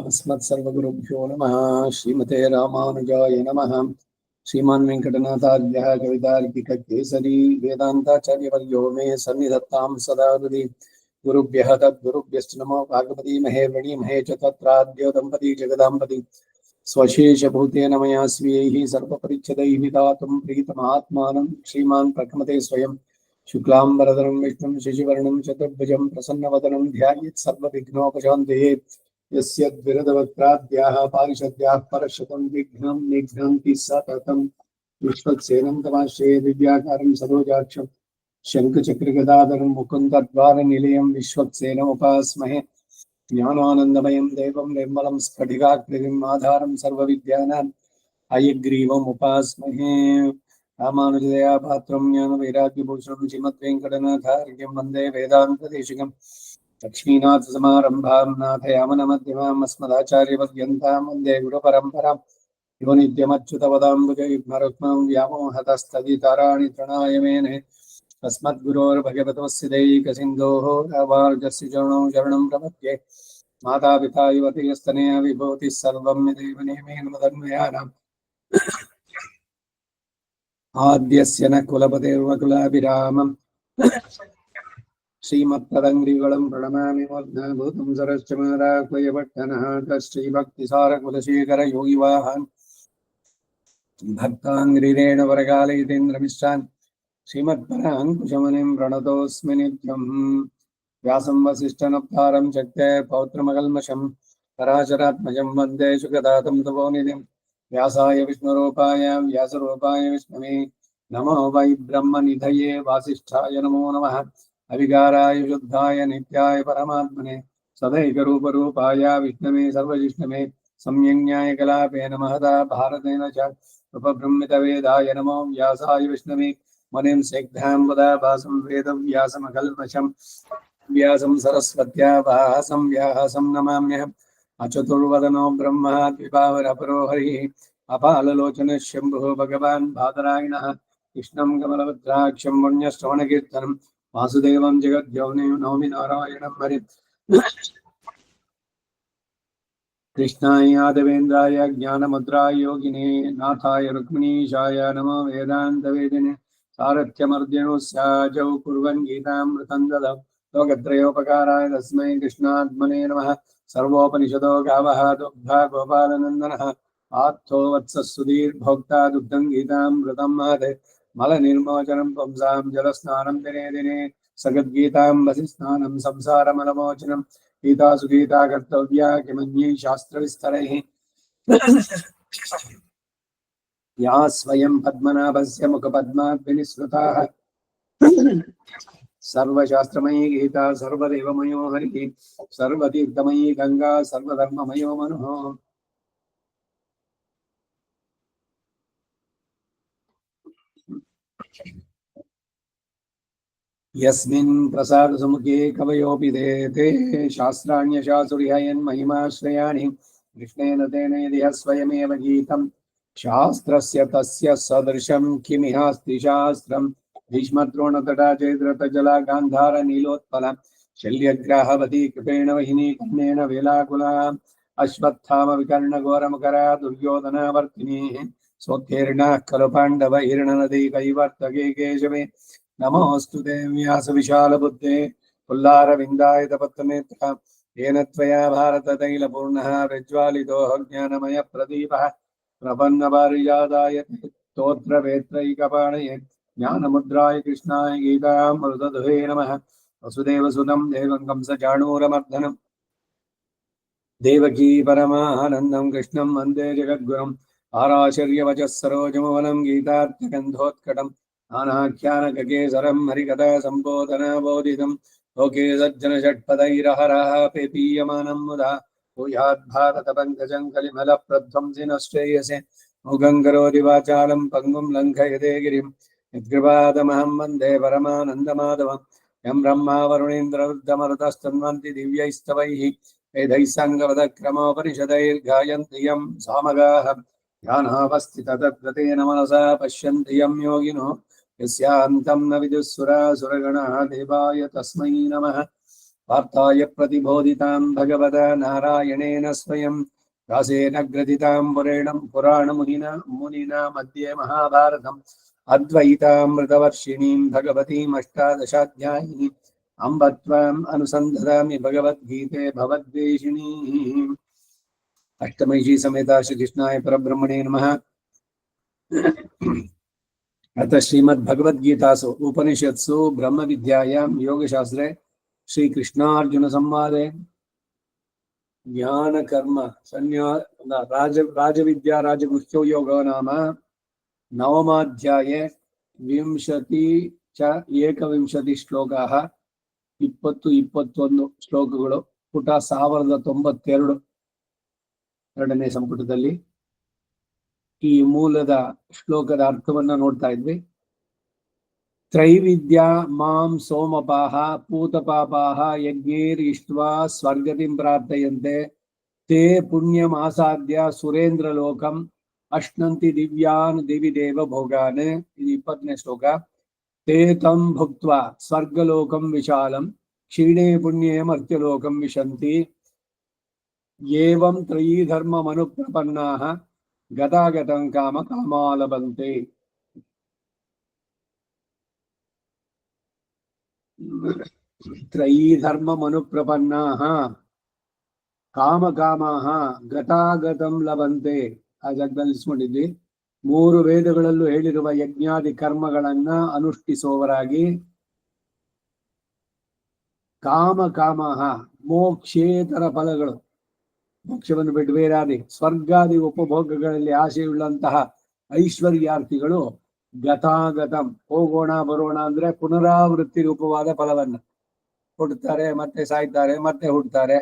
अस्मत्सर्वगुरुभ्यो नमः। श्रीमते रामानुजाय नमः। श्रीमान् वेङ्कटनाथार्यः कवितार्किककेसरी वेदान्ताचार्यवर्यो मे सन्निधत्तां सदा हृदि। गुरुभ्यः तद्गुरुभ्यश्च नमो भागवती महे वणीमहे च तत्राद्यो दम्पती जगदाम्पति स्वशेषभूतेन मया स्वीयैः सर्वपरिच्छदैः विधातुं प्रीतमात्मानं श्रीमान् प्रकमते स्वयं शुक्लाम्बरधरं विष्णुं शशिवर्णं चतुर्भुजं प्रसन्नवदनं ध्यायेत् सर्वविघ्नोपशान्तये। यस्य द्विरदवक्त्राद्याः पारिषद्याः परशतं विघ्नं निघ्नन्ति सततं विश्वक्सेनं तमाश्रये दिव्याकारं सरोजाक्षं शङ्खचक्रगदाधरं मुकुन्दद्वारनिलयं विश्वक्सेनमुपास्महे। ज्ञानानन्दमयं देवं निर्मलं स्फटिकाकृतिम् आधारं सर्वविद्यानां हयग्रीवमुपास्महे। रामानुजदया पात्रं ज्ञानवैराग्यभूषणं श्रीमद्वेङ्कटनाथार्यं वन्दे वेदान्तदेशिकं लक्ष्मीनाथसमारम्भां नाथयामनमध्यमाम् अस्मदाचार्यपर्यन्तां वन्दे गुरुपरम्परां यो नित्यमच्युतपदाम्बुजयुग्मरुक्मं व्यामोहतस्तदितराणि तृणाय मेने अस्मद्गुरोर्भगवतोऽस्य दैकसिन्धोः रामानुजस्य चरणौ शरणं प्रपद्ये। मातापिता युवतिस्तनया विभूतिः सर्वं यदेव नियमेन मदन्वयानाम् आद्यस्य न कुलपतेर्वकुलाभिरामम् श्रीमत्तदङ्घ्रिगुलं प्रणमामि मूर्धभूतं सरश्च मादाह्वयपट्टनः श्रीभक्तिसारकुलशेखर योगिवाहान् भक्ताङ्घ्रिरेणुवरकालयतीन्द्रमिश्रान् श्रीमत्पराङ्कुशमुनिं प्रणतोऽस्मि नित्यम्। व्यासं वसिष्ठनप्तारं शक्ते पौत्रमकल्मषं पराशरात्मजं वन्दे सुखदातं तपोनिधिं। व्यासाय विष्णुरूपाय व्यासरूपाय विष्णवे नमो वै ब्रह्मनिधये वासिष्ठाय नमो नमः। अविकाराय शुद्धाय नित्याय परमात्मने सदैकरूपरूपाय विष्णवे सर्वजिष्णवे संयज्ञाय कलापेन महता भारतेन च उपबृंहितवेदाय नमो व्यासाय विष्णवे मुनिं सिद्धां बुधाभासं वेदव्यासमकल्मषं व्यासं सरस्वत्या भासं व्यासं नमाम्यहम्। अचतुर्वदनो ब्रह्मा द्विपावरपरो हरिः अपाललोचनः शम्भुः भगवान् बादरायणः कृष्णं कमलभद्राक्षं पुण्यश्रवणकीर्तनं वासुदेवं जगद्योनिं नौमि नारायणं हरिम्। कृष्णाय यादवेन्द्राय ज्ञानमुद्राय योगिने नाथाय रुक्मिणीशाय नमो वेदान्तवेदिने सारथ्यमर्दिनोस्याजौ कुर्वन् गीतामृतं ददौ लोकत्रयोपकाराय तस्मै कृष्णात्मने नमः। सर्वोपनिषदो गावः दुग्धा गोपालनन्दनः आत्थो वत्सः सुधीर्भोक्ता दुग्धं गीतामृतं महते मलनिर्मोचनं पुंसां जलस्नानं दिने दिने सगद्गीताम्बसि स्नानं संसारमलमोचनं गीता सुगीता कर्तव्या किमन्यै शास्त्रविस्तरैः या स्वयं पद्मनाभस्य मुखपद्मात् विनिसृताः सर्वशास्त्रमयी गीता सर्वदेवमयो हरिः सर्वतीर्थमयी गंगा सर्वधर्ममयो मनः। यस्मिन् प्रसादसमुखे कवयोऽपि ते शास्त्राण्यशासुरिहयन् महिमाश्रयाणि कृष्णेन तेन यदि स्वयमेव गीतं शास्त्रस्य तस्य सदृशं किमिहास्ति शास्त्रम्। भीष्मद्रोणतटा चैत्रतजला गान्धार नीलोत्पल शल्यग्राहवती कृपेण वहिनी कर्णेन वेलाकुला अश्वत्थाम विकर्ण घोरमकरा दुर्योधनावर्तिनी स्वोत्तीर्णाः खलु पाण्डव हिरणनदी कैवर्तके केशवे नमोऽस्तु ते व्यासविशालबुद्धे पुल्लारविन्दायतपत्रनेत्र येन त्वया भारततैलपूर्णः प्रज्वालितो ज्ञानमयप्रदीपः प्रपन्नपारिजाताय स्तोत्रवेत्रैकपाणये ज्ञानमुद्राय कृष्णाय गीतामृतदुहे नमः। वसुदेवसुतं देवं कंसचाणूरमर्दनं देवकी परमानन्दं कृष्णं वन्दे जगद्गुरुम्। आराशर्यवचः सरोजमवनं गीतार्थगन्धोत्कटम् नानाख्यानककेसरं हरिकथा सम्बोधनाबोधितं लोके सज्जनषट्पदैरहरः पेपीयमानं मुदा भूयाद्भारतपङ्कजं कलिमलप्रध्वंसिनः श्रेयसे मुखं करोति वाचालं पङ्गुं लङ्घयते गिरिं यत्कृपादमहं वन्दे परमानन्दमाधवं। यं ब्रह्मा वरुणेन्द्ररुद्रमरुतस्तन्वन्ति दिव्यैस्तवैः वेदैः साङ्गपदक्रमोपनिषदैर्गायन्ति यं सामगाः ध्यानावस्थिततद्गतेन मनसा पश्यन्ति यं योगिनो यस्यान्तं न विदुः सुरासुरगणाः देवाय तस्मै नमः। पार्थाय प्रतिबोधितां भगवता नारायणेन स्वयं व्यासेन ग्रथितां मुनिना मध्ये महाभारतम् अद्वैतामृतवर्षिणीं भगवतीम् अष्टादशाध्यायिनीम् अम्ब त्वाम् अनुसन्धरामि भगवद्गीते भवद्वेषिणीम्। अष्टमैषी समेता श्रीकृष्णाय परब्रह्मणे नमः। अथ श्रीमद्भगवद्गीतासु उपनिषत्सु ब्रह्मविद्यायां योगशास्त्रे श्रीकृष्णार्जुन संवादे ज्ञान कर्म राजविद्या राजगुह्यो योगो नाम नवमाध्याये 21 श्लोकाः 20-21 ಶ್ಲೋಕಗಳು ಪುಟ 1092 ಎರಡನೇ ಸಂಪುಟದಲ್ಲಿ ಈ ಮೂಲದ ಶ್ಲೋಕದ ಅರ್ಥವನ್ನ ನೋಡ್ತಾ ಇದ್ವಿ. ತ್ರೈವಿದ್ಯಾ ಮಾಂ ಸೋಮಪಾಹ ಪೂತಪಾಪಾಹ ಯಜ್ಞೇರ್ ಇಷ್ಟ್ವಾ ಸ್ವರ್ಗತಿಂ ಪ್ರಾರ್ಥಯಂತೆ ತೇ ಪುಣ್ಯಂ ಆಸಾದ್ಯ ಸುರೇಂದ್ರ ಲೋಕಂ ಅಶ್ನಂತಿ ದಿವ್ಯಾನ್ ದಿವಿ ದೇವ ಭೋಗಾನ್. ಇದು 20ನೇ ಶ್ಲೋಕ. ತೇ ತಂ ಭುಕ್ತ್ವಾ ಸ್ವರ್ಗಲೋಕಂ ವಿಶಾಲಂ ಕ್ಷೀಣೇ ಪುಣ್ಯೇ ಮರ್ತ್ಯಲೋಕಂ ವಿಶಂತಿ. ಏವಂ ತ್ರಯೀ ಧರ್ಮ ಮನುಪ್ರಪನ್ನಾಃ ಗತಾಗತಂ ಕಾಮ ಕಾಮಾಲಭಂತೆ. ತ್ರಯೀ ಧರ್ಮ ಮನುಪ್ರಪನ್ನಾಃ ಕಾಮ ಕಾಮಾಃ ಗತಾಗತಂ ಲಭಂತೆ. ಆ ಜಾಗದಲ್ಲಿ ಇಸ್ಕೊಂಡಿದ್ವಿ. 3 ವೇದಗಳಲ್ಲೂ ಹೇಳಿರುವ ಯಜ್ಞಾದಿ ಕರ್ಮಗಳನ್ನ ಅನುಷ್ಠಿಸುವವರಾಗಿ ಕಾಮ ಕಾಮಾಹ ಮೋಕ್ಷೇತರ ಫಲಗಳು, ಮೋಕ್ಷವನ್ನು ಬಿಟ್ಟು ಬೇರಾದಿ ಸ್ವರ್ಗಾದಿ ಉಪಭೋಗಗಳಲ್ಲಿ ಆಸೆಯುಳ್ಳಂತಹ ಐಶ್ವರ್ಯಾರ್ಥಿಗಳು ಗತಾಗತಂ ಹೋಗೋಣ ಬರೋಣ ಅಂದ್ರೆ ಪುನರಾವೃತ್ತಿ ರೂಪವಾದ ಫಲವನ್ನ ಕೊಡ್ತಾರೆ. ಮತ್ತೆ ಸಾಯ್ತಾರೆ, ಮತ್ತೆ ಹುಡ್ತಾರೆ,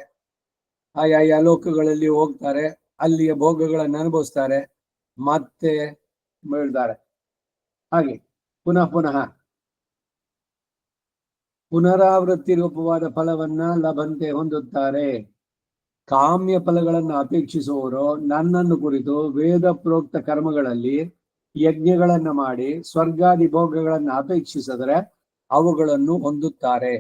ಆಯಾ ಲೋಕಗಳಲ್ಲಿ ಹೋಗ್ತಾರೆ, ಅಲ್ಲಿಯ ಭೋಗಗಳನ್ನು ಅನುಭವಿಸ್ತಾರೆ, ಮತ್ತೆ ಬೀಳ್ತಾರೆ. ಹಾಗೆ ಪುನಃ ಪುನಃ ಪುನರಾವೃತ್ತಿ ರೂಪವಾದ ಫಲವನ್ನ ಲಭಂತೆ ಹೊಂದುತ್ತಾರೆ. ಕಾಮ್ಯ ಫಲಗಳನ್ನು ಅಪೇಕ್ಷಿಸುವವರು ನನ್ನನ್ನು ಕುರಿತು ವೇದ ಪ್ರೋಕ್ತ ಕರ್ಮಗಳಲ್ಲಿ ಯಜ್ಞಗಳನ್ನ ಮಾಡಿ ಸ್ವರ್ಗಾದಿ ಭೋಗಗಳನ್ನು ಅಪೇಕ್ಷಿಸಿದರೆ ಅವುಗಳನ್ನು ಹೊಂದುತ್ತಾರೆ.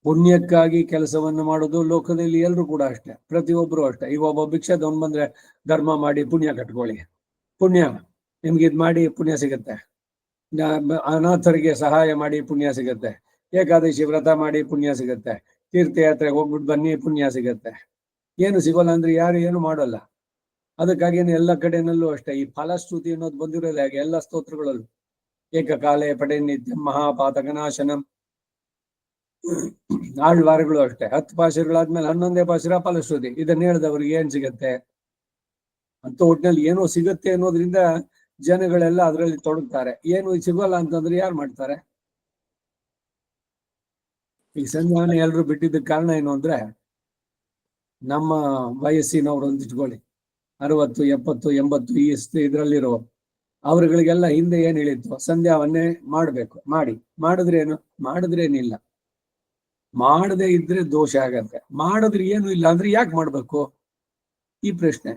ಪುಣ್ಯಕ್ಕಾಗಿ ಕೆಲಸವನ್ನು ಮಾಡುವುದು ಲೋಕದಲ್ಲಿ ಎಲ್ಲರೂ ಕೂಡ ಅಷ್ಟೇ, ಪ್ರತಿಯೊಬ್ಬರು ಅಷ್ಟೇ. ಈಗ ಒಬ್ಬ ಭಿಕ್ಷದವನು ಬಂದ್ರೆ ಧರ್ಮ ಮಾಡಿ ಪುಣ್ಯ ಕಟ್ಕೊಳ್ಳಿ, ಪುಣ್ಯ ನಿಮ್ಗೆ ಇದ್ ಮಾಡಿ ಪುಣ್ಯ ಸಿಗುತ್ತೆ. ಅನಾಥರಿಗೆ ಸಹಾಯ ಮಾಡಿ ಪುಣ್ಯ ಸಿಗುತ್ತೆ. ಏಕಾದಶಿ ವ್ರತ ಮಾಡಿ ಪುಣ್ಯ ಸಿಗುತ್ತೆ. ತೀರ್ಥಯಾತ್ರೆಗೆ ಹೋಗ್ಬಿಟ್ಟು ಬನ್ನಿ ಪುಣ್ಯ ಸಿಗುತ್ತೆ. ಏನು ಸಿಗೋಲ್ಲ ಅಂದ್ರೆ ಯಾರು ಏನು ಮಾಡೋಲ್ಲ. ಅದಕ್ಕಾಗಿ ಎಲ್ಲ ಕಡೆನಲ್ಲೂ ಅಷ್ಟೇ ಈ ಫಲಶ್ರುತಿ ಅನ್ನೋದು ಬಂದಿರೋದು ಹಾಗೆ ಎಲ್ಲ ಸ್ತೋತ್ರಗಳಲ್ಲೂ ಏಕಕಾಲೇ ಪಡೆ ನಿತ್ಯ ಮಹಾಪಾತಕನಾಶನಂ. ಆಳ್ವಾರಗಳು ಅಷ್ಟೇ 10 ಪಾಶಗಳಾದ್ಮೇಲೆ 11ನೇ ಪಾಶರ ಫಲಶ್ರುತಿ. ಇದನ್ನ ಹೇಳಿದವ್ರಿಗೆ ಏನ್ ಸಿಗತ್ತೆ ಅಂತ ಒಟ್ಟಿನಲ್ಲಿ ಏನೋ ಸಿಗತ್ತೆ ಅನ್ನೋದ್ರಿಂದ ಜನಗಳೆಲ್ಲ ಅದರಲ್ಲಿ ತೊಡಗ್ತಾರೆ. ಏನು ಸಿಗೋಲ್ಲ ಅಂತಂದ್ರೆ ಯಾರು ಮಾಡ್ತಾರೆ? ಈ ಸಂಧಾನ ಎಲ್ರು ಬಿಟ್ಟಿದ್ದಕ್ಕೆ ಕಾರಣ ಏನು ಅಂದ್ರೆ ನಮ್ಮ ವಯಸ್ಸಿನವ್ರು ಅಂದಿಟ್ಕೊಳ್ಳಿ 60, 70, 80 ಈ ಇದ್ರಲ್ಲಿರೋ ಅವ್ರಗಳಿಗೆಲ್ಲ ಹಿಂದೆ ಏನ್ ಹೇಳಿತ್ತು? ಸಂಧ್ಯಾವನ್ನೇ ಮಾಡ್ಬೇಕು. ಮಾಡಿದ್ರೇನಿಲ್ಲ. ಮಾಡದೇ ಇದ್ರೆ ದೋಷ ಆಗತ್ತೆ. ಮಾಡಿದ್ರೆ ಏನು ಇಲ್ಲ ಅಂದ್ರೆ ಯಾಕೆ ಮಾಡ್ಬೇಕು ಈ ಪ್ರಶ್ನೆ.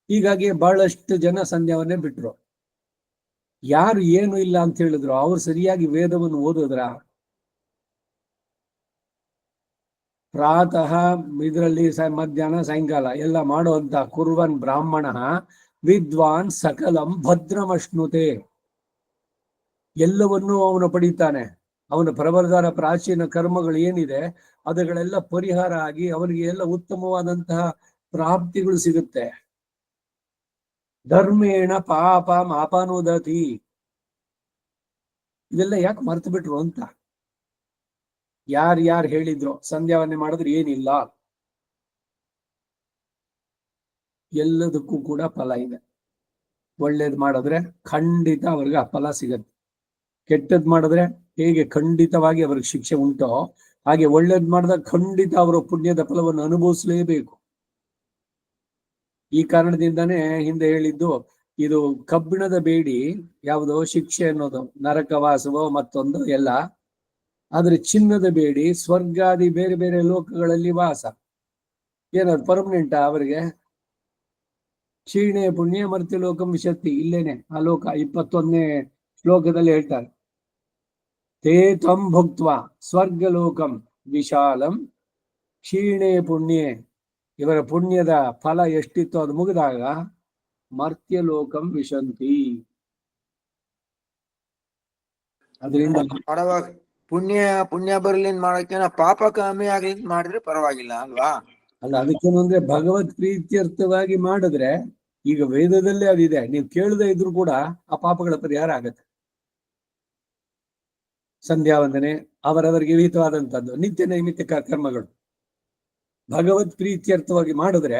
ಹೀಗಾಗಿ ಬಹಳಷ್ಟು ಜನ ಸಂಧ್ಯಾವನ್ನೇ ಬಿಟ್ರು. ಯಾರು ಏನು ಇಲ್ಲ ಅಂತ ಹೇಳಿದ್ರು ಅವ್ರು ಸರಿಯಾಗಿ ವೇದವನ್ನು ಓದಿದ್ರ? ಪ್ರಾತಃ ಇದರಲ್ಲಿ ಮಧ್ಯಾಹ್ನ ಸಾಯಂಕಾಲ ಎಲ್ಲ ಮಾಡುವಂತ ಕುರ್ವನ್ ಬ್ರಾಹ್ಮಣ ವಿದ್ವಾನ್ ಸಕಲಂ ಭದ್ರಮಶ್ನುತೆ. ಎಲ್ಲವನ್ನೂ ಅವನು ಪಡೀತಾನೆ. ಅವನ ಪ್ರವರ್ಧನ ಪ್ರಾಚೀನ ಕರ್ಮಗಳು ಏನಿದೆ ಅದುಗಳೆಲ್ಲ ಪರಿಹಾರ ಆಗಿ ಅವನಿಗೆ ಎಲ್ಲ ಉತ್ತಮವಾದಂತಹ ಪ್ರಾಪ್ತಿಗಳು ಸಿಗುತ್ತೆ. ಧರ್ಮೇಣ ಪಾಪ ಮಾಪನೋದತಿ. ಇದೆಲ್ಲ ಯಾಕೆ ಮರ್ತು ಬಿಟ್ರು ಅಂತ. ಯಾರು ಹೇಳಿದ್ರು ಸಂಧ್ಯಾವನ್ನೇ ಮಾಡಿದ್ರೆ ಏನಿಲ್ಲ, ಎಲ್ಲದಕ್ಕೂ ಕೂಡ ಫಲ ಇದೆ. ಒಳ್ಳೇದ್ ಮಾಡಿದ್ರೆ ಖಂಡಿತ ಅವ್ರಿಗೆ ಆ ಫಲ ಸಿಗತ್ತೆ. ಕೆಟ್ಟದ್ ಮಾಡಿದ್ರೆ ಹೇಗೆ ಖಂಡಿತವಾಗಿ ಅವ್ರಿಗೆ ಶಿಕ್ಷೆ ಉಂಟೋ ಹಾಗೆ ಒಳ್ಳೇದ್ ಮಾಡಿದಾಗ ಖಂಡಿತ ಅವರ ಪುಣ್ಯದ ಫಲವನ್ನು ಅನುಭವಿಸಲೇಬೇಕು. ಈ ಕಾರಣದಿಂದಾನೇ ಹಿಂದೆ ಹೇಳಿದ್ದು ಇದು ಕಬ್ಬಿಣದ ಬೇಡಿ ಯಾವುದೋ ಶಿಕ್ಷೆ ಅನ್ನೋದು ನರಕವಾಸವೋ ಮತ್ತೊಂದು ಎಲ್ಲ. ಆದ್ರೆ ಚಿನ್ನದ ಬೇಡಿ ಸ್ವರ್ಗಾದಿ ಬೇರೆ ಬೇರೆ ಲೋಕಗಳಲ್ಲಿ ವಾಸ. ಏನಾದ್ರು ಪರ್ಮನೆಂಟ್ ಅವರಿಗೆ? ಕ್ಷೀಣೆ ಪುಣ್ಯ ಮರ್ತ್ಯ ಲೋಕಂ ವಿಶಕ್ತಿ. ಇಲ್ಲೇನೆ ಆ ಲೋಕ 21ನೇ ಶ್ಲೋಕದಲ್ಲಿ ಹೇಳ್ತಾರೆ. ತೇ ತ್ವಂ ಭುಕ್ತ್ವಾ ಸ್ವರ್ಗಲೋಕಂ ವಿಶಾಲಂ ಕ್ಷೀಣೆ ಪುಣ್ಯೆ, ಇವರ ಪುಣ್ಯದ ಫಲ ಎಷ್ಟಿತ್ತು ಅದು ಮುಗಿದಾಗ ಮರ್ತ್ಯಲೋಕಂ ವಿಶಂತಿ. ಅದರಿಂದ ಪುಣ್ಯ ಬರ್ಲಿ ಮಾಡಕ್ಕೆ ಪಾಪ ಕಮ್ಮಿ ಆಗ್ಲಿ ಮಾಡಿದ್ರೆ ಪರವಾಗಿಲ್ಲ ಅಲ್ವಾ? ಅಲ್ಲ, ಅದಕ್ಕೇನು ಅಂದ್ರೆ ಭಗವತ್ ಪ್ರೀತ್ಯರ್ಥವಾಗಿ ಮಾಡಿದ್ರೆ, ಈಗ ವೇದದಲ್ಲೇ ಅದಿದೆ, ನೀವು ಕೇಳದೆ ಇದ್ರು ಕೂಡ ಆ ಪಾಪಗಳ ಪರಿಹಾರ ಆಗತ್ತೆ. ಸಂಧ್ಯಾ ವಂದನೆ ಅವರವರಿಗೆ ವಿಹಿತವಾದಂತದ್ದು ನಿತ್ಯ ನೈಮಿತ್ಯ ಕರ್ಮಗಳು ಭಗವತ್ ಪ್ರೀತ್ಯರ್ಥವಾಗಿ ಮಾಡಿದ್ರೆ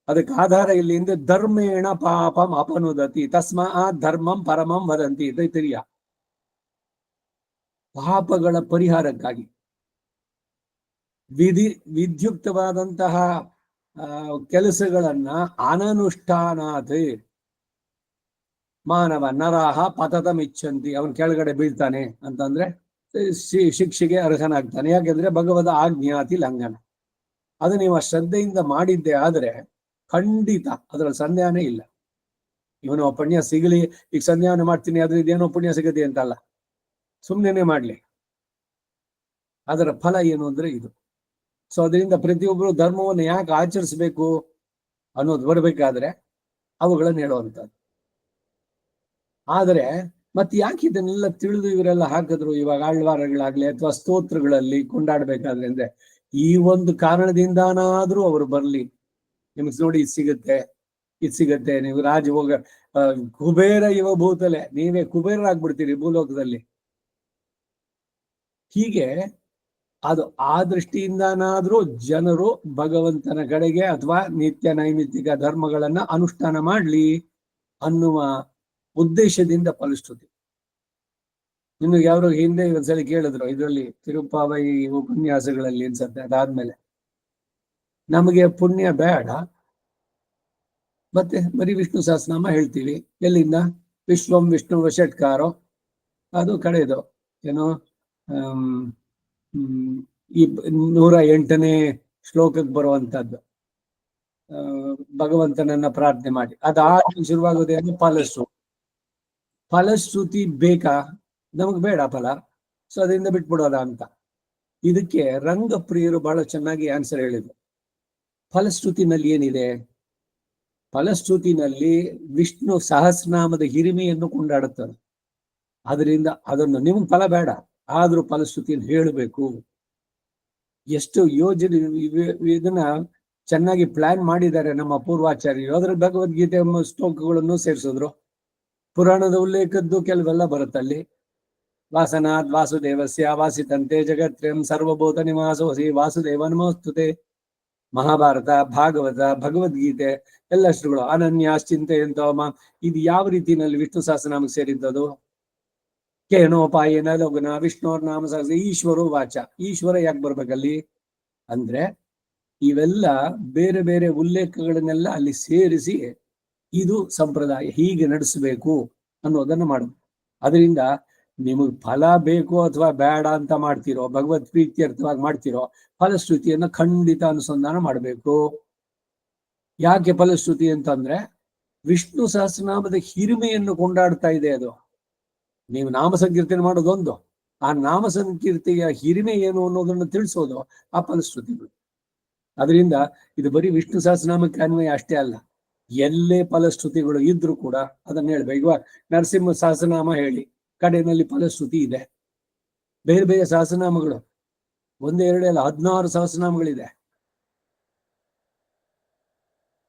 ಅದಕ್ಕೆ ಆಧಾರ ಇಲ್ಲಿಂದ ಧರ್ಮೇಣ ಪಾಪಂ ಅಪನುದತಿ ತಸ್ಮಾತ್ ಧರ್ಮಂ ಪರಮಂ ವದಂತಿ ತೈತರಿಯ. ಪಾಪಗಳ ಪರಿಹಾರಕ್ಕಾಗಿ ವಿದ್ಯುಕ್ತವಾದಂತಹ ಕೆಲಸಗಳನ್ನ ಅನನುಷ್ಠಾನಾತ್ ಮಾನವ ನರಾಹ ಪತತಮಿಚ್ಛಂತಿ, ಅವನ್ ಕೆಳಗಡೆ ಬೀಳ್ತಾನೆ ಅಂತಂದ್ರೆ ಶಿಕ್ಷೆಗೆ ಅರ್ಹನಾಗ್ತಾನೆ. ಯಾಕೆಂದ್ರೆ ಭಗವದ ಆಜ್ಞಾತಿ ಲಂಘನ. ಅದು ನೀವು ಆ ಶ್ರದ್ಧೆಯಿಂದ ಮಾಡಿದ್ದೆ ಆದ್ರೆ ಖಂಡಿತ ಅದರಲ್ಲಿ ಸಂದೇಹನೇ ಇಲ್ಲ. ಇವನು ಪುಣ್ಯ ಸಿಗಲಿ, ಈಗ ಸಂಧ್ಯಾವನೆ ಮಾಡ್ತೀನಿ ಅದ್ರ ಇದೇನೋ ಪುಣ್ಯ ಸಿಗತ್ತೆ ಅಂತಲ್ಲ, ಸುಮ್ಮನೆ ಮಾಡ್ಲಿ, ಅದರ ಫಲ ಏನು ಅಂದ್ರೆ ಇದು. ಸೊ ಅದರಿಂದ ಪ್ರತಿಯೊಬ್ಬರು ಧರ್ಮವನ್ನು ಯಾಕೆ ಆಚರಿಸ್ಬೇಕು ಅನ್ನೋದು ಬರಬೇಕಾದ್ರೆ ಅವುಗಳನ್ನು ಹೇಳುವಂಥದ್ದು. ಆದರೆ ಮತ್ತೆ ಯಾಕೆ ಇದನ್ನೆಲ್ಲ ತಿಳಿದು ಇವರೆಲ್ಲ ಹಾಕಿದ್ರು ಇವಾಗ ಆಳ್ವಾರಗಳಾಗ್ಲಿ ಅಥವಾ ಸ್ತೋತ್ರಗಳಲ್ಲಿ ಕೊಂಡಾಡ್ಬೇಕಾದ್ರೆ ಅಂದ್ರೆ ಈ ಒಂದು ಕಾರಣದಿಂದಾನಾದ್ರೂ ಅವರು ಬರ್ಲಿ, ನಿಮ್ಗೆ ನೋಡಿ ಇದು ಸಿಗತ್ತೆ, ನೀವು ರಾಜಭೋಗ ಕುಬೇರ ಇವ ಭೂತಲೆ, ನೀವೇ ಕುಬೇರರಾಗ್ಬಿಡ್ತೀರಿ ಭೂಲೋಕದಲ್ಲಿ. ಹೀಗೆ ಅದು ಆ ದೃಷ್ಟಿಯಿಂದಾನಾದ್ರೂ ಜನರು ಭಗವಂತನ ಕಡೆಗೆ ಅಥವಾ ನಿತ್ಯ ನೈಮಿತ್ತಿಕ ಧರ್ಮಗಳನ್ನ ಅನುಷ್ಠಾನ ಮಾಡ್ಲಿ ಅನ್ನುವ ಉದ್ದೇಶದಿಂದ ಫಲಶ್ರುತಿ. ನಿಮಗೆ ಯಾರು ಹಿಂದೆ ಒಂದ್ಸಲಿ ಕೇಳಿದ್ರು ಇದರಲ್ಲಿ ತಿರುಪಾವೈ ಉಪನ್ಯಾಸಗಳಲ್ಲಿ ಅನ್ಸತ್ತೆ, ಅದಾದ್ಮೇಲೆ ನಮಗೆ ಪುಣ್ಯ ಬೇಡ, ಮತ್ತೆ ಬರೀ ವಿಷ್ಣು ಸಹಸ್ರನಾಮ ಹೇಳ್ತೀವಿ. ಎಲ್ಲಿಂದ? ವಿಶ್ವಂ ವಿಷ್ಣು ವಷಟ್ಕಾರೋ, ಅದು ಕಡೆದು ಏನೋ ಈ 108ನೇ ಶ್ಲೋಕಕ್ಕೆ ಬರುವಂತದ್ದು, ಭಗವಂತನನ್ನ ಪ್ರಾರ್ಥನೆ ಮಾಡಿ. ಅದಾದ ಶುರುವಾಗೋದೇನು? ಫಲಶ್ರುತಿ ಬೇಕಾ? ನಮಗ್ ಬೇಡ ಫಲ, ಸೊ ಅದರಿಂದ ಬಿಟ್ಬಿಡೋದ ಅಂತ. ಇದಕ್ಕೆ ರಂಗಪ್ರಿಯರು ಬಹಳ ಚೆನ್ನಾಗಿ ಆನ್ಸರ್ ಹೇಳಿದ್ರು. ಫಲಶ್ರುತಿನಲ್ಲಿ ಏನಿದೆ? ಫಲಶ್ರುತಿನಲ್ಲಿ ವಿಷ್ಣು ಸಹಸ್ರನಾಮದ ಹಿರಿಮೆಯನ್ನು ಕೊಂಡಾಡುತ್ತದೆ. ಅದರಿಂದ ಅದನ್ನು ನಿಮ್ಗೆ ಫಲ ಬೇಡ, ಆದ್ರೂ ಫಲಶ್ರುತಿಯನ್ನು ಹೇಳಬೇಕು. ಎಷ್ಟು ಯೋಜನೆ ಇದನ್ನ ಚೆನ್ನಾಗಿ ಪ್ಲಾನ್ ಮಾಡಿದ್ದಾರೆ ನಮ್ಮ ಪೂರ್ವಾಚಾರ್ಯರು. ಅದರ ಭಗವದ್ಗೀತೆ ಶ್ಲೋಕಗಳನ್ನು ಸೇರಿಸಿದ್ರು. ಪುರಾಣದ ಉಲ್ಲೇಖದ್ದು ಕೆಲವೆಲ್ಲ ಬರುತ್ತಲ್ಲಿ. ವಾಸನಾತ್ ವಾಸುದೇವಸ್ಯ ವಾಸಿತಂತೆ ಜಗತ್ರಯಂ ಸರ್ವಭೂತ ನಿವಾಸೋಸಿ ವಾಸುದೇವ ನಮೋಸ್ತುತೆ. ಮಹಾಭಾರತ, ಭಾಗವತ, ಭಗವದ್ಗೀತೆ ಎಲ್ಲ ಶ್ರೀಗಳು ಅನನ್ಯಾಶ್ಚಿಂತೆಯಂತ ಇದು ಯಾವ ರೀತಿಯಲ್ಲಿ ವಿಷ್ಣು ಸಹಸ್ರನಾಮಕ್ಕೆ ಸೇರಿದ್ದದು? ಕೇನೋಪಾಯನ ಲಗುನ ವಿಷ್ಣುರ್ ನಾಮ ಸಹಸ್ರ ಈಶ್ವರೋ ವಾಚ. ಈಶ್ವರ ಯಾಕೆ ಬರ್ಬೇಕಲ್ಲಿ ಅಂದ್ರೆ ಇವೆಲ್ಲ ಬೇರೆ ಬೇರೆ ಉಲ್ಲೇಖಗಳನ್ನೆಲ್ಲ ಅಲ್ಲಿ ಸೇರಿಸಿ ಇದು ಸಂಪ್ರದಾಯ, ಹೀಗೆ ನಡೆಸಬೇಕು ಅನ್ನೋದನ್ನ ಮಾಡುದು. ಅದರಿಂದ ನಿಮಗ್ ಫಲ ಬೇಕು ಅಥವಾ ಬೇಡ ಅಂತ ಮಾಡ್ತಿರೋ, ಭಗವತ್ ಪ್ರೀತ್ಯರ್ಥವಾಗಿ ಮಾಡ್ತಿರೋ, ಫಲಶ್ರುತಿಯನ್ನ ಖಂಡಿತ ಅನುಸಂಧಾನ ಮಾಡಬೇಕು. ಯಾಕೆ ಫಲಶ್ರುತಿ ಅಂತಂದ್ರೆ ವಿಷ್ಣು ಸಹಸ್ರನಾಮದ ಹಿರಿಮೆಯನ್ನು ಕೊಂಡಾಡ್ತಾ ಇದೆ ಅದು. ನೀವು ನಾಮ ಸಂಕೀರ್ತನೆ ಮಾಡೋದೊಂದು, ಆ ನಾಮ ಸಂಕೀರ್ತಿಯ ಹಿರಿಮೆ ಏನು ಅನ್ನೋದನ್ನು ತಿಳಿಸೋದು ಆ ಫಲಶ್ರುತಿಗಳು. ಅದರಿಂದ ಇದು ಬರೀ ವಿಷ್ಣು ಸಹಸ್ರನಾಮಕ್ಕೆ ಅನ್ವಯ ಅಷ್ಟೇ ಅಲ್ಲ, ಎಲ್ಲೇ ಫಲಶ್ರುತಿಗಳು ಇದ್ರೂ ಕೂಡ ಅದನ್ನ ಹೇಳ್ಬೇಕು. ಇವಾಗ ನರಸಿಂಹ ಸಹಸ್ರನಾಮ ಹೇಳಿ, ಕಡೆಯಲ್ಲಿ ಫಲಶ್ರುತಿ ಇದೆ. ಬೇರೆ ಬೇರೆ ಸಹಸ್ರನಾಮಗಳು ಒಂದೇ ಎರಡೇ ಅಲ್ಲ, 16 ಸಹಸ್ರನಾಮಗಳಿದೆ.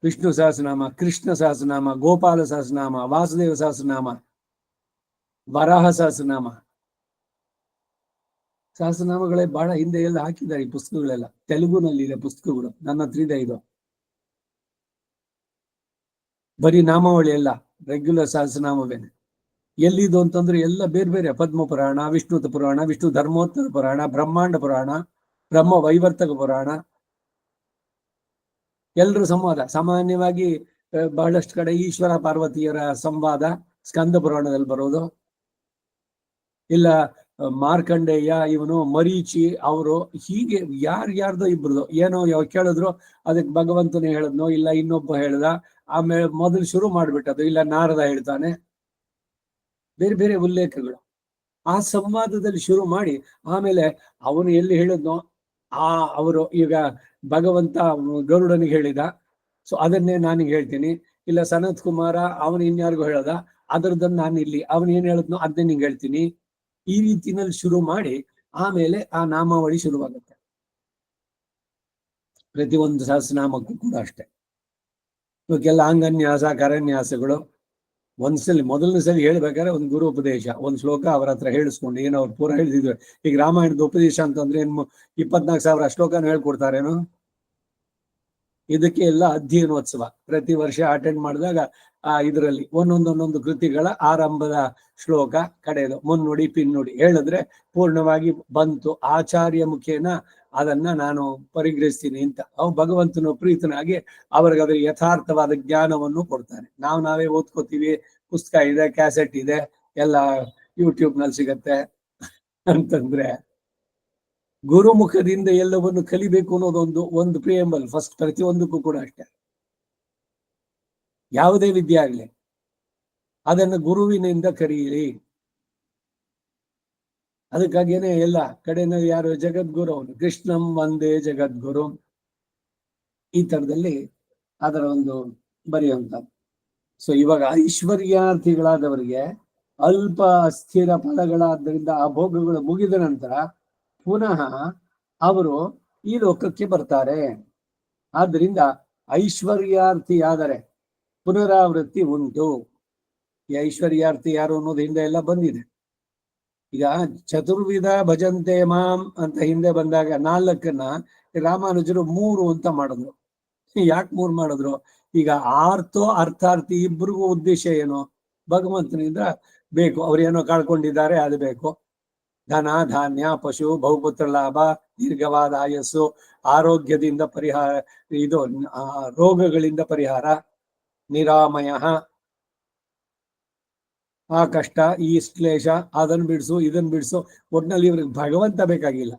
ವಿಷ್ಣು ಸಹಸ್ರನಾಮ, ಕೃಷ್ಣ ಸಹಸ್ರನಾಮ, ಗೋಪಾಲ ಸಹಸ್ರನಾಮ, ವಾಸುದೇವ ಸಹಸ್ರನಾಮ, ವರಾಹ ಸಹಸ್ರನಾಮಗಳೇ ಬಹಳ ಹಿಂದೆ ಎಲ್ಲ ಹಾಕಿದ್ದಾರೆ ಈ ಪುಸ್ತಕಗಳೆಲ್ಲ. ತೆಲುಗುನಲ್ಲಿ ಇದೆ ಪುಸ್ತಕಗಳು, ನನ್ನ ಹತ್ರ ಇದೆ. ಇದು ಬರೀ ನಾಮಾವಳಿ ಎಲ್ಲ ರೆಗ್ಯುಲರ್ ಸಹಸ್ರನಾಮವೇನೆ. ಎಲ್ಲಿದು ಅಂತಂದ್ರೆ ಎಲ್ಲ ಬೇರೆ ಬೇರೆ, ಪದ್ಮ ಪುರಾಣ, ವಿಷ್ಣುತ ಪುರಾಣ, ವಿಷ್ಣು ಧರ್ಮೋತ್ತರ ಪುರಾಣ, ಬ್ರಹ್ಮಾಂಡ ಪುರಾಣ, ಬ್ರಹ್ಮ ವೈವರ್ತಕ ಪುರಾಣ, ಎಲ್ಲರೂ ಸಂವಾದ. ಸಾಮಾನ್ಯವಾಗಿ ಬಹಳಷ್ಟು ಕಡೆ ಈಶ್ವರ ಪಾರ್ವತಿಯರ ಸಂವಾದ ಸ್ಕಂದ ಪುರಾಣದಲ್ಲಿ ಬರೋದು, ಇಲ್ಲ ಮಾರ್ಕಂಡೇಯ, ಇವನು ಮರೀಚಿ ಅವರು, ಹೀಗೆ ಯಾರ್ಯಾರ್ದೋ ಇಬ್ರದು ಏನೋ ಕೇಳಿದ್ರು, ಅದಕ್ಕೆ ಭಗವಂತನೇ ಹೇಳದ್ನೋ ಇಲ್ಲ ಇನ್ನೊಬ್ಬ ಹೇಳ್ದ, ಆಮೇಲೆ ಮೊದಲು ಶುರು ಮಾಡ್ಬಿಟ್ಟದು, ಇಲ್ಲ ನಾರದ ಹೇಳ್ತಾನೆ. ಬೇರೆ ಬೇರೆ ಉಲ್ಲೇಖಗಳು. ಆ ಸಂವಾದದಲ್ಲಿ ಶುರು ಮಾಡಿ ಆಮೇಲೆ ಅವನು ಎಲ್ಲಿ ಹೇಳಿದ್ನೋ ಅವರು ಈಗ ಭಗವಂತ ಗರುಡನಿಗೆ ಹೇಳಿದ, ಸೊ ಅದನ್ನೇ ನಾನೀಗ ಹೇಳ್ತೀನಿ. ಇಲ್ಲ ಸನತ್ ಕುಮಾರ ಅವನು ಇನ್ಯಾರಿಗೂ ಹೇಳದ, ಅದರದನ್ನ ನಾನು ಇಲ್ಲಿ ಅವನು ಏನ್ ಹೇಳಿದ್ನೋ ಅದನ್ನೇ ನಿಂಗೆ ಹೇಳ್ತೀನಿ. ಈ ರೀತಿನಲ್ಲಿ ಶುರು ಮಾಡಿ ಆಮೇಲೆ ಆ ನಾಮಾವಳಿ ಶುರುವಾಗುತ್ತೆ. ಪ್ರತಿಯೊಂದು ಸಹಸ್ರನಾಮಕ್ಕೂ ಕೂಡ ಅಷ್ಟೇ. ಇವಕ್ಕೆಲ್ಲ ಅಂಗನ್ಯಾಸ ಕರನ್ಯಾಸಗಳು ಒಂದ್ಸಲಿ ಮೊದಲನೇ ಸಲ ಹೇಳ್ಬೇಕಾದ್ರೆ ಒಂದು ಗುರು ಉಪದೇಶ, ಒಂದು ಶ್ಲೋಕ ಅವ್ರ ಹತ್ರ ಹೇಳಿಸ್ಕೊಂಡು ಏನೋ ಅವ್ರು ಪೂರ ಹೇಳಿದ್ರು. ಈಗ ರಾಮಾಯಣದ ಉಪದೇಶ ಅಂತಂದ್ರೆ ಏನು 24,000 ಶ್ಲೋಕನ ಹೇಳ್ಕೊಡ್ತಾರೇನು? ಇದಕ್ಕೆ ಎಲ್ಲ ಅಧ್ಯಯನೋತ್ಸವ ಪ್ರತಿ ವರ್ಷ ಅಟೆಂಡ್ ಮಾಡಿದಾಗ ಇದರಲ್ಲಿ ಒಂದೊಂದೊಂದೊಂದು ಕೃತಿಗಳ ಆರಂಭದ ಶ್ಲೋಕ, ಕಡೆಯದು ಮುನ್ನುಡಿ ಪಿನ್ನುಡಿ ಹೇಳಿದ್ರೆ ಪೂರ್ಣವಾಗಿ ಬಂತು. ಆಚಾರ್ಯ ಮುಖೇನ ಅದನ್ನ ನಾನು ಪರಿಗ್ರಹಿಸ್ತೀನಿ ಅಂತ ಅವ್ ಭಗವಂತನು ಪ್ರೀತನಾಗಿ ಅವ್ರಿಗೆ ಅದ್ರ ಯಥಾರ್ಥವಾದ ಜ್ಞಾನವನ್ನು ಕೊಡ್ತಾನೆ. ನಾವೇ ಓದ್ಕೋತೀವಿ, ಪುಸ್ತಕ ಇದೆ, ಕ್ಯಾಸೆಟ್ ಇದೆ, ಎಲ್ಲ ಯೂಟ್ಯೂಬ್ ನಲ್ಲಿ ಸಿಗತ್ತೆ ಅಂತಂದ್ರೆ ಗುರುಮುಖದಿಂದ ಎಲ್ಲವನ್ನು ಕಲಿಬೇಕು ಅನ್ನೋದೊಂದು ಒಂದು ಪ್ರಿಯಂಬಲ್ ಫಸ್ಟ್ ಪ್ರತಿಯೊಂದಕ್ಕೂ ಕೂಡ ಅಷ್ಟೇ. ಯಾವುದೇ ವಿದ್ಯೆ ಆಗ್ಲಿ ಅದನ್ನು ಗುರುವಿನಿಂದ ಕರೀರಿ. ಅದಕ್ಕಾಗೇನೆ ಎಲ್ಲ ಕಡೆನಲ್ಲಿ ಯಾರು ಜಗದ್ಗುರು ಅವನು ಕೃಷ್ಣಂ ವಂದೇ ಜಗದ್ಗುರು ಈ ತರದಲ್ಲಿ ಅದರ ಒಂದು ಬರೆಯುವಂತ. ಸೊ ಇವಾಗ ಐಶ್ವರ್ಯಾರ್ಥಿಗಳಾದವರಿಗೆ ಅಲ್ಪ ಅಸ್ಥಿರ ಫಲಗಳಾದ್ದರಿಂದ ಆ ಭೋಗಗಳು ಮುಗಿದ ನಂತರ ಪುನಃ ಅವರು ಈ ಲೋಕಕ್ಕೆ ಬರ್ತಾರೆ. ಆದ್ದರಿಂದ ಐಶ್ವರ್ಯಾರ್ಥಿ ಆದರೆ ಪುನರಾವೃತ್ತಿ ಉಂಟು. ಈ ಐಶ್ವರ್ಯಾರ್ಥಿ ಯಾರು ಅನ್ನೋದು ಹಿಂದೆ ಎಲ್ಲ ಬಂದಿದೆ. ಈಗ ಚತುರ್ವಿಧ ಭಜಂತೆ ಮಾಂ ಅಂತ ಹಿಂದೆ ಬಂದಾಗ 4ನ್ನ ರಾಮಾನುಜರು 3 ಅಂತ ಮಾಡಿದ್ರು. ಯಾಕೆ 3 ಮಾಡಿದ್ರು? ಈಗ ಆರ್ತೋ ಅರ್ಥಾರ್ಥಿ ಇಬ್ಬರಿಗೂ ಉದ್ದೇಶ ಏನು? ಭಗವಂತನಿಂದ ಬೇಕು, ಅವ್ರೇನೋ ಕಳ್ಕೊಂಡಿದ್ದಾರೆ, ಅದು ಬೇಕು. ಧನ ಧಾನ್ಯ ಪಶು ಬಹುಪುತ್ರ ಲಾಭ ದೀರ್ಘವಾದ ಆಯಸ್ಸು ಆರೋಗ್ಯದಿಂದ ಪರಿಹಾರ, ಇದು ರೋಗಗಳಿಂದ ಪರಿಹಾರ, ನಿರಾಮಯ, ಆ ಕಷ್ಟ ಈ ಕ್ಲೇಶ ಅದನ್ನು ಬಿಡಿಸು ಇದನ್ನು ಬಿಡಿಸು. ಒಟ್ನಲ್ಲಿ ಇವ್ರಿಗೆ ಭಗವಂತ ಬೇಕಾಗಿಲ್ಲ.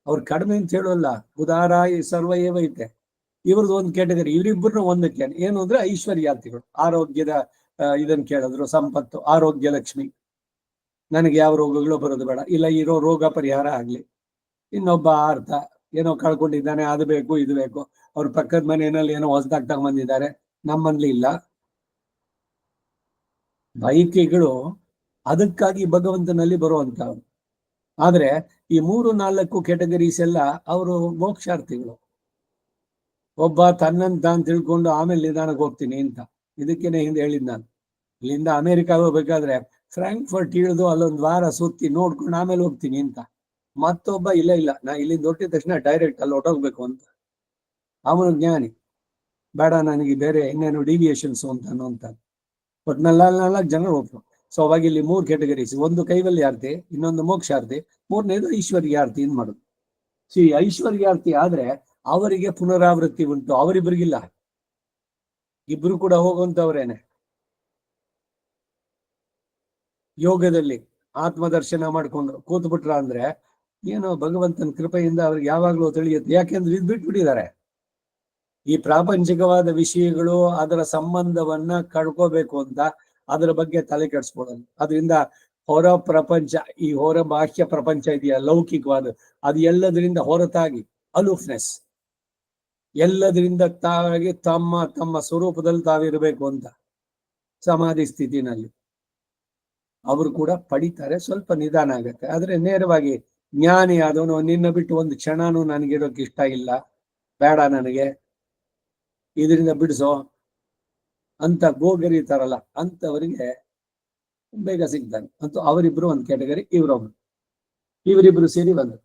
ಅವ್ರು ಕಡಿಮೆ ಅಂತ ಹೇಳೋಲ್ಲ, ಉದಾರ ಸರ್ವ ಏವ ಐತೆ. ಇವ್ರದ್ದು ಒಂದು ಕ್ಯಾಟಗರಿ, ಇವರಿಬ್ಬರನ್ನ ಒಂದಕ್ಕೆ ಏನು ಅಂದ್ರೆ ಐಶ್ವರ್ಯಾರ್ಥಿಗಳು. ಆರೋಗ್ಯದ ಇದನ್ನು ಕೇಳಿದ್ರು, ಸಂಪತ್ತು ಆರೋಗ್ಯ ಲಕ್ಷ್ಮಿ, ನನಗೆ ಯಾವ ರೋಗಗಳು ಬರೋದು ಬೇಡ, ಇಲ್ಲ ಇರೋ ರೋಗ ಪರಿಹಾರ ಆಗ್ಲಿ. ಇನ್ನೊಬ್ಬ ಅರ್ಥ ಏನೋ ಕಳ್ಕೊಂಡಿದ್ದಾನೆ, ಅದು ಬೇಕು ಇದು ಬೇಕು. ಅವ್ರ ಪಕ್ಕದ ಮನೆಯಲ್ಲಿ ಏನೋ ಹೊಸದಾಗಿ ತಗೊಂಡ್ಬಂದಿದ್ದಾರೆ, ನಮ್ಮಲ್ಲಿ ಇಲ್ಲ. ಬೈಕೆಗಳು ಅದಕ್ಕಾಗಿ ಭಗವಂತನಲ್ಲಿ ಬರುವಂತವ್ರು. ಆದ್ರೆ ಈ 3-4 ಕ್ಯಾಟಗರೀಸ್ ಎಲ್ಲ ಅವರು ಮೋಕ್ಷಾರ್ಥಿಗಳು. ಒಬ್ಬ ತನ್ನಂತ ಅಂತ ತಿಳ್ಕೊಂಡು ಆಮೇಲೆ ನಿಧಾನಕ್ಕೆ ಹೋಗ್ತೀನಿ ಅಂತ. ಇದಕ್ಕೇನೆ ಹಿಂದೆ ಹೇಳಿದ್ ನಾನು, ಇಲ್ಲಿಂದ ಅಮೆರಿಕ ಹೋಗ್ಬೇಕಾದ್ರೆ ಫ್ರಾಂಕ್ಫರ್ಟ್ ಇಳಿದು ಅಲ್ಲೊಂದು ವಾರ ಸುತ್ತಿ ನೋಡ್ಕೊಂಡು ಆಮೇಲೆ ಹೋಗ್ತೀನಿ ಅಂತ. ಮತ್ತೊಬ್ಬ ಇಲ್ಲ ನಾ ಇಲ್ಲಿಂದ ಹೊಟ್ಟಿದ ತಕ್ಷಣ ಡೈರೆಕ್ಟ್ ಅಲ್ಲಿ ಹೊಟ್ಟೋಗ್ಬೇಕು ಅಂತ. ಅವನು ಜ್ಞಾನಿ, ಬೇಡ ನನಗೆ ಬೇರೆ ಇನ್ನೇನು ಡಿವಿಯೇಷನ್ಸ್ ಅಂತ ಅನ್ನೋಂತ. ಬಟ್ 4 ಜನ ಹೋಗ್ರು. ಸೊ ಅವಾಗ ಇಲ್ಲಿ 3 ಕ್ಯಾಟಗರೀಸ್, ಒಂದು ಕೈವಲ್ಯಾರ್ಥಿ, ಇನ್ನೊಂದು ಮೋಕ್ಷಾರ್ಥಿ, 3ನೇದು ಐಶ್ವರ್ಯಾರ್ಥಿ ಅಂತ ಮಾಡುದು. ಸೊ ಈ ಐಶ್ವರ್ಯಾರ್ಥಿ ಆದ್ರೆ ಅವರಿಗೆ ಪುನರಾವೃತ್ತಿ ಉಂಟು, ಅವರಿಬ್ಬರಿಗಿಲ್ಲ. ಇಬ್ರು ಕೂಡ ಹೋಗುವಂತವ್ರೇನೆ. ಯೋಗದಲ್ಲಿ ಆತ್ಮದರ್ಶನ ಮಾಡ್ಕೊಂಡು ಕೂತ್ಬಿಟ್ರ ಅಂದ್ರೆ ಏನೋ ಭಗವಂತನ ಕೃಪೆಯಿಂದ ಅವ್ರಿಗೆ ಯಾವಾಗ್ಲೂ ತಿಳಿಯುತ್ತೆ. ಯಾಕೆಂದ್ರೆ ಇದು ಬಿಟ್ಬಿಟ್ಟಿದ್ದಾರೆ. ಈ ಪ್ರಾಪಂಚಿಕವಾದ ವಿಷಯಗಳು ಅದರ ಸಂಬಂಧವನ್ನ ಕಳ್ಕೋಬೇಕು ಅಂತ ಅದರ ಬಗ್ಗೆ ತಲೆ ಕೆಡಿಸ್ಕೊಳ್ಳೋದು. ಅದರಿಂದ ಹೊರ ಪ್ರಪಂಚ, ಈ ಹೊರ ಬಾಹ್ಯ ಪ್ರಪಂಚ ಇದೆಯಾ ಲೌಕಿಕವಾದ, ಅದು ಎಲ್ಲದರಿಂದ ಹೊರತಾಗಿ ಅಲೂಫ್ನೆಸ್, ಎಲ್ಲದರಿಂದ ತಾವಾಗಿ ತಮ್ಮ ತಮ್ಮ ಸ್ವರೂಪದಲ್ಲಿ ತಾವಿರಬೇಕು ಅಂತ ಸಮಾಧಿ ಸ್ಥಿತಿನಲ್ಲಿ ಅವರು ಕೂಡ ಪಡಿತಾರೆ. ಸ್ವಲ್ಪ ನಿಧಾನ ಆಗತ್ತೆ. ಆದ್ರೆ ನೇರವಾಗಿ ಜ್ಞಾನಿ ಆದವನು ನಿನ್ನ ಬಿಟ್ಟು ಒಂದು ಕ್ಷಣನೂ ನನಗಿರೋಕೆ ಇಷ್ಟ ಇಲ್ಲ, ಬೇಡ ನನಗೆ, ಇದರಿಂದ ಬಿಡಿಸೋ ಅಂತ ಗೋಗರಿತಾರಲ್ಲ ಅಂತವರಿಗೆ ಬೇಗ ಸಿಗ್ತಾನೆ. ಅಂತೂ ಅವರಿಬ್ರು ಒಂದು ಕ್ಯಾಟಗರಿ, ಇವರಿಬ್ರು ಸೇರಿ ಬಂದ್ರು.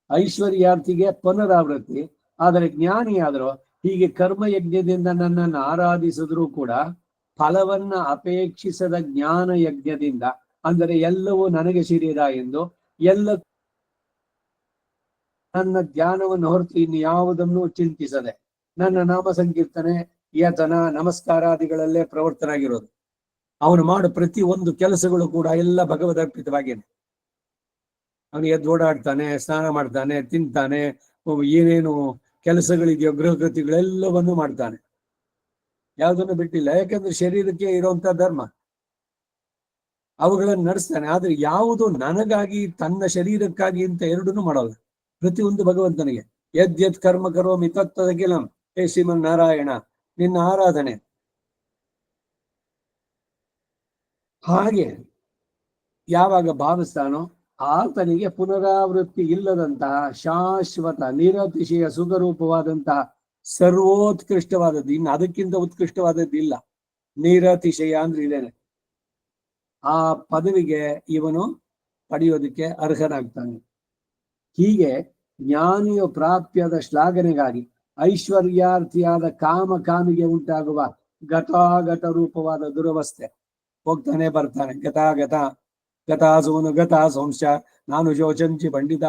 ಐಶ್ವರ್ಯಾರ್ಥಿಗೆ ಪುನರಾವೃತ್ತಿ, ಆದರೆ ಜ್ಞಾನಿ ಆದರೂ ಹೀಗೆ ಕರ್ಮಯಜ್ಞದಿಂದ ನನ್ನನ್ನು ಆರಾಧಿಸಿದ್ರು ಕೂಡ ಫಲವನ್ನ ಅಪೇಕ್ಷಿಸದ ಜ್ಞಾನ ಯಜ್ಞದಿಂದ, ಅಂದರೆ ಎಲ್ಲವೂ ನನಗೆ ಸೇರಿದ ಎಂದು ಎಲ್ಲ ನನ್ನ ಧ್ಯಾನವನ್ನು ಹೊರತು ಇನ್ನು ಯಾವುದನ್ನು ಚಿಂತಿಸದೆ ನನ್ನ ನಾಮ ಸಂಕೀರ್ತನೆ ಯತನ ನಮಸ್ಕಾರಾದಿಗಳಲ್ಲೇ ಪ್ರವರ್ತನಾಗಿರೋದು. ಅವನು ಮಾಡೋ ಪ್ರತಿ ಒಂದು ಕೆಲಸಗಳು ಕೂಡ ಎಲ್ಲ ಭಗವದರ್ಪಿತವಾಗಿದೆ. ಅವನು ಎದ್ದು ಓಡಾಡ್ತಾನೆ, ಸ್ನಾನ ಮಾಡ್ತಾನೆ, ತಿಂತಾನೆ, ಏನೇನು ಕೆಲಸಗಳಿದೆಯೋ ಗೃಹಕೃತಿಗಳೆಲ್ಲವನ್ನು ಮಾಡ್ತಾನೆ, ಯಾವುದನ್ನು ಬಿಟ್ಟಿಲ್ಲ. ಯಾಕಂದ್ರೆ ಶರೀರಕ್ಕೆ ಇರುವಂತ ಧರ್ಮ. ಅವುಗಳನ್ನು ನಡೆಸ್ತಾನೆ. ಆದ್ರೆ ಯಾವುದು ನನಗಾಗಿ, ತನ್ನ ಶರೀರಕ್ಕಾಗಿ ಅಂತ ಎರಡನ್ನೂ ಮಾಡೋಲ್ಲ. ಪ್ರತಿಯೊಂದು ಭಗವಂತನಿಗೆ. ಯದ್ ಕರ್ಮ ಕರೋಮಿ ತತ್ತದಖಿಲಂ. ಹೇ ಶ್ರೀಮನ್ ನಾರಾಯಣ, ನಿನ್ನ ಆರಾಧನೆ. ಹಾಗೆ ಯಾವಾಗ ಭಾವಿಸ್ತಾನೋ ಆತನಿಗೆ ಪುನರಾವೃತ್ತಿ ಇಲ್ಲದಂತಹ ಶಾಶ್ವತ ನಿರತಿಶಯ ಸುಖರೂಪವಾದಂತಹ ಸರ್ವೋತ್ಕೃಷ್ಟವಾದದ್ದು, ಇನ್ನು ಅದಕ್ಕಿಂತ ಉತ್ಕೃಷ್ಟವಾದದ್ದು ಇಲ್ಲ. ನಿರತಿಶಯ ಅಂದ್ರೆ ಇದೇನೆ. ಆ ಪದವಿಗೆ ಇವನು ಪಡೆಯೋದಕ್ಕೆ ಅರ್ಹನಾಗ್ತಾನೆ. ಹೀಗೆ ಜ್ಞಾನಿಯ ಪ್ರಾಪ್ತಿಯಾದ ಶ್ಲಾಘನೆಗಾಗಿ ಐಶ್ವರ್ಯಾರ್ಥಿಯಾದ ಕಾಮಿಗೆ ಉಂಟಾಗುವ ಗತಾಗತ ರೂಪವಾದ ದುರವಸ್ಥೆ. ಹೋಗ್ತಾನೆ ಬರ್ತಾನೆ, ಗತಾಸೋನು ಗತಾ ಸಂಶ ನಾನು ಶೋಚಂಚಿ ಪಂಡಿತ.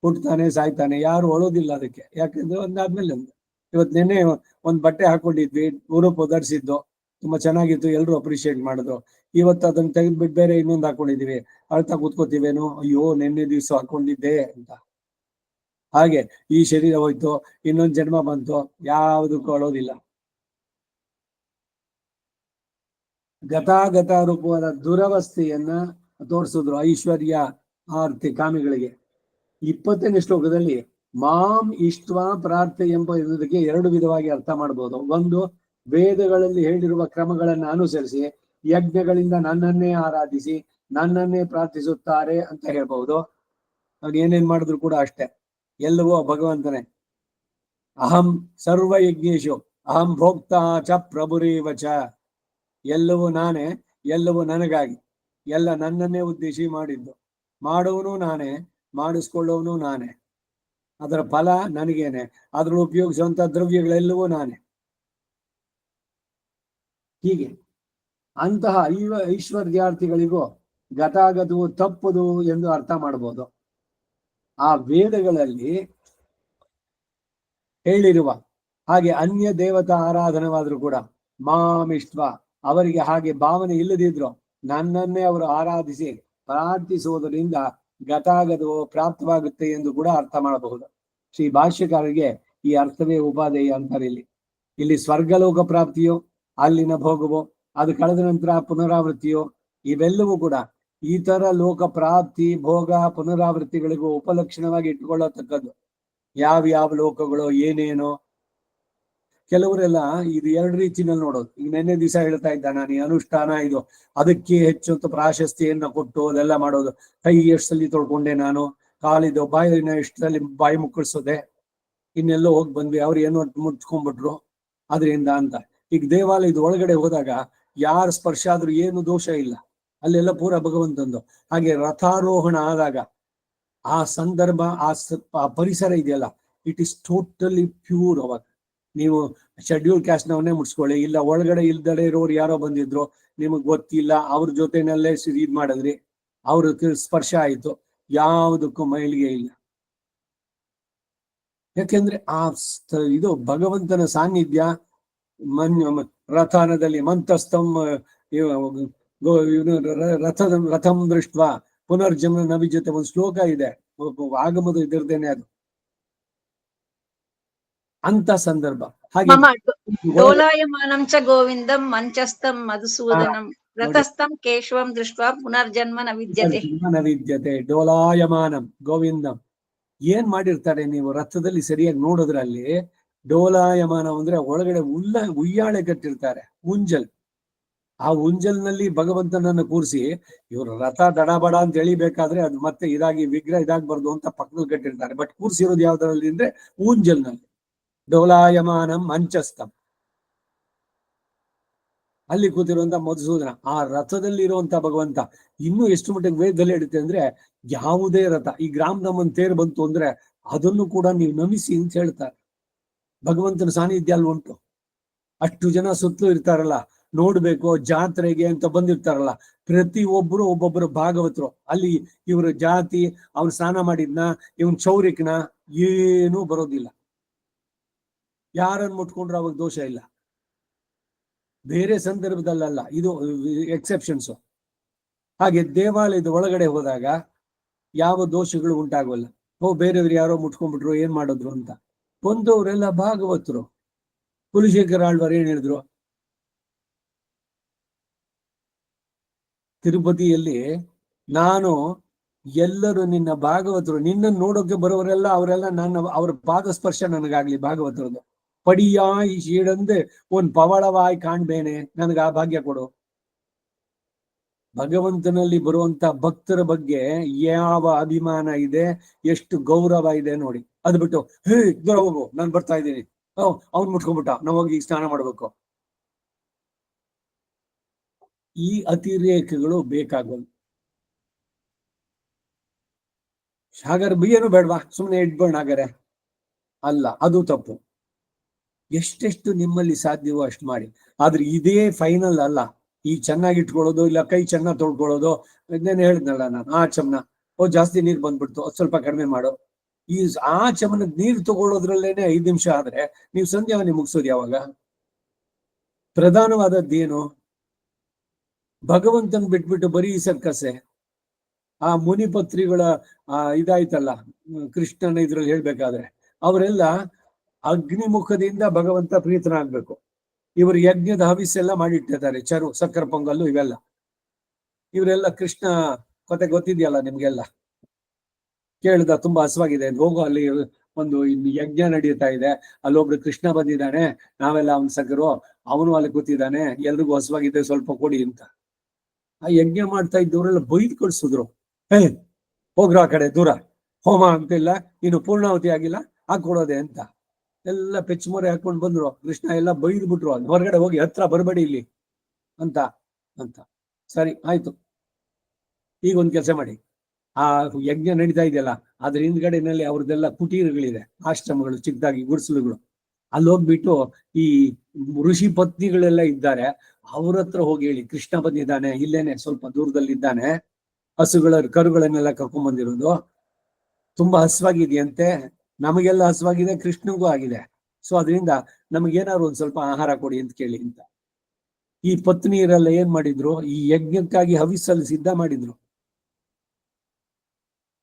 ಹುಟ್ಟತಾನೆ ಸಾಯ್ತಾನೆ, ಯಾರು ಅಳೋದಿಲ್ಲ ಅದಕ್ಕೆ. ಯಾಕಂದ್ರೆ ಒಂದಾದ್ಮೇಲೆ ಒಂದು. ಇವತ್ತು ನಿನ್ನೆ ಒಂದ್ ಬಟ್ಟೆ ಹಾಕೊಂಡಿದ್ವಿ, ಉರುಪು ಧರಿಸಿದ್ದು ತುಂಬಾ ಚೆನ್ನಾಗಿತ್ತು, ಎಲ್ರು ಅಪ್ರಿಶಿಯೇಟ್ ಮಾಡಿದ್ರು. ಇವತ್ತು ಅದನ್ನ ತೆಗೆದ್ಬಿಟ್ಟು ಬೇರೆ ಇನ್ನೊಂದು ಹಾಕೊಂಡಿದೀವಿ, ಅಳ್ತಾ ಕೂತ್ಕೋತೀವೇನು, ಅಯ್ಯೋ ನಿನ್ನೆ ದಿವ್ಸ ಹಾಕೊಂಡಿದ್ದೆ ಅಂತ. ಹಾಗೆ ಈ ಶರೀರ ಹೋಯ್ತು, ಇನ್ನೊಂದು ಜನ್ಮ ಬಂತು, ಯಾವುದಕ್ಕೂ ಅಳೋದಿಲ್ಲ. ಗತಾಗತ ರೂಪವಾದ ದುರವಸ್ಥೆಯನ್ನ ತೋರಿಸಿದ್ರು ಐಶ್ವರ್ಯ ಆರ್ತಿ ಕಾಮಿಗಳಿಗೆ. 20ನೇ ಶ್ಲೋಕದಲ್ಲಿ ಮಾಂ ಇಷ್ಟ್ವಾ ಪ್ರಾರ್ಥೆ ಎಂಬ ಇದಕ್ಕೆ ಎರಡು ವಿಧವಾಗಿ ಅರ್ಥ ಮಾಡಬಹುದು. ಒಂದು, ವೇದಗಳಲ್ಲಿ ಹೇಳಿರುವ ಕ್ರಮಗಳನ್ನು ಅನುಸರಿಸಿ ಯಜ್ಞಗಳಿಂದ ನನ್ನನ್ನೇ ಆರಾಧಿಸಿ ನನ್ನನ್ನೇ ಪ್ರಾರ್ಥಿಸುತ್ತಾರೆ ಅಂತ ಹೇಳ್ಬಹುದು. ಅವ್ರು ಏನೇನ್ ಮಾಡಿದ್ರು ಕೂಡ ಅಷ್ಟೇ, ಎಲ್ಲವೂ ಭಗವಂತನೇ. ಅಹಂ ಸರ್ವ ಯಜ್ಞೇಶು ಅಹಂ ಭೋಕ್ತಾ ಚ ಪ್ರಭುರೇವ ಚ. ಎಲ್ಲವೂ ನಾನೇ, ಎಲ್ಲವೂ ನನಗಾಗಿ, ಎಲ್ಲ ನನ್ನನ್ನೇ ಉದ್ದೇಶಿ ಮಾಡಿದ್ದು. ಮಾಡುವನು ನಾನೇ, ಮಾಡಿಸ್ಕೊಳ್ಳೋನು ನಾನೇ, ಅದರ ಫಲ ನನಗೇನೆ, ಅದ್ರಲ್ಲಿ ಉಪಯೋಗಿಸುವಂತ ದ್ರವ್ಯಗಳೆಲ್ಲವೂ ನಾನೇ. ಹೀಗೆ ಅಂತಹ ಐಶ್ವರ್ಯಾರ್ಥಿಗಳಿಗೂ ಗತಾಗತವು ತಪ್ಪುದು ಎಂದು ಅರ್ಥ ಮಾಡಬಹುದು. ಆ ವೇದಗಳಲ್ಲಿ ಹೇಳಿರುವ ಹಾಗೆ ಅನ್ಯ ದೇವತಾ ಆರಾಧನವಾದ್ರೂ ಕೂಡ ಮಾಮಿಷ್ಟ್ವ, ಅವರಿಗೆ ಹಾಗೆ ಭಾವನೆ ಇಲ್ಲದಿದ್ರು ನನ್ನನ್ನೇ ಅವರು ಆರಾಧಿಸಿ ಪ್ರಾರ್ಥಿಸುವುದರಿಂದ ಗತಾಗತವು ಪ್ರಾಪ್ತವಾಗುತ್ತೆ ಎಂದು ಕೂಡ ಅರ್ಥ ಮಾಡಬಹುದು. ಶ್ರೀ ಭಾಷ್ಯಕಾರರಿಗೆ ಈ ಅರ್ಥವೇ ಉಪಾದೇಯ ಅಂತಾರೆ. ಇಲ್ಲಿ ಸ್ವರ್ಗಲೋಕ ಪ್ರಾಪ್ತಿಯೋ, ಅಲ್ಲಿನ ಭೋಗವೋ, ಅದು ಕಳೆದ ನಂತರ ಪುನರಾವೃತ್ತಿಯೋ, ಇವೆಲ್ಲವೂ ಕೂಡ ಇತರ ಲೋಕ ಪ್ರಾಪ್ತಿ, ಭೋಗ, ಪುನರಾವೃತ್ತಿಗಳಿಗೂ ಉಪಲಕ್ಷಣವಾಗಿ ಇಟ್ಟುಕೊಳ್ಳತಕ್ಕದ್ದು. ಯಾವ ಲೋಕಗಳು ಏನೇನೋ. ಕೆಲವರೆಲ್ಲ ಇದು ಎರಡು ರೀತಿನಲ್ಲಿ ನೋಡೋದು. ಈಗ ನೆನ್ನೆ ದಿವಸ ಹೇಳ್ತಾ ಇದ್ದ ನಾನು, ಈ ಅನುಷ್ಠಾನ ಇದು ಅದಕ್ಕೆ ಹೆಚ್ಚು ಪ್ರಾಶಸ್ತಿಯನ್ನ ಕೊಟ್ಟು ಅದೆಲ್ಲ ಮಾಡೋದು. ಕೈ ಎಷ್ಟಲ್ಲಿ ತೊಳ್ಕೊಂಡೆ ನಾನು, ಕಾಲಿದು ಬಾಯಿನ ಎಷ್ಟಲ್ಲಿ ಬಾಯಿ ಮುಕ್ಕಳಿಸೋದೆ, ಇನ್ನೆಲ್ಲೋ ಹೋಗಿ ಬಂದ್ವಿ, ಅವ್ರು ಏನೋ ಮುಚ್ಕೊಂಡ್ಬಿಟ್ರು ಅದರಿಂದ ಅಂತ. ಈಗ ದೇವಾಲಯದ ಒಳಗಡೆ ಹೋದಾಗ ಯಾರ ಸ್ಪರ್ಶ ಆದ್ರೂ ಏನು ದೋಷ ಇಲ್ಲ, ಅಲ್ಲೆಲ್ಲ ಪೂರ ಭಗವಂತಂದು. ಹಾಗೆ ರಥಾರೋಹಣ ಆದಾಗ ಆ ಸಂದರ್ಭ, ಆ ಪರಿಸರ ಇದೆಯಲ್ಲ, ಇಟ್ ಇಸ್ ಟೋಟಲಿ ಪ್ಯೂರ್. ಅವಾಗ ನೀವು ಶೆಡ್ಯೂಲ್ ಕ್ಯಾಸ್ಟ್ನವನ್ನೇ ಮುಡ್ಸ್ಕೊಳ್ಳಿ, ಇಲ್ಲ ಒಳಗಡೆ ಇಲ್ದಡೆ ಇರೋರು ಯಾರೋ ಬಂದಿದ್ರು, ನಿಮಗ್ ಗೊತ್ತಿಲ್ಲ, ಅವ್ರ ಜೊತೆನಲ್ಲೇ ಇದ್ ಮಾಡಿದ್ರಿ, ಅವ್ರ ಸ್ಪರ್ಶ ಆಯ್ತು, ಯಾವುದಕ್ಕೂ ಮೈಲಿಗೆ ಇಲ್ಲ. ಯಾಕೆಂದ್ರೆ ಆ ಇದು ಭಗವಂತನ ಸಾನ್ನಿಧ್ಯ. ರಥಾನದಲ್ಲಿ ಮಂತಸ್ತಂ ರಥಂ ದೃಷ್ಟ ಪುನರ್ಜನ್ಮ ನವಿಜತೆ ಒಂದು ಶ್ಲೋಕ ಇದೆ, ಆಗಮದ ಇದರದೇನೆ ಅದು. ಅಂತ ಸಂದರ್ಭ. ಹಾಗೆ ಡೋಲಾಯಮಾನಂ ಚ ಗೋವಿಂದಂ ಮಂಚಸ್ಥಂ ಮಧುಸೂದನಂ ರಥಸ್ಥಂ ಕೇಶವಂ ದೃಷ್ಟ್ವಾ ಪುನರ್ಜನ್ಮ ನ ವಿದ್ಯತೆ. ಡೋಲಾಯಮಾನಂ ಗೋವಿಂದಂ. ಏನ್ ಮಾಡಿರ್ತಾರೆ ನೀವು ರಥದಲ್ಲಿ ಸರಿಯಾಗಿ ನೋಡೋದ್ರಲ್ಲಿ, ಡೋಲಾಯಮಾನ ಅಂದ್ರೆ ಒಳಗಡೆ ಉಯ್ಯಾಳೆ ಕಟ್ಟಿರ್ತಾರೆ, ಉಂಜಲ್. ಆ ಉಂಜಲ್ನಲ್ಲಿ ಭಗವಂತನನ್ನು ಕೂರಿಸಿ ಇವರು ರಥ ದಡಬಡ ಅಂತ ಎಳಿಬೇಕಾದ್ರೆ ಅದು ಮತ್ತೆ ಇದಾಗಿ ವಿಗ್ರಹ ಇದಾಗಬಾರ್ದು ಅಂತ ಪಕ್ಕದಲ್ಲಿ ಕಟ್ಟಿರ್ತಾರೆ. ಬಟ್ ಕೂರಿಸಿರೋದು ಯಾವ್ದ್ರಲ್ಲಿ ಅಂದ್ರೆ ಊಂಜಲ್ನಲ್ಲಿ. ಡೋಲಾಯಮಾನಂ ಮಂಚಸ್ಥಂ, ಅಲ್ಲಿ ಕೂತಿರುವಂತ ಮಧುಸೂದನ, ಆ ರಥದಲ್ಲಿ ಇರುವಂತ ಭಗವಂತ. ಇನ್ನೂ ಎಷ್ಟು ಮಟ್ಟಿಗೆ ವೇಗದಲ್ಲಿ ಇಡುತ್ತೆ ಅಂದ್ರೆ, ಯಾವುದೇ ರಥ, ಈ ಗ್ರಾಮದಮ್ಮನ್ ತೇರು ಬಂತು ಅಂದ್ರೆ ಅದನ್ನು ಕೂಡ ನೀವು ನಮಿಸಿ ಅಂತ ಹೇಳ್ತಾರೆ. ಭಗವಂತನ ಸಾನ್ನಿಧ್ಯ ಅಲ್ಲಿ ಉಂಟು. ಅಷ್ಟು ಜನ ಸುತ್ತಲೂ ಇರ್ತಾರಲ್ಲ, ನೋಡ್ಬೇಕು ಜಾತ್ರೆಗೆ ಅಂತ ಬಂದಿರ್ತಾರಲ್ಲ, ಪ್ರತಿ ಒಬ್ಬೊಬ್ಬರು ಭಾಗವತರು. ಅಲ್ಲಿ ಇವ್ರ ಜಾತಿ, ಅವ್ನು ಸ್ನಾನ ಮಾಡಿದ್ನ, ಇವನ್ ಚೌರಿಕ್ನ, ಏನೂ ಬರೋದಿಲ್ಲ. ಯಾರನ್ನು ಮುಟ್ಕೊಂಡ್ರೆ ಅವಾಗ ದೋಷ ಇಲ್ಲ. ಬೇರೆ ಸಂದರ್ಭದಲ್ಲ, ಇದು ಎಕ್ಸೆಪ್ಷನ್ಸ್. ಹಾಗೆ ದೇವಾಲಯದ ಒಳಗಡೆ ಹೋದಾಗ ಯಾವ ದೋಷಗಳು ಉಂಟಾಗೋಲ್ಲ. ಬೇರೆಯವ್ರು ಯಾರೋ ಮುಟ್ಕೊಂಡ್ಬಿಟ್ರು, ಏನ್ ಮಾಡಿದ್ರು ಅಂತ. ಬಂದವರೆಲ್ಲ ಭಾಗವತರು. ಕುಲಶೇಖರ ಆಳ್ವಾರ್ ಏನ್ ಹೇಳಿದ್ರು, ತಿರುಪತಿಯಲ್ಲಿ ನಾನು ಎಲ್ಲರೂ ನಿನ್ನ ಭಾಗವತರು ನಿನ್ನನ್ನು ನೋಡೋಕೆ ಬರೋರೆಲ್ಲ ಅವರೆಲ್ಲ ಅವ್ರ ಪಾದ ಸ್ಪರ್ಶ ನನಗಾಗ್ಲಿ ಭಾಗವತರದು ಪಡಿಯಾಯಿ ಶೀಡಂದೆ ಒಂದ್ ಪವಳವಾಯಿ ಕಾಣ್ಬೇನೆ ನನಗೆ ಆ ಭಾಗ್ಯ ಕೊಡು. ಭಗವಂತನಲ್ಲಿ ಬರುವಂತ ಭಕ್ತರ ಬಗ್ಗೆ ಯಾವ ಅಭಿಮಾನ ಇದೆ, ಎಷ್ಟು ಗೌರವ ಇದೆ ನೋಡಿ. ಅದು ಬಿಟ್ಟು ಹೇ ದೂರ ಹೋಗು ನಾನು ಬರ್ತಾ ಇದ್ದೀನಿ, ಅವ್ನ್ ಮುಟ್ಕೊಂಡ್ಬಿಟ್ಟ ನಾವು ಹೋಗಿ ಸ್ನಾನ ಮಾಡ್ಬೇಕು, ಈ ಅತಿರೇಕಗಳು ಬೇಕಾಗೋದು. ಹಾಗಾದ್ರೆ ಬಿಯ್ಯನು ಬೇಡವಾ, ಸುಮ್ಮನೆ ಇಟ್ಬೇಡ ಹಾಗಾರೆ ಅಲ್ಲ, ಅದು ತಪ್ಪು. ಎಷ್ಟೆಷ್ಟು ನಿಮ್ಮಲ್ಲಿ ಸಾಧ್ಯವೋ ಅಷ್ಟು ಮಾಡಿ. ಆದ್ರೆ ಇದೇ ಫೈನಲ್ ಅಲ್ಲ. ಈ ಚೆನ್ನಾಗಿ ಇಟ್ಕೊಳ್ಳೋದು, ಇಲ್ಲ ಕೈ ಚೆನ್ನಾಗಿ ತೊಳ್ಕೊಳ್ಳೋದು, ಇನ್ನೇನು ಹೇಳಿದ್ನಲ್ಲ ನಾನು, ಆ ಚಮನ ಜಾಸ್ತಿ ನೀರು ಬಂದ್ಬಿಡ್ತು ಸ್ವಲ್ಪ ಕಡಿಮೆ ಮಾಡು. ಈ ಆ ಚಮನ ನೀರು ತಗೊಳ್ಳೋದ್ರಲ್ಲೇನೆ 5 ನಿಮಿಷ ಆದ್ರೆ ನೀವು ಸಂಧ್ಯಾವನೆ ಮುಗಿಸೋದು ಯಾವಾಗ? ಪ್ರಧಾನವಾದದ್ದೇನು? ಭಗವಂತನ್ ಬಿಟ್ಬಿಟ್ಟು ಬರೀ ಸರ್ಕಸೆ. ಆ ಮುನಿಪತ್ರಿಗಳ ಇದಾಯ್ತಲ್ಲ ಕೃಷ್ಣನ ಇದ್ರಲ್ಲಿ ಹೇಳ್ಬೇಕಾದ್ರೆ, ಅವರೆಲ್ಲ ಅಗ್ನಿಮುಖದಿಂದ ಭಗವಂತ ಪ್ರೀತನಾಗ್ಬೇಕು. ಇವರು ಯಜ್ಞದ ಹವಿಸ್ಸೆಲ್ಲ ಮಾಡಿಟ್ಟಿದ್ದಾರೆ, ಚರು ಸಕ್ಕರೆ ಪೊಂಗಲ್ಲು ಇವೆಲ್ಲ. ಇವರೆಲ್ಲ ಕೃಷ್ಣ ಕತೆ ಗೊತ್ತಿದೆಯಲ್ಲ ನಿಮ್ಗೆಲ್ಲ, ಕೇಳ್ದ ತುಂಬಾ ಹಸುವಾಗಿದೆ, ಹೋಗು ಅಲ್ಲಿ ಒಂದು ಯಜ್ಞ ನಡೀತಾ ಇದೆ, ಅಲ್ಲೊಬ್ರು ಕೃಷ್ಣ ಬಂದಿದ್ದಾನೆ, ನಾವೆಲ್ಲ ಅವನ್ ಸಗರು, ಅವನು ಅಲ್ಲಿ ಕೂತಿದ್ದಾನೆ, ಎಲ್ರಿಗೂ ಹಸುವಾಗಿದೆ ಸ್ವಲ್ಪ ಕೊಡಿ ಅಂತ. ಆ ಯಜ್ಞ ಮಾಡ್ತಾ ಇದ್ದವರೆಲ್ಲ ಬೈದ್ ಕಳ್ಸಿದ್ರು, ಹೋಗ್ರು ಆ ಕಡೆ ದೂರ, ಹೋಮ ಅಂತಿಲ್ಲ, ಇನ್ನು ಪೂರ್ಣಾವತಿ ಆಗಿಲ್ಲ, ಹಾಕೊಡೋದೆ ಅಂತ. ಎಲ್ಲ ಪೆಚ್ಚುಮೊರೆ ಹಾಕೊಂಡ್ ಬಂದ್ರು. ಕೃಷ್ಣ ಎಲ್ಲ ಬೈದ್ ಬಿಟ್ರು, ಹೊರಗಡೆ ಹೋಗಿ ಹತ್ರ ಬರಬೇಡಿ ಇಲ್ಲಿ ಅಂತ ಅಂತ. ಸರಿ ಆಯ್ತು, ಈಗ ಒಂದ್ ಕೆಲಸ ಮಾಡಿ, ಆ ಯಜ್ಞ ನಡೀತಾ ಇದೆಯಲ್ಲ ಅದ್ರ ಹಿಂದ್ಗಡೆನಲ್ಲಿ ಅವ್ರದ್ದೆಲ್ಲ ಕುಟೀರಗಳಿದೆ, ಆಶ್ರಮಗಳು, ಚಿಕ್ಕದಾಗಿ ಗುಡಿಸಲುಗಳು. ಅಲ್ಲಿ ಹೋಗ್ಬಿಟ್ಟು ಈ ಋಷಿ ಪತ್ನಿಗಳೆಲ್ಲ ಇದ್ದಾರೆ, ಅವ್ರ ಹತ್ರ ಹೋಗಿ ಹೇಳಿ ಕೃಷ್ಣ ಬಂದಿದ್ದಾನೆ, ಇಲ್ಲೇನೆ ಸ್ವಲ್ಪ ದೂರದಲ್ಲಿದ್ದಾನೆ, ಕರುಗಳನ್ನೆಲ್ಲ ಕರ್ಕೊಂಡ್ ಬಂದಿರೋದು, ತುಂಬಾ ಹಸುವಾಗಿದೆಯಂತೆ, ನಮಗೆಲ್ಲ ಹಸುವಾಗಿದೆ, ಕೃಷ್ಣಗೂ ಆಗಿದೆ, ಸೊ ಅದರಿಂದ ನಮಗೇನಾದ್ರು ಒಂದ್ ಸ್ವಲ್ಪ ಆಹಾರ ಕೊಡಿ ಅಂತ ಕೇಳಿ ಅಂತ. ಈ ಪತ್ನಿಯರೆಲ್ಲ ಏನ್ ಮಾಡಿದ್ರು, ಈ ಯಜ್ಞಕ್ಕಾಗಿ ಹವಿಸ್ಸಲ್ಲಿ ಸಿದ್ಧ ಮಾಡಿದ್ರು.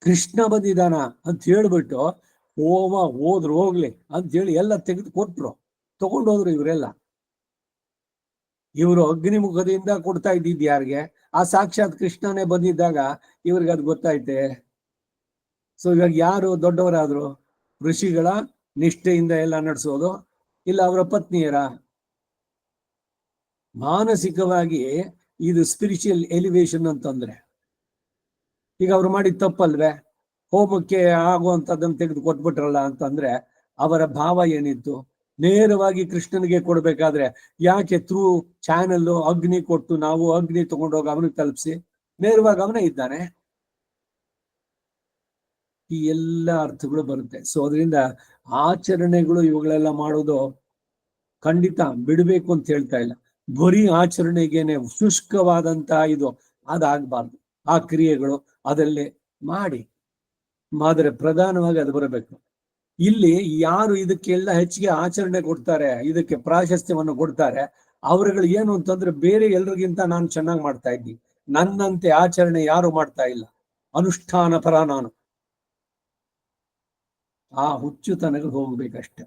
ಕೃಷ್ಣ ಬಂದಿದ್ದಾನ ಅಂತ ಹೇಳ್ಬಿಟ್ಟು ಹೋಮ ಹೋದ್ರು ಹೋಗ್ಲಿ ಅಂತ ಹೇಳಿ ಎಲ್ಲ ತೆಗೆದು ಕೊಟ್ರು, ತಗೊಂಡೋದ್ರು ಇವರೆಲ್ಲ. ಇವರು ಅಗ್ನಿಮುಖದಿಂದ ಕೊಡ್ತಾ ಇದ್ದಿದ್ ಯಾರಿಗೆ? ಆ ಸಾಕ್ಷಾತ್ ಕೃಷ್ಣನೇ ಬಂದಿದ್ದಾಗ ಇವ್ರಿಗೆ ಅದು ಗೊತ್ತಾಯ್ತೆ. ಸೊ ಇವಾಗ ಯಾರು ದೊಡ್ಡವರಾದ್ರು? ಋಷಿಗಳ ನಿಷ್ಠೆಯಿಂದ ಎಲ್ಲ ನಡೆಸೋದು, ಇಲ್ಲ ಅವರ ಪತ್ನಿಯರ? ಮಾನಸಿಕವಾಗಿ ಇದು ಸ್ಪಿರಿಚುವಲ್ ಎಲಿವೇಶನ್ ಅಂತಂದ್ರೆ, ಈಗ ಅವ್ರು ಮಾಡಿದ ತಪ್ಪಲ್ವೇ? ಹೋಮಕ್ಕೆ ಆಗುವಂತದ್ದನ್ನು ತೆಗೆದು ಕೊಟ್ಬಿಟ್ರಲ್ಲ ಅಂತಂದ್ರೆ ಅವರ ಭಾವ ಏನಿತ್ತು? ನೇರವಾಗಿ ಕೃಷ್ಣನಿಗೆ ಕೊಡ್ಬೇಕಾದ್ರೆ ಯಾಕೆ ಥ್ರೂ ಚಾನಲ್ ಅಗ್ನಿ ಕೊಟ್ಟು ನಾವು ಅಗ್ನಿ ತಗೊಂಡೋಗಿ ಅವನಿಗೆ ತಲುಪಿಸಿ, ನೇರವಾಗಿ ಅವನೇ ಇದ್ದಾನೆ. ಈ ಎಲ್ಲ ಅರ್ಥಗಳು ಬರುತ್ತೆ. ಸೊ ಅದರಿಂದ ಆಚರಣೆಗಳು ಇವುಗಳೆಲ್ಲ ಮಾಡೋದು ಖಂಡಿತ ಬಿಡಬೇಕು ಅಂತ ಹೇಳ್ತಾ ಇಲ್ಲ. ಬರೀ ಆಚರಣೆಗೇನೆ ಶುಷ್ಕವಾದಂತ ಇದು ಅದಾಗಬಾರ್ದು. ಆ ಕ್ರಿಯೆಗಳು ಅದಲ್ಲೇ ಮಾಡಿ, ಆದರೆ ಪ್ರಧಾನವಾಗಿ ಅದು ಬರಬೇಕು. ಇಲ್ಲಿ ಯಾರು ಇದಕ್ಕೆಲ್ಲ ಹೆಚ್ಚಿಗೆ ಆಚರಣೆ ಕೊಡ್ತಾರೆ, ಇದಕ್ಕೆ ಪ್ರಾಶಸ್ತ್ಯವನ್ನು ಕೊಡ್ತಾರೆ, ಅವರುಗಳು ಏನು ಅಂತಂದ್ರೆ ಬೇರೆ ಎಲ್ರಿಗಿಂತ ನಾನು ಚೆನ್ನಾಗಿ ಮಾಡ್ತಾ ಇದ್ದೀನಿ, ನನ್ನಂತೆ ಆಚರಣೆ ಯಾರು ಮಾಡ್ತಾ ಇಲ್ಲ, ಅನುಷ್ಠಾನ ಪರ ನಾನು. ಆ ಹುಚ್ಚುತನಗಳು ಹೋಗ್ಬೇಕಷ್ಟೆ.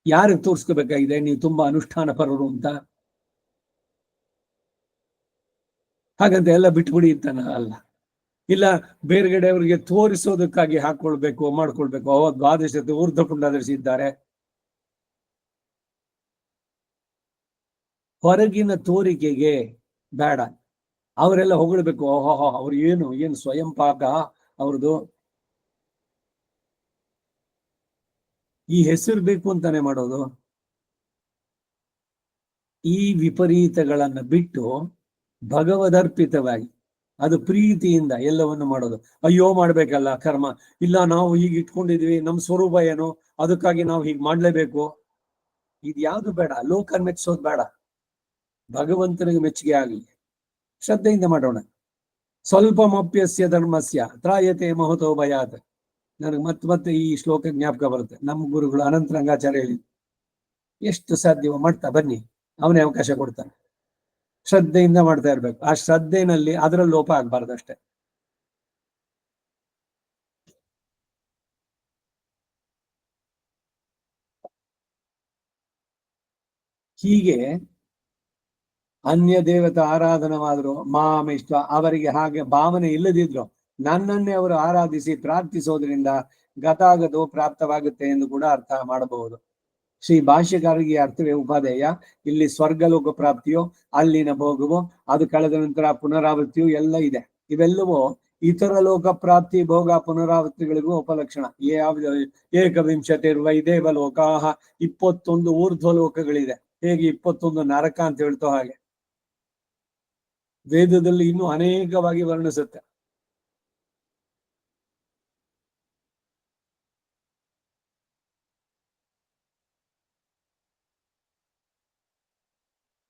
ಯಾರಿಗೆ ತೋರಿಸ್ಕೋಬೇಕಾಗಿದೆ ನೀವು ತುಂಬಾ ಅನುಷ್ಠಾನ ಪರರು ಅಂತ? ಹಾಗಂತ ಎಲ್ಲ ಬಿಟ್ಬಿಡಿ ಅಂತಾನ ಅಲ್ಲ. ಇಲ್ಲ ಬೇರೆಗಡೆ ಅವರಿಗೆ ತೋರಿಸೋದಕ್ಕಾಗಿ ಹಾಕೊಳ್ಬೇಕು ಮಾಡ್ಕೊಳ್ಬೇಕು. ಅವಾಗ ದ್ವಾದಶತೆ ಊರ್ಧ್ವ ಪುಂಡಾದರ್ಶಿದ್ದಾರೆ. ಹೊರಗಿನ ತೋರಿಕೆಗೆ ಬೇಡ. ಅವರೆಲ್ಲ ಹೊಗಳ್ಬೇಕು, ಓಹೋ ಅವ್ರು ಏನು ಸ್ವಯಂ ಪಾಕ ಅವ್ರದ್ದು, ಈ ಹೆಸರು ಬೇಕು ಅಂತಾನೆ ಮಾಡೋದು. ಈ ವಿಪರೀತಗಳನ್ನ ಬಿಟ್ಟು ಭಗವದರ್ಪಿತವಾಗಿ ಅದು ಪ್ರೀತಿಯಿಂದ ಎಲ್ಲವನ್ನು ಮಾಡೋದು. ಅಯ್ಯೋ ಮಾಡ್ಬೇಕಲ್ಲ ಕರ್ಮ, ಇಲ್ಲ ನಾವು ಹೀಗೆ ಇಟ್ಕೊಂಡಿದ್ವಿ, ನಮ್ಮ ಸ್ವರೂಪ ಏನು, ಅದಕ್ಕಾಗಿ ನಾವು ಹೀಗೆ ಮಾಡ್ಲೇಬೇಕು, ಇದು ಯಾವ್ದು ಬೇಡ. ಲೋಕ ಮೆಚ್ಚಿಸೋದು ಬೇಡ, ಭಗವಂತನಿಗೆ ಮೆಚ್ಚುಗೆ ಆಗಲಿ, ಶ್ರದ್ಧೆಯಿಂದ ಮಾಡೋಣ. ಸ್ವಲ್ಪ ಮಪ್ಯಸ್ಯ ಧರ್ಮಸ್ಯ ತ್ರಾಯತೆ ಮಹತೋ ಭಯಾತ್. ನನಗೆ ಮತ್ತೆ ಈ ಶ್ಲೋಕ ಜ್ಞಾಪಕ ಬರುತ್ತೆ. ನಮ್ಮ ಗುರುಗಳು ಅನಂತರಂಗಾಚಾರ್ಯ ಹೇಳಿ, ಎಷ್ಟು ಸಾಧ್ಯವೋ ಮಾಡ್ತಾ ಬನ್ನಿ, ಅವನೇ ಅವಕಾಶ ಕೊಡ್ತಾನೆ. ಶ್ರದ್ಧೆಯಿಂದ ಮಾಡ್ತಾ ಇರ್ಬೇಕು. ಆ ಶ್ರದ್ಧೆನಲ್ಲಿ ಅದರ ಲೋಪ ಆಗ್ಬಾರ್ದು ಅಷ್ಟೇ. ಹೀಗೆ ಅನ್ಯ ದೇವತೆ ಆರಾಧನವಾದ್ರು ಮಾಮಿಷ್ಟ, ಅವರಿಗೆ ಹಾಗೆ ಭಾವನೆ ಇಲ್ಲದಿದ್ರು ನನ್ನನ್ನೇ ಅವರು ಆರಾಧಿಸಿ ಪ್ರಾರ್ಥಿಸೋದ್ರಿಂದ ಗತಾಗತವು ಪ್ರಾಪ್ತವಾಗುತ್ತೆ ಎಂದು ಕೂಡ ಅರ್ಥ ಮಾಡಬಹುದು. ಶ್ರೀ ಭಾಷ್ಯಕಾರರಿಗೆ ಅರ್ಥವೇ ಉಪಾದೇಯ. ಇಲ್ಲಿ ಸ್ವರ್ಗಲೋಕ ಪ್ರಾಪ್ತಿಯೋ, ಅಲ್ಲಿನ ಭೋಗವೋ, ಅದು ಕಳೆದ ನಂತರ ಪುನರಾವೃತ್ತಿಯು ಎಲ್ಲ ಇದೆ. ಇವೆಲ್ಲವೂ ಇತರ ಲೋಕ ಪ್ರಾಪ್ತಿ, ಭೋಗ, ಪುನರಾವೃತ್ತಿಗಳಿಗೂ ಉಪಲಕ್ಷಣ. ಏಕವಿಂಶತಿರ್ವೈ ದೇವಲೋಕಾಹ, 21 ಊರ್ಧ್ವ ಲೋಕಗಳಿದೆ. ಹೇಗೆ 21 ನರಕ ಅಂತ ಹೇಳ್ತೋ ಹಾಗೆ ವೇದದಲ್ಲಿ ಇನ್ನೂ ಅನೇಕವಾಗಿ ವರ್ಣಿಸುತ್ತೆ.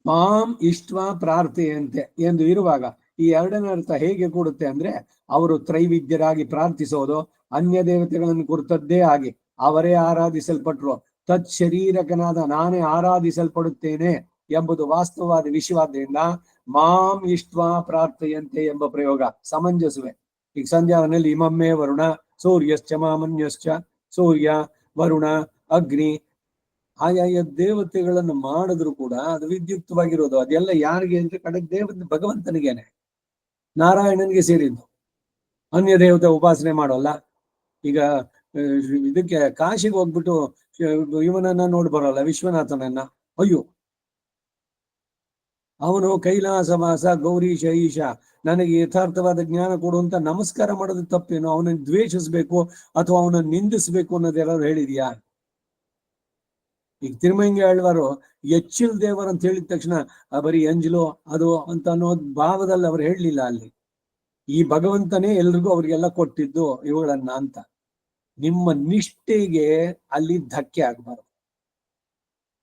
ಮಾಂ ಇಷ್ಟ್ವಾ ಪ್ರಾರ್ಥೆಯಂತೆ ಎಂದು ಇರುವಾಗ ಈ ಎರಡನೇ ಅರ್ಥ ಹೇಗೆ ಕೊಡುತ್ತೆ ಅಂದ್ರೆ, ಅವರು ತ್ರೈವಿದ್ಯರಾಗಿ ಪ್ರಾರ್ಥಿಸೋದು ಅನ್ಯ ದೇವತೆಗಳನ್ನು ಕುರಿತದ್ದೇ ಆಗಿ ಅವರೇ ಆರಾಧಿಸಲ್ಪಟ್ರು, ತತ್ ಶರೀರಕನಾದ ನಾನೇ ಆರಾಧಿಸಲ್ಪಡುತ್ತೇನೆ ಎಂಬುದು ವಾಸ್ತವವಾದ ವಿಷಯವಾದ್ರಿಂದ ಮಾಂ ಇಷ್ಟ್ವಾ ಪ್ರಾರ್ಥೆಯಂತೆ ಎಂಬ ಪ್ರಯೋಗ ಸಮಂಜಸವೇ. ಈಗ ಸಂಧ್ಯಾವನಲ್ಲಿ ಇಮಮ್ಮೆ ವರುಣ ಸೂರ್ಯಶ್ಚ ಮಾಮನ್ಯಶ್ಚ, ಸೂರ್ಯ, ವರುಣ, ಅಗ್ನಿ, ಆಯಾಯ ದೇವತೆಗಳನ್ನು ಮಾಡಿದ್ರು ಕೂಡ ಅದು ವಿದ್ಯುಕ್ತವಾಗಿರೋದು. ಅದೆಲ್ಲ ಯಾರಿಗೆ ಅಂದ್ರೆ ಕಡೆ ಭಗವಂತನಿಗೇನೆ, ನಾರಾಯಣನಿಗೆ ಸೇರಿದ್ದು. ಅನ್ಯ ದೇವತೆ ಉಪಾಸನೆ ಮಾಡೋಲ್ಲ. ಈಗ ಇದಕ್ಕೆ ಕಾಶಿಗೆ ಹೋಗ್ಬಿಟ್ಟು ಇವನನ್ನ ನೋಡಿ ಬರೋಲ್ಲ, ವಿಶ್ವನಾಥನನ್ನ. ಅಯ್ಯೋ, ಅವನು ಕೈಲಾಸವಾಸ ಗೌರೀಶ ಈಶ, ನನಗೆ ಯಥಾರ್ಥವಾದ ಜ್ಞಾನ ಕೊಡು ಅಂತ ನಮಸ್ಕಾರ ಮಾಡೋದು ತಪ್ಪೇನು? ಅವನನ್ನು ದ್ವೇಷಿಸ್ಬೇಕು ಅಥವಾ ಅವನನ್ನು ನಿಂದಿಸ್ಬೇಕು ಅನ್ನೋದು ಎಲ್ಲರೂ ಹೇಳಿದ್ಯಾ? ಈಗ ತಿರುಮಂಗಿ ಆಳ್ವಾರು ಎಚ್ಚಿಲ್ ದೇವರು ಅಂತ ಹೇಳಿದ ತಕ್ಷಣ ಬರೀ ಎಂಜಲು ಅದು ಅಂತ ಅನ್ನೋ ಭಾವದಲ್ಲಿ ಅವ್ರು ಹೇಳಲಿಲ್ಲ. ಅಲ್ಲಿ ಈ ಭಗವಂತನೇ ಎಲ್ರಿಗೂ ಅವ್ರಿಗೆಲ್ಲ ಕೊಟ್ಟಿದ್ದು ಇವುಗಳನ್ನ ಅಂತ. ನಿಮ್ಮ ನಿಷ್ಠೆಗೆ ಅಲ್ಲಿ ಧಕ್ಕೆ ಆಗ್ಬಾರ್ದು.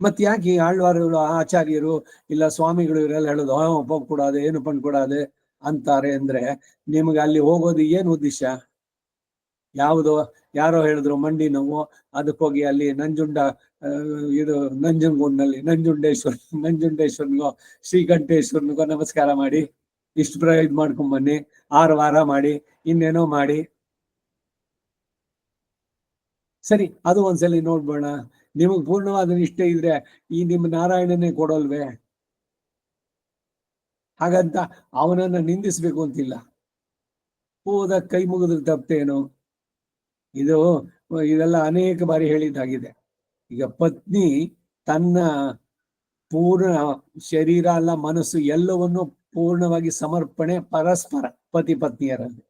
ಮತ್ ಯಾಕೆ ಆಳ್ವಾರುಗಳು, ಆಚಾರ್ಯರು, ಇಲ್ಲ ಸ್ವಾಮಿಗಳು ಇವರೆಲ್ಲ ಹೇಳೋದು ಕೊಡಾದೆ ಏನು ಪಣ್ ಕೊಡಾದೆ ಅಂತಾರೆ ಅಂದ್ರೆ, ನಿಮ್ಗೆ ಅಲ್ಲಿ ಹೋಗೋದು ಏನು ಉದ್ದೇಶ? ಯಾವುದು ಯಾರೋ ಹೇಳಿದ್ರು ಮಂಡಿ ನೋವು, ಅದಕ್ಕೆ ಹೋಗಿ ಅಲ್ಲಿ ನಂಜುಂಡ ಇದು ನಂಜನಗೂಡಿನಲ್ಲಿ ನಂಜುಂಡೇಶ್ವರನಿಗೋ ಶ್ರೀಕಂಠೇಶ್ವರನಿಗೋ ನಮಸ್ಕಾರ ಮಾಡಿ ಇಷ್ಟು ಇದ್ ಮಾಡ್ಕೊಂಡ್ ಬನ್ನಿ, 6 ವಾರ ಮಾಡಿ, ಇನ್ನೇನೋ ಮಾಡಿ. ಸರಿ, ಅದು ಒಂದ್ಸಲಿ ನೋಡ್ಬೋಣ. ನಿಮಗ್ ಪೂರ್ಣವಾದ ನಿಷ್ಠೆ ಇದ್ರೆ ಈ ನಿಮ್ಮ ನಾರಾಯಣನೇ ಕೊಡೋಲ್ವೇ? ಹಾಗಂತ ಅವನನ್ನ ನಿಂದಿಸ್ಬೇಕು ಅಂತಿಲ್ಲ. ಹೋದ ಕೈ ಮುಗಿದ್ರೆ ತಪ್ಪೇನು? ಇದೆಲ್ಲ ಅನೇಕ ಬಾರಿ ಹೇಳಿದ್ದಾಗಿದೆ. ಈಗ ಪತ್ನಿ ತನ್ನ ಪೂರ್ಣ ಶರೀರ ಅಲ್ಲ, ಮನಸ್ಸು ಎಲ್ಲವನ್ನು ಪೂರ್ಣವಾಗಿ ಸಮರ್ಪಣೆ ಪರಸ್ಪರ ಪತಿ ಪತ್ನಿಯರಲ್ಲಿ.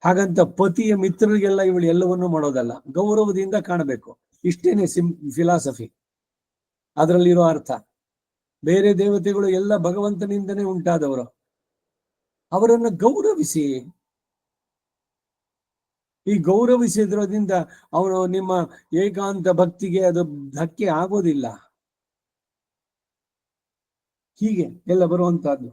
ಹಾಗಂತ ಪತಿಯ ಮಿತ್ರರಿಗೆಲ್ಲ ಇವಳು ಎಲ್ಲವನ್ನೂ ಮಾಡೋದಲ್ಲ, ಗೌರವದಿಂದ ಕಾಣಬೇಕು. ಇಷ್ಟೇನೆ ಫಿಲಾಸಫಿ, ಅದರಲ್ಲಿರೋ ಅರ್ಥ. ಬೇರೆ ದೇವತೆಗಳು ಎಲ್ಲ ಭಗವಂತನಿಂದನೇ ಉಂಟಾದವರು, ಅವರನ್ನು ಗೌರವಿಸಿ. ಈ ಗೌರವಿಸಿದ್ರೋದ್ರಿಂದ ಅವನು ನಿಮ್ಮ ಏಕಾಂತ ಭಕ್ತಿಗೆ ಅದು ಧಕ್ಕೆ ಆಗೋದಿಲ್ಲ. ಹೀಗೆ ಎಲ್ಲ ಬರುವಂತಹದ್ದು.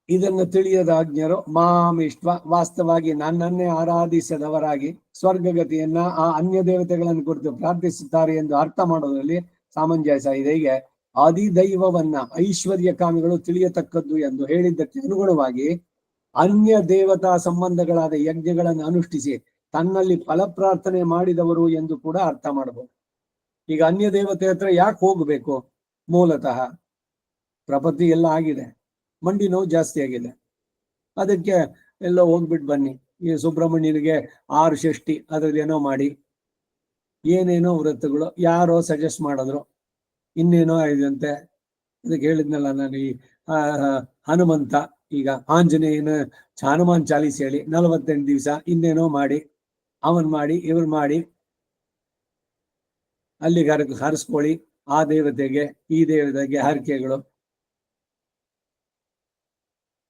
ಇದನ್ನು ತಿಳಿಯದ ಆಜ್ಞರು ಮಾಮಿಷ್ಟ್ವ, ವಾಸ್ತವಾಗಿ ನನ್ನನ್ನೇ ಆರಾಧಿಸದವರಾಗಿ ಸ್ವರ್ಗಗತಿಯನ್ನ ಆ ಅನ್ಯ ದೇವತೆಗಳನ್ನು ಕುರಿತು ಪ್ರಾರ್ಥಿಸುತ್ತಾರೆ ಎಂದು ಅರ್ಥ ಮಾಡೋದ್ರಲ್ಲಿ ಸಾಮಂಜಸ್ಯ ಇದೆ. ಹೀಗೆ ಅಧಿದೈವವನ್ನ ಐಶ್ವರ್ಯ ಕಾಮಿಗಳು ತಿಳಿಯತಕ್ಕದ್ದು ಎಂದು ಹೇಳಿದ್ದಕ್ಕೆ ಅನುಗುಣವಾಗಿ ಅನ್ಯ ದೇವತಾ ಸಂಬಂಧಗಳಾದ ಯಜ್ಞಗಳನ್ನು ಅನುಷ್ಠಿಸಿ ತನ್ನಲ್ಲಿ ಫಲಪ್ರಾರ್ಥನೆ ಮಾಡಿದವರು ಎಂದು ಕೂಡ ಅರ್ಥ ಮಾಡಬಹುದು. ಈಗ ಅನ್ಯ ದೇವತೆ ಹತ್ರ ಯಾಕೆ ಹೋಗ್ಬೇಕು? ಮೂಲತಃ ಪ್ರಪತ್ತಿ ಎಲ್ಲ ಆಗಿದೆ, ಮಂಡಿ ನೋವು ಜಾಸ್ತಿ ಆಗಿದೆ, ಅದಕ್ಕೆ ಎಲ್ಲ ಹೋಗ್ಬಿಟ್ಟು ಬನ್ನಿ. ಈ ಸುಬ್ರಹ್ಮಣ್ಯನಿಗೆ 6 ಷಷ್ಠಿ ಅದ್ರಲ್ಲಿ ಏನೋ ಮಾಡಿ, ಏನೇನೋ ವ್ರತಗಳು ಯಾರೋ ಸಜೆಸ್ಟ್ ಮಾಡಿದ್ರು, ಇನ್ನೇನೋ ಆಯ್ದಂತೆ. ಅದಕ್ಕೆ ಹೇಳಿದ್ನಲ್ಲ ನಾನು, ಈ ಹನುಮಂತ ಈಗ ಆಂಜನೇಯನ ಹನುಮಾನ್ ಚಾಲೀಸ್ ಹೇಳಿ 48 ದಿವಸ ಇನ್ನೇನೋ ಮಾಡಿ, ಅವನ್ ಮಾಡಿ ಇವ್ರು ಮಾಡಿ, ಅಲ್ಲಿಗೆ ಹರಿಸ್ಕೊಳ್ಳಿ, ಆ ದೇವತೆಗೆ ಈ ದೇವತೆಗೆ ಹರಕೆಗಳು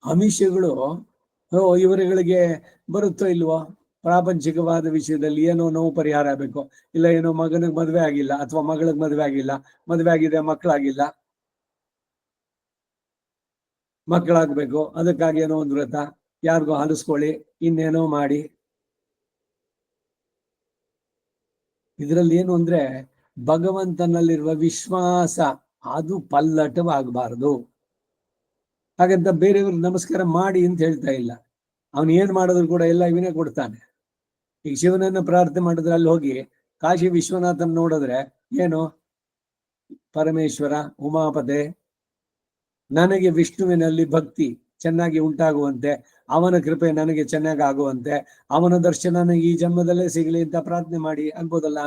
ಅಮಿಷಗಳು ಇವರುಗಳಿಗೆ ಬರುತ್ತೋ ಇಲ್ವೋ? ಪ್ರಾಪಂಚಿಕವಾದ ವಿಷಯದಲ್ಲಿ ಏನೋ ನೋವು ಪರಿಹಾರ ಆಗಬೇಕು, ಇಲ್ಲ ಏನೋ ಮಗನಿಗೆ ಮದುವೆ ಆಗಿಲ್ಲ ಅಥವಾ ಮಗಳಿಗೆ ಮದುವೆ ಆಗಿಲ್ಲ, ಮದುವೆ ಆಗಿದೆ ಮಕ್ಕಳಾಗಿಲ್ಲ, ಮಕ್ಕಳಾಗ್ಬೇಕು, ಅದಕ್ಕಾಗಿ ಏನೋ ಒಂದು ವ್ರತ, ಯಾರಿಗೋ ಹಲಿಸ್ಕೊಳ್ಳಿ, ಇನ್ನೇನೋ ಮಾಡಿ. ಇದರಲ್ಲಿ ಏನು ಅಂದ್ರೆ ಭಗವಂತನಲ್ಲಿರುವ ವಿಶ್ವಾಸ ಅದು ಪಲ್ಲಟವಾಗಬಾರದು. ಹಾಗಂತ ಬೇರೆಯವ್ರಿಗೆ ನಮಸ್ಕಾರ ಮಾಡಿ ಅಂತ ಹೇಳ್ತಾ ಇಲ್ಲ. ಅವನು ಏನ್ ಮಾಡಿದ್ರು ಕೂಡ ಎಲ್ಲ ಇವನೇ ಕೊಡ್ತಾನೆ. ಈಗ ಶಿವನನ್ನ ಪ್ರಾರ್ಥನೆ ಮಾಡಿದ್ರೆ ಅಲ್ಲಿ ಹೋಗಿ ಕಾಶಿ ವಿಶ್ವನಾಥನ್ ನೋಡಿದ್ರೆ ಏನು ಪರಮೇಶ್ವರ ಉಮಾಪತೆ, ನನಗೆ ವಿಷ್ಣುವಿನಲ್ಲಿ ಭಕ್ತಿ ಚೆನ್ನಾಗಿ ಉಂಟಾಗುವಂತೆ, ಅವನ ಕೃಪೆ ನನಗೆ ಚೆನ್ನಾಗಿ ಆಗುವಂತೆ, ಅವನ ದರ್ಶನ ನನಗೆ ಈ ಜನ್ಮದಲ್ಲೇ ಸಿಗಲಿ ಅಂತ ಪ್ರಾರ್ಥನೆ ಮಾಡಿ ಅನ್ಬೋದಲ್ಲ.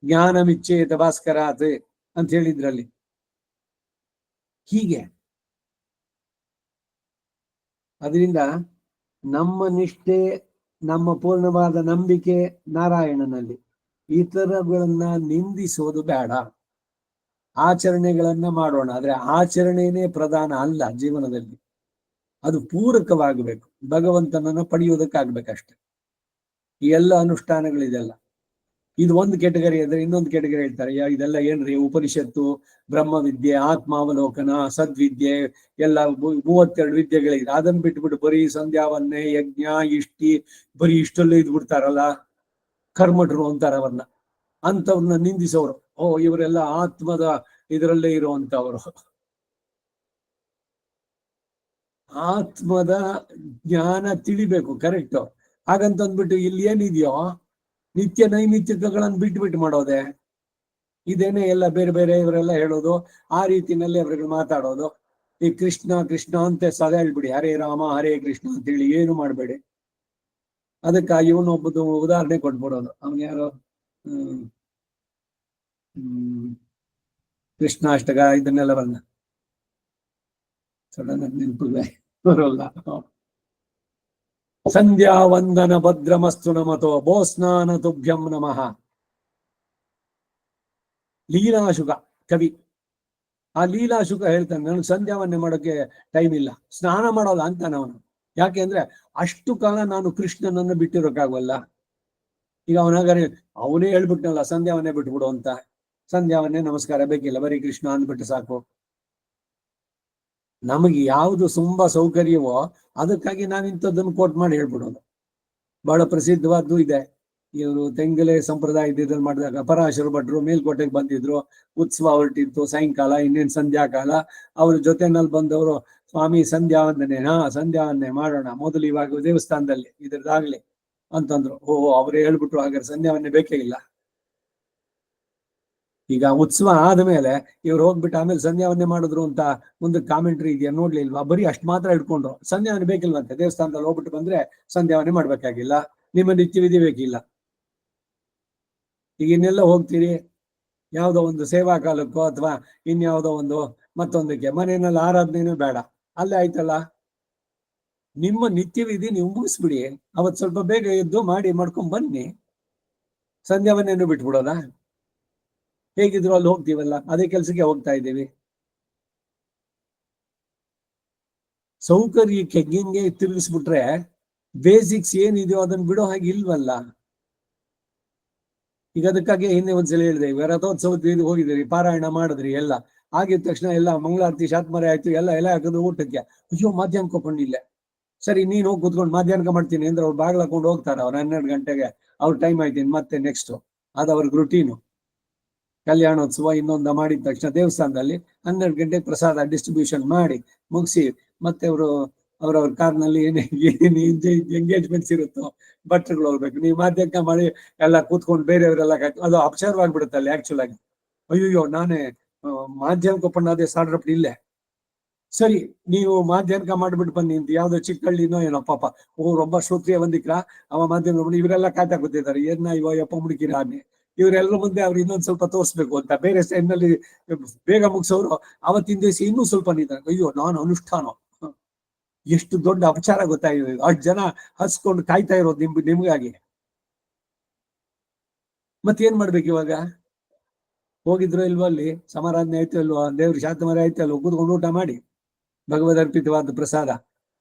ಜ್ಞಾನಮಿಚ್ಛೇತ ಭಾಸ್ಕರಾತ್ ಅಂತ ಹೇಳಿದ್ರಲ್ಲಿ. ಹೀಗೆ ಅದರಿಂದ ನಮ್ಮ ನಿಷ್ಠೆ, ನಮ್ಮ ಪೂರ್ಣವಾದ ನಂಬಿಕೆ ನಾರಾಯಣನಲ್ಲಿ. ಇತರಗಳನ್ನ ನಿಂದಿಸೋದು ಬೇಡ, ಆಚರಣೆಗಳನ್ನ ಮಾಡೋಣ. ಆದ್ರೆ ಆಚರಣೆನೇ ಪ್ರಧಾನ ಅಲ್ಲ ಜೀವನದಲ್ಲಿ, ಅದು ಪೂರಕವಾಗಬೇಕು, ಭಗವಂತನನ್ನ ಪಡೆಯುವುದಕ್ಕಾಗ್ಬೇಕಷ್ಟೆ. ಈ ಎಲ್ಲ ಅನುಷ್ಠಾನಗಳಿದೆಲ್ಲ ಇದು ಒಂದು ಕೆಟಗರಿ ಅಂದ್ರೆ ಇನ್ನೊಂದು ಕೆಟಗರಿ ಹೇಳ್ತಾರೆ, ಇದೆಲ್ಲ ಏನ್ರಿ ಉಪನಿಷತ್ತು, ಬ್ರಹ್ಮವಿದ್ಯೆ, ಆತ್ಮಾವಲೋಕನ, ಸದ್ವಿದ್ಯೆ ಎಲ್ಲ 32 ವಿದ್ಯೆಗಳಿದೆ. ಅದನ್ನ ಬಿಟ್ಬಿಟ್ಟು ಬರೀ ಸಂಧ್ಯಾವನ್ನೇ, ಯಜ್ಞ, ಇಷ್ಟಿ, ಬರೀ ಇಷ್ಟಲ್ಲೇ ಇದ್ಬಿಡ್ತಾರಲ್ಲ, ಕರ್ಮಠರು ಅಂತಾರ ಅವ್ರನ್ನ. ಅಂತವ್ರನ್ನ ನಿಂದಿಸೋರು, ಇವರೆಲ್ಲ ಆತ್ಮದ ಇದರಲ್ಲೇ ಇರುವಂತವ್ರು. ಆತ್ಮದ ಜ್ಞಾನ ತಿಳಿಬೇಕು, ಕರೆಕ್ಟ್. ಹಾಗಂತಂದ್ಬಿಟ್ಟು ಇಲ್ಲಿ ಏನಿದೆಯೋ ನಿತ್ಯ ನೈಮಿತ್ತಿಕಗಳನ್ನು ಬಿಟ್ಟು ಮಾಡೋದೆ, ಇದೇನೆ ಎಲ್ಲ ಬೇರೆ ಬೇರೆ ಇವರೆಲ್ಲ ಹೇಳೋದು, ಆ ರೀತಿನಲ್ಲಿ ಅವರುಗಳು ಮಾತಾಡೋದು. ಈ ಕೃಷ್ಣ ಕೃಷ್ಣ ಅಂತ ಸದಾ ಹೇಳ್ಬಿಡಿ, ಹರೇ ರಾಮ ಹರೇ ಕೃಷ್ಣ ಅಂತೇಳಿ ಏನು ಮಾಡಬೇಡಿ. ಅದಕ್ಕಾಗಿ ಇವನೊಬ್ಬದು ಉದಾಹರಣೆ ಕೊಟ್ಬಿಡೋದು. ಅವನು ಯಾರೋ ಕೃಷ್ಣಾಷ್ಟಕ ಇದನ್ನೆಲ್ಲ ಬಂದ ಸಡನ್ ನೆನಪಿಗೆ ಬರೋಲ್ಲ. ಸಂಧ್ಯಾ ವಂದನ ಭದ್ರಮಸ್ತು ನಮತೋ ಬೋಸ್ನಾನ ತುಭ್ಯಂ ನಮಃ. ಲೀಲಾಶುಕ ಕವಿ, ಆ ಲೀಲಾಶುಕ ಹೇಳ್ತಾನೆ, ನನಗೆ ಸಂಧ್ಯಾವನ್ನೇ ಮಾಡೋಕೆ ಟೈಮ್ ಇಲ್ಲ, ಸ್ನಾನ ಮಾಡೋಲ್ಲ ಅಂತಾನೆ ಅವನು. ಯಾಕೆ ಅಂದ್ರೆ ಅಷ್ಟು ಕಾಲ ನಾನು ಕೃಷ್ಣನನ್ನು ಬಿಟ್ಟಿರೋಕ್ಕಾಗವಲ್ಲ. ಈಗ ಅವನಾಗಾರೆ ಅವನೇ ಹೇಳ್ಬಿಟ್ನಲ್ಲ ಸಂಧ್ಯಾವನ್ನೇ ಬಿಟ್ಬಿಡು ಅಂತ. ಸಂಧ್ಯಾವನ್ನೇ ನಮಸ್ಕಾರ ಬೇಕಿಲ್ಲ, ಬರೀ ಕೃಷ್ಣ ಅಂದ್ಬಿಟ್ಟು ಸಾಕು. ನಮಗೆ ಯಾವುದು ತುಂಬಾ ಸೌಕರ್ಯವೋ ಅದಕ್ಕಾಗಿ ನಾವು ಇಂಥದ್ದನ್ನು ಕೋಟ್ ಮಾಡಿ ಹೇಳ್ಬಿಡೋದು. ಬಹಳ ಪ್ರಸಿದ್ಧವಾದ್ದು ಇದೆ. ಇವರು ತೆಂಗಲೆ ಸಂಪ್ರದಾಯದ ಇದ್ರಲ್ಲಿ ಮಾಡಿದಾಗ ಪರಾಶರ ಭಟ್ರು ಮೇಲ್ಕೋಟೆಗೆ ಬಂದಿದ್ರು, ಉತ್ಸವ ಹೊರಟಿತ್ತು, ಸಾಯಂಕಾಲ ಇನ್ನೇನು ಸಂಧ್ಯಾಕಾಲ. ಅವ್ರ ಜೊತೆನಲ್ಲಿ ಬಂದವರು, ಸ್ವಾಮಿ ಸಂಧ್ಯಾವಂದನೆ, ಸಂಧ್ಯಾವಂದನೆ ಮಾಡೋಣ ಮೊದಲು ಇವಾಗ ದೇವಸ್ಥಾನದಲ್ಲಿ ಇದ್ರದಾಗ್ಲಿ ಅಂತಂದ್ರು. ಅವ್ರು ಹೇಳ್ಬಿಟ್ರು, ಹಾಗಾದ್ರೆ ಸಂಧ್ಯಾವಂದನೆ ಬೇಕೇ ಇಲ್ಲ. ಈಗ ಉತ್ಸವ ಆದ್ಮೇಲೆ ಇವ್ರು ಹೋಗ್ಬಿಟ್ಟು ಆಮೇಲೆ ಸಂಧ್ಯಾವನ್ನೇ ಮಾಡಿದ್ರು ಅಂತ ಮುಂದೆ ಕಾಮೆಂಟ್ರಿ ಇದೆಯಾ ನೋಡ್ಲಿಲ್ವಾ? ಬರೀ ಅಷ್ಟು ಮಾತ್ರ ಇಟ್ಕೊಂಡ್ರು. ಸಂಧ್ಯಾವನ್ನೇ ಬೇಕಿಲ್ವಂತೆ, ದೇವಸ್ಥಾನದಲ್ಲಿ ಹೋಗ್ಬಿಟ್ಟು ಬಂದ್ರೆ ಸಂಧ್ಯಾವನ್ನೇ ಮಾಡ್ಬೇಕಾಗಿಲ್ಲ, ನಿಮ್ಮ ನಿತ್ಯವಿಧಿ ಬೇಕಿಲ್ಲ. ಈಗ ಇನ್ನೆಲ್ಲ ಹೋಗ್ತೀರಿ, ಯಾವುದೋ ಒಂದು ಸೇವಾ ಕಾಲಕ್ಕೋ ಅಥವಾ ಇನ್ಯಾವುದೋ ಒಂದು ಮತ್ತೊಂದಕ್ಕೆ, ಮನೆಯಲ್ಲಿ ಆರಾಧನೆನೂ ಬೇಡ, ಅಲ್ಲೇ ಆಯ್ತಲ್ಲ. ನಿಮ್ಮ ನಿತ್ಯವಿಧಿ ನೀವು ಮುಗಿಸ್ಬಿಡಿ, ಅವತ್ತು ಸ್ವಲ್ಪ ಬೇಗ ಎದ್ದು ಮಾಡ್ಕೊಂಡ್ ಬನ್ನಿ. ಸಂಧ್ಯಾವನ್ನೇನು ಬಿಟ್ಬಿಡೋದ? ಹೇಗಿದ್ರು ಅಲ್ಲಿ ಹೋಗ್ತೀವಲ್ಲ, ಅದೇ ಕೆಲ್ಸಕ್ಕೆ ಹೋಗ್ತಾ ಇದ್ದೀವಿ. ಸೌಕರ್ಯಕ್ಕೆ ಹೆಂಗೆ ತಿರುಗಿಸ್ಬಿಟ್ರೆ ಬೇಸಿಕ್ಸ್ ಏನಿದೆಯೋ ಅದನ್ನ ಬಿಡೋ ಹಾಗೆ ಇಲ್ವಲ್ಲ. ಈಗ ಅದಕ್ಕಾಗಿ ಹಿಂದೆ ಒಂದ್ಸಲ ಹೇಳಿದೆ, ರಥೋತ್ಸವದ ಹೋಗಿದ್ರಿ, ಪಾರಾಯಣ ಮಾಡಿದ್ರಿ, ಎಲ್ಲ ಆಗಿದ ತಕ್ಷಣ ಎಲ್ಲ ಮಂಗಳಾರತಿ ಶಾತ್ಮರೆ ಆಯ್ತು, ಎಲ್ಲ ಹಾಕಿದ್ರು ಊಟಕ್ಕೆ. ಅಯ್ಯೋ ಮಧ್ಯಾಹ್ನ ಕೊಪ್ಕೊಂಡಿಲ್ಲ. ಸರಿ, ನೀನ್ ಹೋಗಿ ಕುತ್ಕೊಂಡು ಮಧ್ಯಾಹ್ನ ಮಾಡ್ತೀನಿ ಅಂದ್ರೆ ಅವ್ರು ಬಾಗ್ಲಾಕೊಂಡು ಹೋಗ್ತಾರ. ಅವ್ರು 12 ಗಂಟೆಗೆ ಅವ್ರ ಟೈಮ್ ಆಯ್ತೀನಿ, ಮತ್ತೆ ನೆಕ್ಸ್ಟ್ ಅದು ಅವ್ರಿಗೆ ರುಟೀನು. ಕಲ್ಯಾಣೋತ್ಸವ ಇನ್ನೊಂದು ಮಾಡಿದ ತಕ್ಷಣ ದೇವಸ್ಥಾನದಲ್ಲಿ 12 ಗಂಟೆಗೆ ಪ್ರಸಾದ ಡಿಸ್ಟ್ರಿಬ್ಯೂಷನ್ ಮಾಡಿ ಮುಗಿಸಿ, ಮತ್ತೆ ಅವರು ಅವ್ರವ್ರ ಕಾರ್ನಲ್ಲಿ ಏನೇ ಎಂಗೇಜ್ಮೆಂಟ್ಸ್ ಇರುತ್ತೋ ಭಟ್ರುಗಳು ಹೋಗ್ಬೇಕು. ನೀವು ಮಾಧ್ಯಮ ಮಾಡಿ ಎಲ್ಲ ಕೂತ್ಕೊಂಡು ಬೇರೆಯವರೆಲ್ಲ ಅದು ಅಪಚಾರ ಆಗ್ಬಿಡುತ್ತಲ್ಲ ಆಕ್ಚುಲ್ ಆಗಿ. ಅಯ್ಯೋ ನಾನೇ ಮಾಧ್ಯಮ ಕೊಪ್ಪಣ್ಣ ಅದೇ ಸಾಡ್ರಪ್ಪ ಇಲ್ಲೇ. ಸರಿ, ನೀವು ಮಾಧ್ಯಮ ಮಾಡ್ಬಿಟ್ಟು ಬನ್ನಿ ಅಂತ ಯಾವ್ದೋ ಚಿಕ್ಕಹಳ್ಳಿನೋ ಏನೋ ಪಾಪ ಒಬ್ಬ ಶ್ರೋತ್ರಿಯ ಬಂದಿಕ್ರ, ಅವ ಮಾಧ್ಯಮ ಇವರೆಲ್ಲ ಕಾಯ್ತಾ ಕೂತಿದ್ದಾರೆ, ಏನ ಯಪ್ಪ ಮುಡುಕಿರ ಆನೆ, ಇವರೆಲ್ಲರ ಮುಂದೆ ಅವ್ರು ಇನ್ನೊಂದ್ ಸ್ವಲ್ಪ ತೋರಿಸ್ಬೇಕು ಅಂತ. ಬೇರೆ ಟೈಮ್ನಲ್ಲಿ ಬೇಗ ಮುಗಿಸೋರು ಅವತ್ತಿನ ದಿವಸ ಇನ್ನೂ ಸ್ವಲ್ಪ ನಿಂತಾರೆ. ಅಯ್ಯೋ ನಾನು ಅನುಷ್ಠಾನ, ಎಷ್ಟು ದೊಡ್ಡ ಅಪಚಾರ ಗೊತ್ತಾಗಿದೆ. ಅಷ್ಟು ಜನ ಹಸ್ಕೊಂಡು ಕಾಯ್ತಾ ಇರೋದು ನಿಮ್ಗಾಗಿ. ಮತ್ತೇನ್ ಮಾಡ್ಬೇಕು ಇವಾಗ? ಹೋಗಿದ್ರು ಇಲ್ವೋ, ಅಲ್ಲಿ ಸಮಾರಾಧನೆ ಆಯ್ತು ಇಲ್ವೋ, ದೇವ್ರ ಶಾತಮರೆ ಆಯ್ತು ಅಲ್ವೋ, ಕೂತ್ಕೊಂಡು ಊಟ ಮಾಡಿ ಭಗವದ್ ಅರ್ಪಿತವಾದ ಪ್ರಸಾದ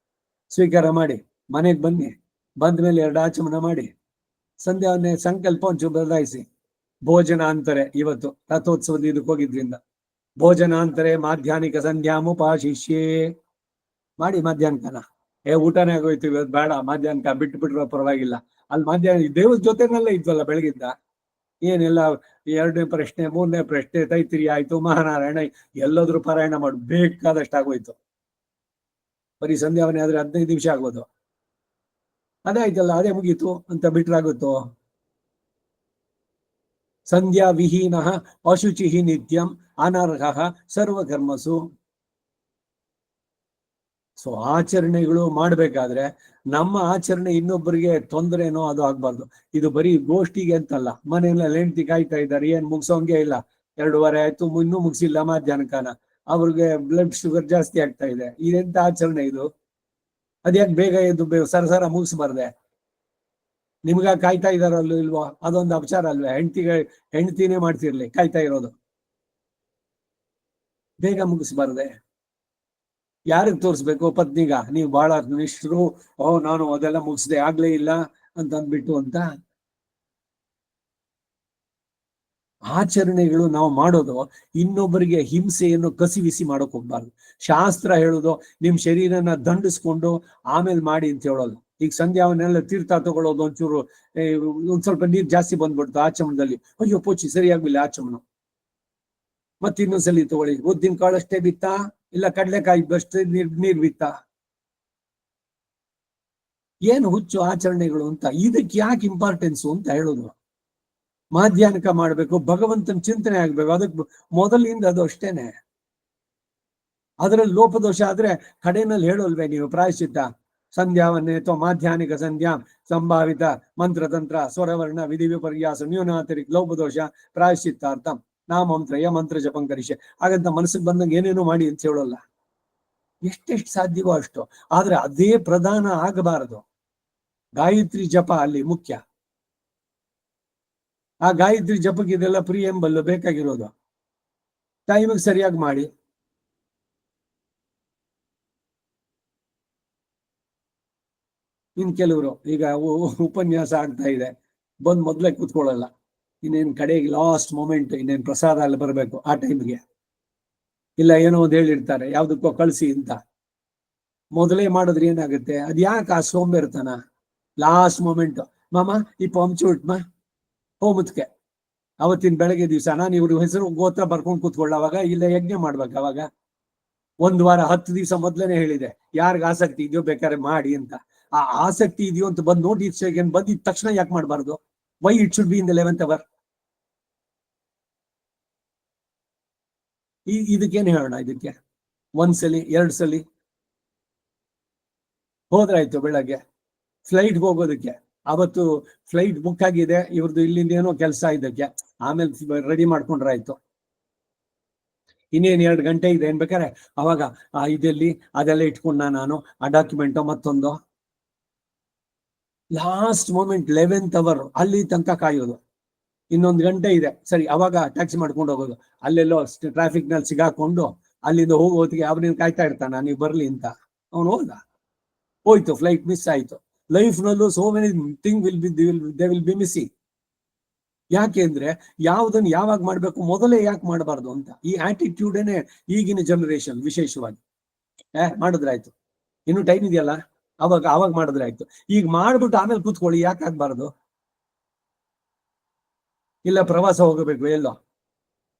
ಸ್ವೀಕಾರ ಮಾಡಿ ಮನೆಗೆ ಬನ್ನಿ. ಬಂದ ಮೇಲೆ 2 ಆಚಮನ ಮಾಡಿ ಸಂಧ್ಯಾವನ್ನೇ ಸಂಕಲ್ಪ ಒಂಚೂರು ಬದಲಾಯಿಸಿ. ಭೋಜನಾಂತರೆ, ಇವತ್ತು ರಥೋತ್ಸವದ ಇದಕ್ಕೆ ಹೋಗಿದ್ರಿಂದ ಭೋಜನಾಂತರೆ ಮಾಧ್ಯಾಹ್ನಿಕ ಸಂಧ್ಯಾಮುಪಾಶಿಷ್ಯೇ ಮಾಡಿ. ಮಧ್ಯಾಹ್ನಕನ ಊಟನೇ ಆಗೋಯ್ತು, ಇವತ್ತು ಬೇಡ ಮಧ್ಯಾಹ್ನಕ ಬಿಟ್ಬಿಟ್ರೆ ಪರವಾಗಿಲ್ಲ. ಅಲ್ಲಿ ಮಧ್ಯಾಹ್ನ ದೇವ್ರ ಜೊತೆನಲ್ಲೇ ಇದ್ವಲ್ಲ ಬೆಳಗಿದ್ದ. ಏನೆಲ್ಲ 2ನೇ ಪ್ರಶ್ನೆ 3ನೇ ಪ್ರಶ್ನೆ ತೈತಿರಿ ಆಯ್ತು, ಮಹಾನಾರಾಯಣ ಎಲ್ಲಾದ್ರೂ ಪಾರಾಯಣ ಮಾಡು, ಬೇಕಾದಷ್ಟು ಆಗೋಯ್ತು. ಬರೀ ಸಂಧ್ಯಾವನೆ ಆದ್ರೆ 15 ನಿಮಿಷ ಆಗೋದು, ಅದೇ ಆಯ್ತಲ್ಲ, ಅದೇ ಮುಗೀತು ಅಂತ ಬಿಟ್ರಾಗುತ್ತೋ? ಸಂಧ್ಯಾ ವಿಹೀನ ಅಶುಚಿ ನಿತ್ಯಂ ಅನರ್ಹ ಸರ್ವಕರ್ಮಸು. ಸೊ ಆಚರಣೆಗಳು ಮಾಡ್ಬೇಕಾದ್ರೆ ನಮ್ಮ ಆಚರಣೆ ಇನ್ನೊಬ್ಬರಿಗೆ ತೊಂದರೆನೋ ಅದು ಆಗ್ಬಾರ್ದು. ಇದು ಬರೀ ಗೋಷ್ಠಿಗೆ ಅಂತಲ್ಲ, ಮನೆಯಲ್ಲಿ ಹೆಂಡತಿ ಕಾಯ್ತಾ ಇದ್ದಾರೆ, ಏನ್ ಮುಗಿಸೋಂಗೆ ಇಲ್ಲ, 2:30 ಆಯ್ತು ಇನ್ನೂ ಮುಗಿಸಿಲ್ಲ ಮಧ್ಯಾಹ್ನಕಾನ, ಅವ್ರಿಗೆ ಬ್ಲಡ್ ಶುಗರ್ ಜಾಸ್ತಿ ಆಗ್ತಾ ಇದೆ. ಇದೆಂತ ಆಚರಣೆ ಇದು? ಅದ್ಯಾಕೆ ಬೇಗ ಎದ್ದು ಸರಸರ ಮುಗಿಸ್ಬಾರ್ದೆ? ನಿಮ್ಗ ಕಾಯ್ತಾ ಇದಾರಲ್ಲೂ ಇಲ್ವೋ, ಅದೊಂದು ಅಪಚಾರ ಅಲ್ವೇ? ಹೆಂಡತಿನೇ ಮಾಡ್ತಿರ್ಲಿ ಕಾಯ್ತಾ ಇರೋದು, ಬೇಗ ಮುಗಿಸ್ಬಾರ್ದೆ? ಯಾರಿಗ್ ತೋರಿಸ್ಬೇಕು? ಪತ್ನಿಗ ನೀವು ಬಹಳ ನಿಷ್ಠರು, ನಾನು ಅದೆಲ್ಲ ಮುಗಿಸ್ದೆ ಆಗ್ಲೇ ಇಲ್ಲ ಅಂತ ಅಂದ್ಬಿಟ್ಟು ಅಂತ. ಆಚರಣೆಗಳು ನಾವು ಮಾಡೋದು ಇನ್ನೊಬ್ಬರಿಗೆ ಹಿಂಸೆಯನ್ನು ಕಸಿವಿಸಿ ಮಾಡೋಕ್ ಹೋಗ್ಬಾರ್ದು. ಶಾಸ್ತ್ರ ಹೇಳೋದು ನಿಮ್ ಶರೀರನ ದಂಡಿಸ್ಕೊಂಡು ಆಮೇಲೆ ಮಾಡಿ ಅಂತ ಹೇಳೋದು. ಈಗ ಸಂಧ್ಯಾವನ್ನೆಲ್ಲ ತೀರ್ಥ ತಗೊಳ್ಳೋದು, ಒಂಚೂರು ಒಂದ್ ಸ್ವಲ್ಪ ನೀರ್ ಜಾಸ್ತಿ ಬಂದ್ಬಿಡ್ತು ಆಚಮನದಲ್ಲಿ, ಅಯ್ಯೋ ಪೋಚಿ ಸರಿಯಾಗ್ಲಿಲ್ಲ ಆಚಮನ, ಮತ್ತೆ ಇನ್ನೊಂದ್ಸಲಿ ತಗೊಳ್ಳಿ. ಉದ್ದಿನ ಕಾಳಷ್ಟೇ ಬಿತ್ತಾ ಇಲ್ಲ ಕಡ್ಲೆಕಾಯಿ ಅಷ್ಟೇ ನೀರ್ ಬಿತ್ತಾ? ಏನು ಹುಚ್ಚು ಆಚರಣೆಗಳು ಅಂತ. ಇದಕ್ಕೆ ಯಾಕೆ ಇಂಪಾರ್ಟೆನ್ಸು ಅಂತ ಹೇಳೋದು. ಮಾಧ್ಯಾಹ್ನಕ ಮಾಡ್ಬೇಕು, ಭಗವಂತನ ಚಿಂತನೆ ಆಗ್ಬೇಕು, ಅದಕ್ಕೆ ಮೊದಲಿಂದ ಅದು ಅಷ್ಟೇನೆ. ಅದರಲ್ಲಿ ಲೋಪದೋಷ ಆದ್ರೆ ಕಡೆನಲ್ಲಿ ಹೇಳೋಲ್ವೇ ನೀವು ಪ್ರಾಯಶ್ಚಿತ್ತ? ಸಂಧ್ಯಾವನ್ನೇ ಅಥವಾ ಮಾಧ್ಯಾಹ್ನಿಕ ಸಂಧ್ಯಾ ಸಂಭಾವಿತ ಮಂತ್ರತಂತ್ರ ಸ್ವರವರ್ಣ ವಿಧಿ ವಿಪರ್ಯಾಸ ನ್ಯೂನಾತಿರಿಕ್ತ ಲೋಪದೋಷ ಪ್ರಾಯಶ್ಚಿತ್ತಾರ್ಥ ನಾಮಂತ್ರ ಮಂತ್ರ ಜಪಂಕರಿಷೆ. ಹಾಗಂತ ಮನಸ್ಸಿಗೆ ಬಂದಂಗೆ ಏನೇನೋ ಮಾಡಿ ಅಂತ ಹೇಳೋಲ್ಲ, ಎಷ್ಟೆಷ್ಟು ಸಾಧ್ಯವೋ ಅಷ್ಟು. ಆದ್ರೆ ಅದೇ ಪ್ರಧಾನ ಆಗಬಾರದು. ಗಾಯತ್ರಿ ಜಪ ಅಲ್ಲಿ ಮುಖ್ಯ. ಆ ಗಾಯತ್ರಿ ಜಪಕ್ಕೆ ಇದೆಲ್ಲ ಪ್ರಿಯಂಬಲ್ ಬೇಕಾಗಿರೋದು. ಟೈಮಿಗೆ ಸರಿಯಾಗಿ ಮಾಡಿ. ಇನ್ ಕೆಲವರು ಈಗ ಉಪನ್ಯಾಸ ಆಗ್ತಾ ಇದೆ, ಬಂದ್ ಮೊದ್ಲೇ ಕೂತ್ಕೊಳ್ಳಲ್ಲ, ಇನ್ನೇನ್ ಕಡೆಗೆ ಲಾಸ್ಟ್ ಮೊಮೆಂಟ್ ಇನ್ನೇನ್ ಪ್ರಸಾದ ಅಲ್ಲಿ ಬರ್ಬೇಕು ಆ ಟೈಮ್ಗೆ, ಇಲ್ಲ ಏನೋ ಒಂದು ಹೇಳಿರ್ತಾರೆ ಯಾವ್ದಕ್ಕೋ ಕಳ್ಸಿ ಅಂತ, ಮೊದಲೇ ಮಾಡಿದ್ರೆ ಏನಾಗುತ್ತೆ? ಅದ್ ಯಾಕೆ ಆ ಸೋಂಬೇರ್ತನ? ಲಾಸ್ಟ್ ಮೊಮೆಂಟ್ ಮಾಮ ಈ ಪಂಚು ಇಟ್ಮ ಹೋಮತ್ಕೆ ಅವತ್ತಿನ ಬೆಳಗ್ಗೆ ದಿವ್ಸ ನಾನು ಇವ್ರ ಹೆಸರು ಗೋತ್ರ ಬರ್ಕೊಂಡು ಕೂತ್ಕೊಳ್ಳ, ಅವಾಗ ಇಲ್ಲ ಯಜ್ಞ ಮಾಡ್ಬೇಕು. ಅವಾಗ 1 ವಾರ 10 ದಿವಸ ಮೊದ್ಲೇನೆ ಹೇಳಿದೆ, ಯಾರಿಗ ಆಸಕ್ತಿ ಇದೆಯೋ ಬೇಕಾದ್ರೆ ಮಾಡಿ ಅಂತ. ಆ ಆಸಕ್ತಿ ಇದೆಯೋ ಅಂತ ಬಂದ್ ನೋಟಿಫಿಕೇಶನ್ ಬಂದಿದ ತಕ್ಷಣ ಯಾಕೆ ಮಾಡ್ಬಾರ್ದು? Why it should be in the 11th hour? ಇದಕ್ಕೇನು ಹೇಳೋಣ? ಇದಕ್ಕೆ 1 ಸಲಿ 2 ಸಲಿ ಹೋದ್ರಾಯ್ತು. ಬೆಳಗ್ಗೆ ಫ್ಲೈಟ್ಗೆ ಹೋಗೋದಕ್ಕೆ ಅವತ್ತು ಫ್ಲೈಟ್ ಬುಕ್ ಆಗಿದೆ, ಇವ್ರದ್ದು ಇಲ್ಲಿಂದ ಏನೋ ಕೆಲಸ ಇದಕ್ಕೆ, ಆಮೇಲೆ ರೆಡಿ ಮಾಡ್ಕೊಂಡ್ರಾಯ್ತು. ಇನ್ನೇನು 2 ಗಂಟೆ ಇದೆ ಏನ್ ಬೇಕಾರೆ ಅವಾಗ ಇದೆಲ್ಲಿ ಅದೆಲ್ಲ ಇಟ್ಕೊಂಡ ನಾನು ಆ ಡಾಕ್ಯುಮೆಂಟು ಮತ್ತೊಂದು. ಲಾಸ್ಟ್ ಮೂಮೆಂಟ್ 11th hour ಅಲ್ಲಿ ತನಕ ಕಾಯೋದು. 1 ಗಂಟೆ ಇದೆ ಸರಿ, ಅವಾಗ ಟ್ಯಾಕ್ಸಿ ಮಾಡ್ಕೊಂಡು ಹೋಗೋದು, ಅಲ್ಲೆಲ್ಲೋ ಟ್ರಾಫಿಕ್ ನಲ್ಲಿ ಸಿಗಾಕೊಂಡು ಅಲ್ಲಿಂದ ಹೋಗೋದಿಗೆ ಅವ್ರನ್ನ ಕಾಯ್ತಾ ಇರ್ತಾನ ನೀವು ಬರ್ಲಿ ಅಂತ. ಅವನು ಹೋಯ್ತು, ಫ್ಲೈಟ್ ಮಿಸ್ ಆಯ್ತು. ಲೈಫ್ ನಲ್ಲೂ so many thing they will be missing. ಯಾಕೆ ಅಂದ್ರೆ ಯಾವುದನ್ನು ಯಾವಾಗ ಮಾಡ್ಬೇಕು ಮೊದಲೇ ಯಾಕೆ ಮಾಡಬಾರ್ದು ಅಂತ ಈ ಆಟಿಟ್ಯೂಡೇನೆ ಈಗಿನ ಜನರೇಷನ್ ವಿಶೇಷವಾಗಿ. ಮಾಡಿದ್ರಾಯ್ತು, ಇನ್ನು ಟೈಮ್ ಇದೆಯಲ್ಲ, ಅವಾಗ ಮಾಡಿದ್ರಾಯ್ತು. ಈಗ ಮಾಡ್ಬಿಟ್ಟು ಆಮೇಲೆ ಕೂತ್ಕೊಳ್ಳಿ, ಯಾಕೆ ಆಗ್ಬಾರ್ದು? ಇಲ್ಲ ಪ್ರವಾಸ ಹೋಗಬೇಕು ಎಲ್ಲೋ,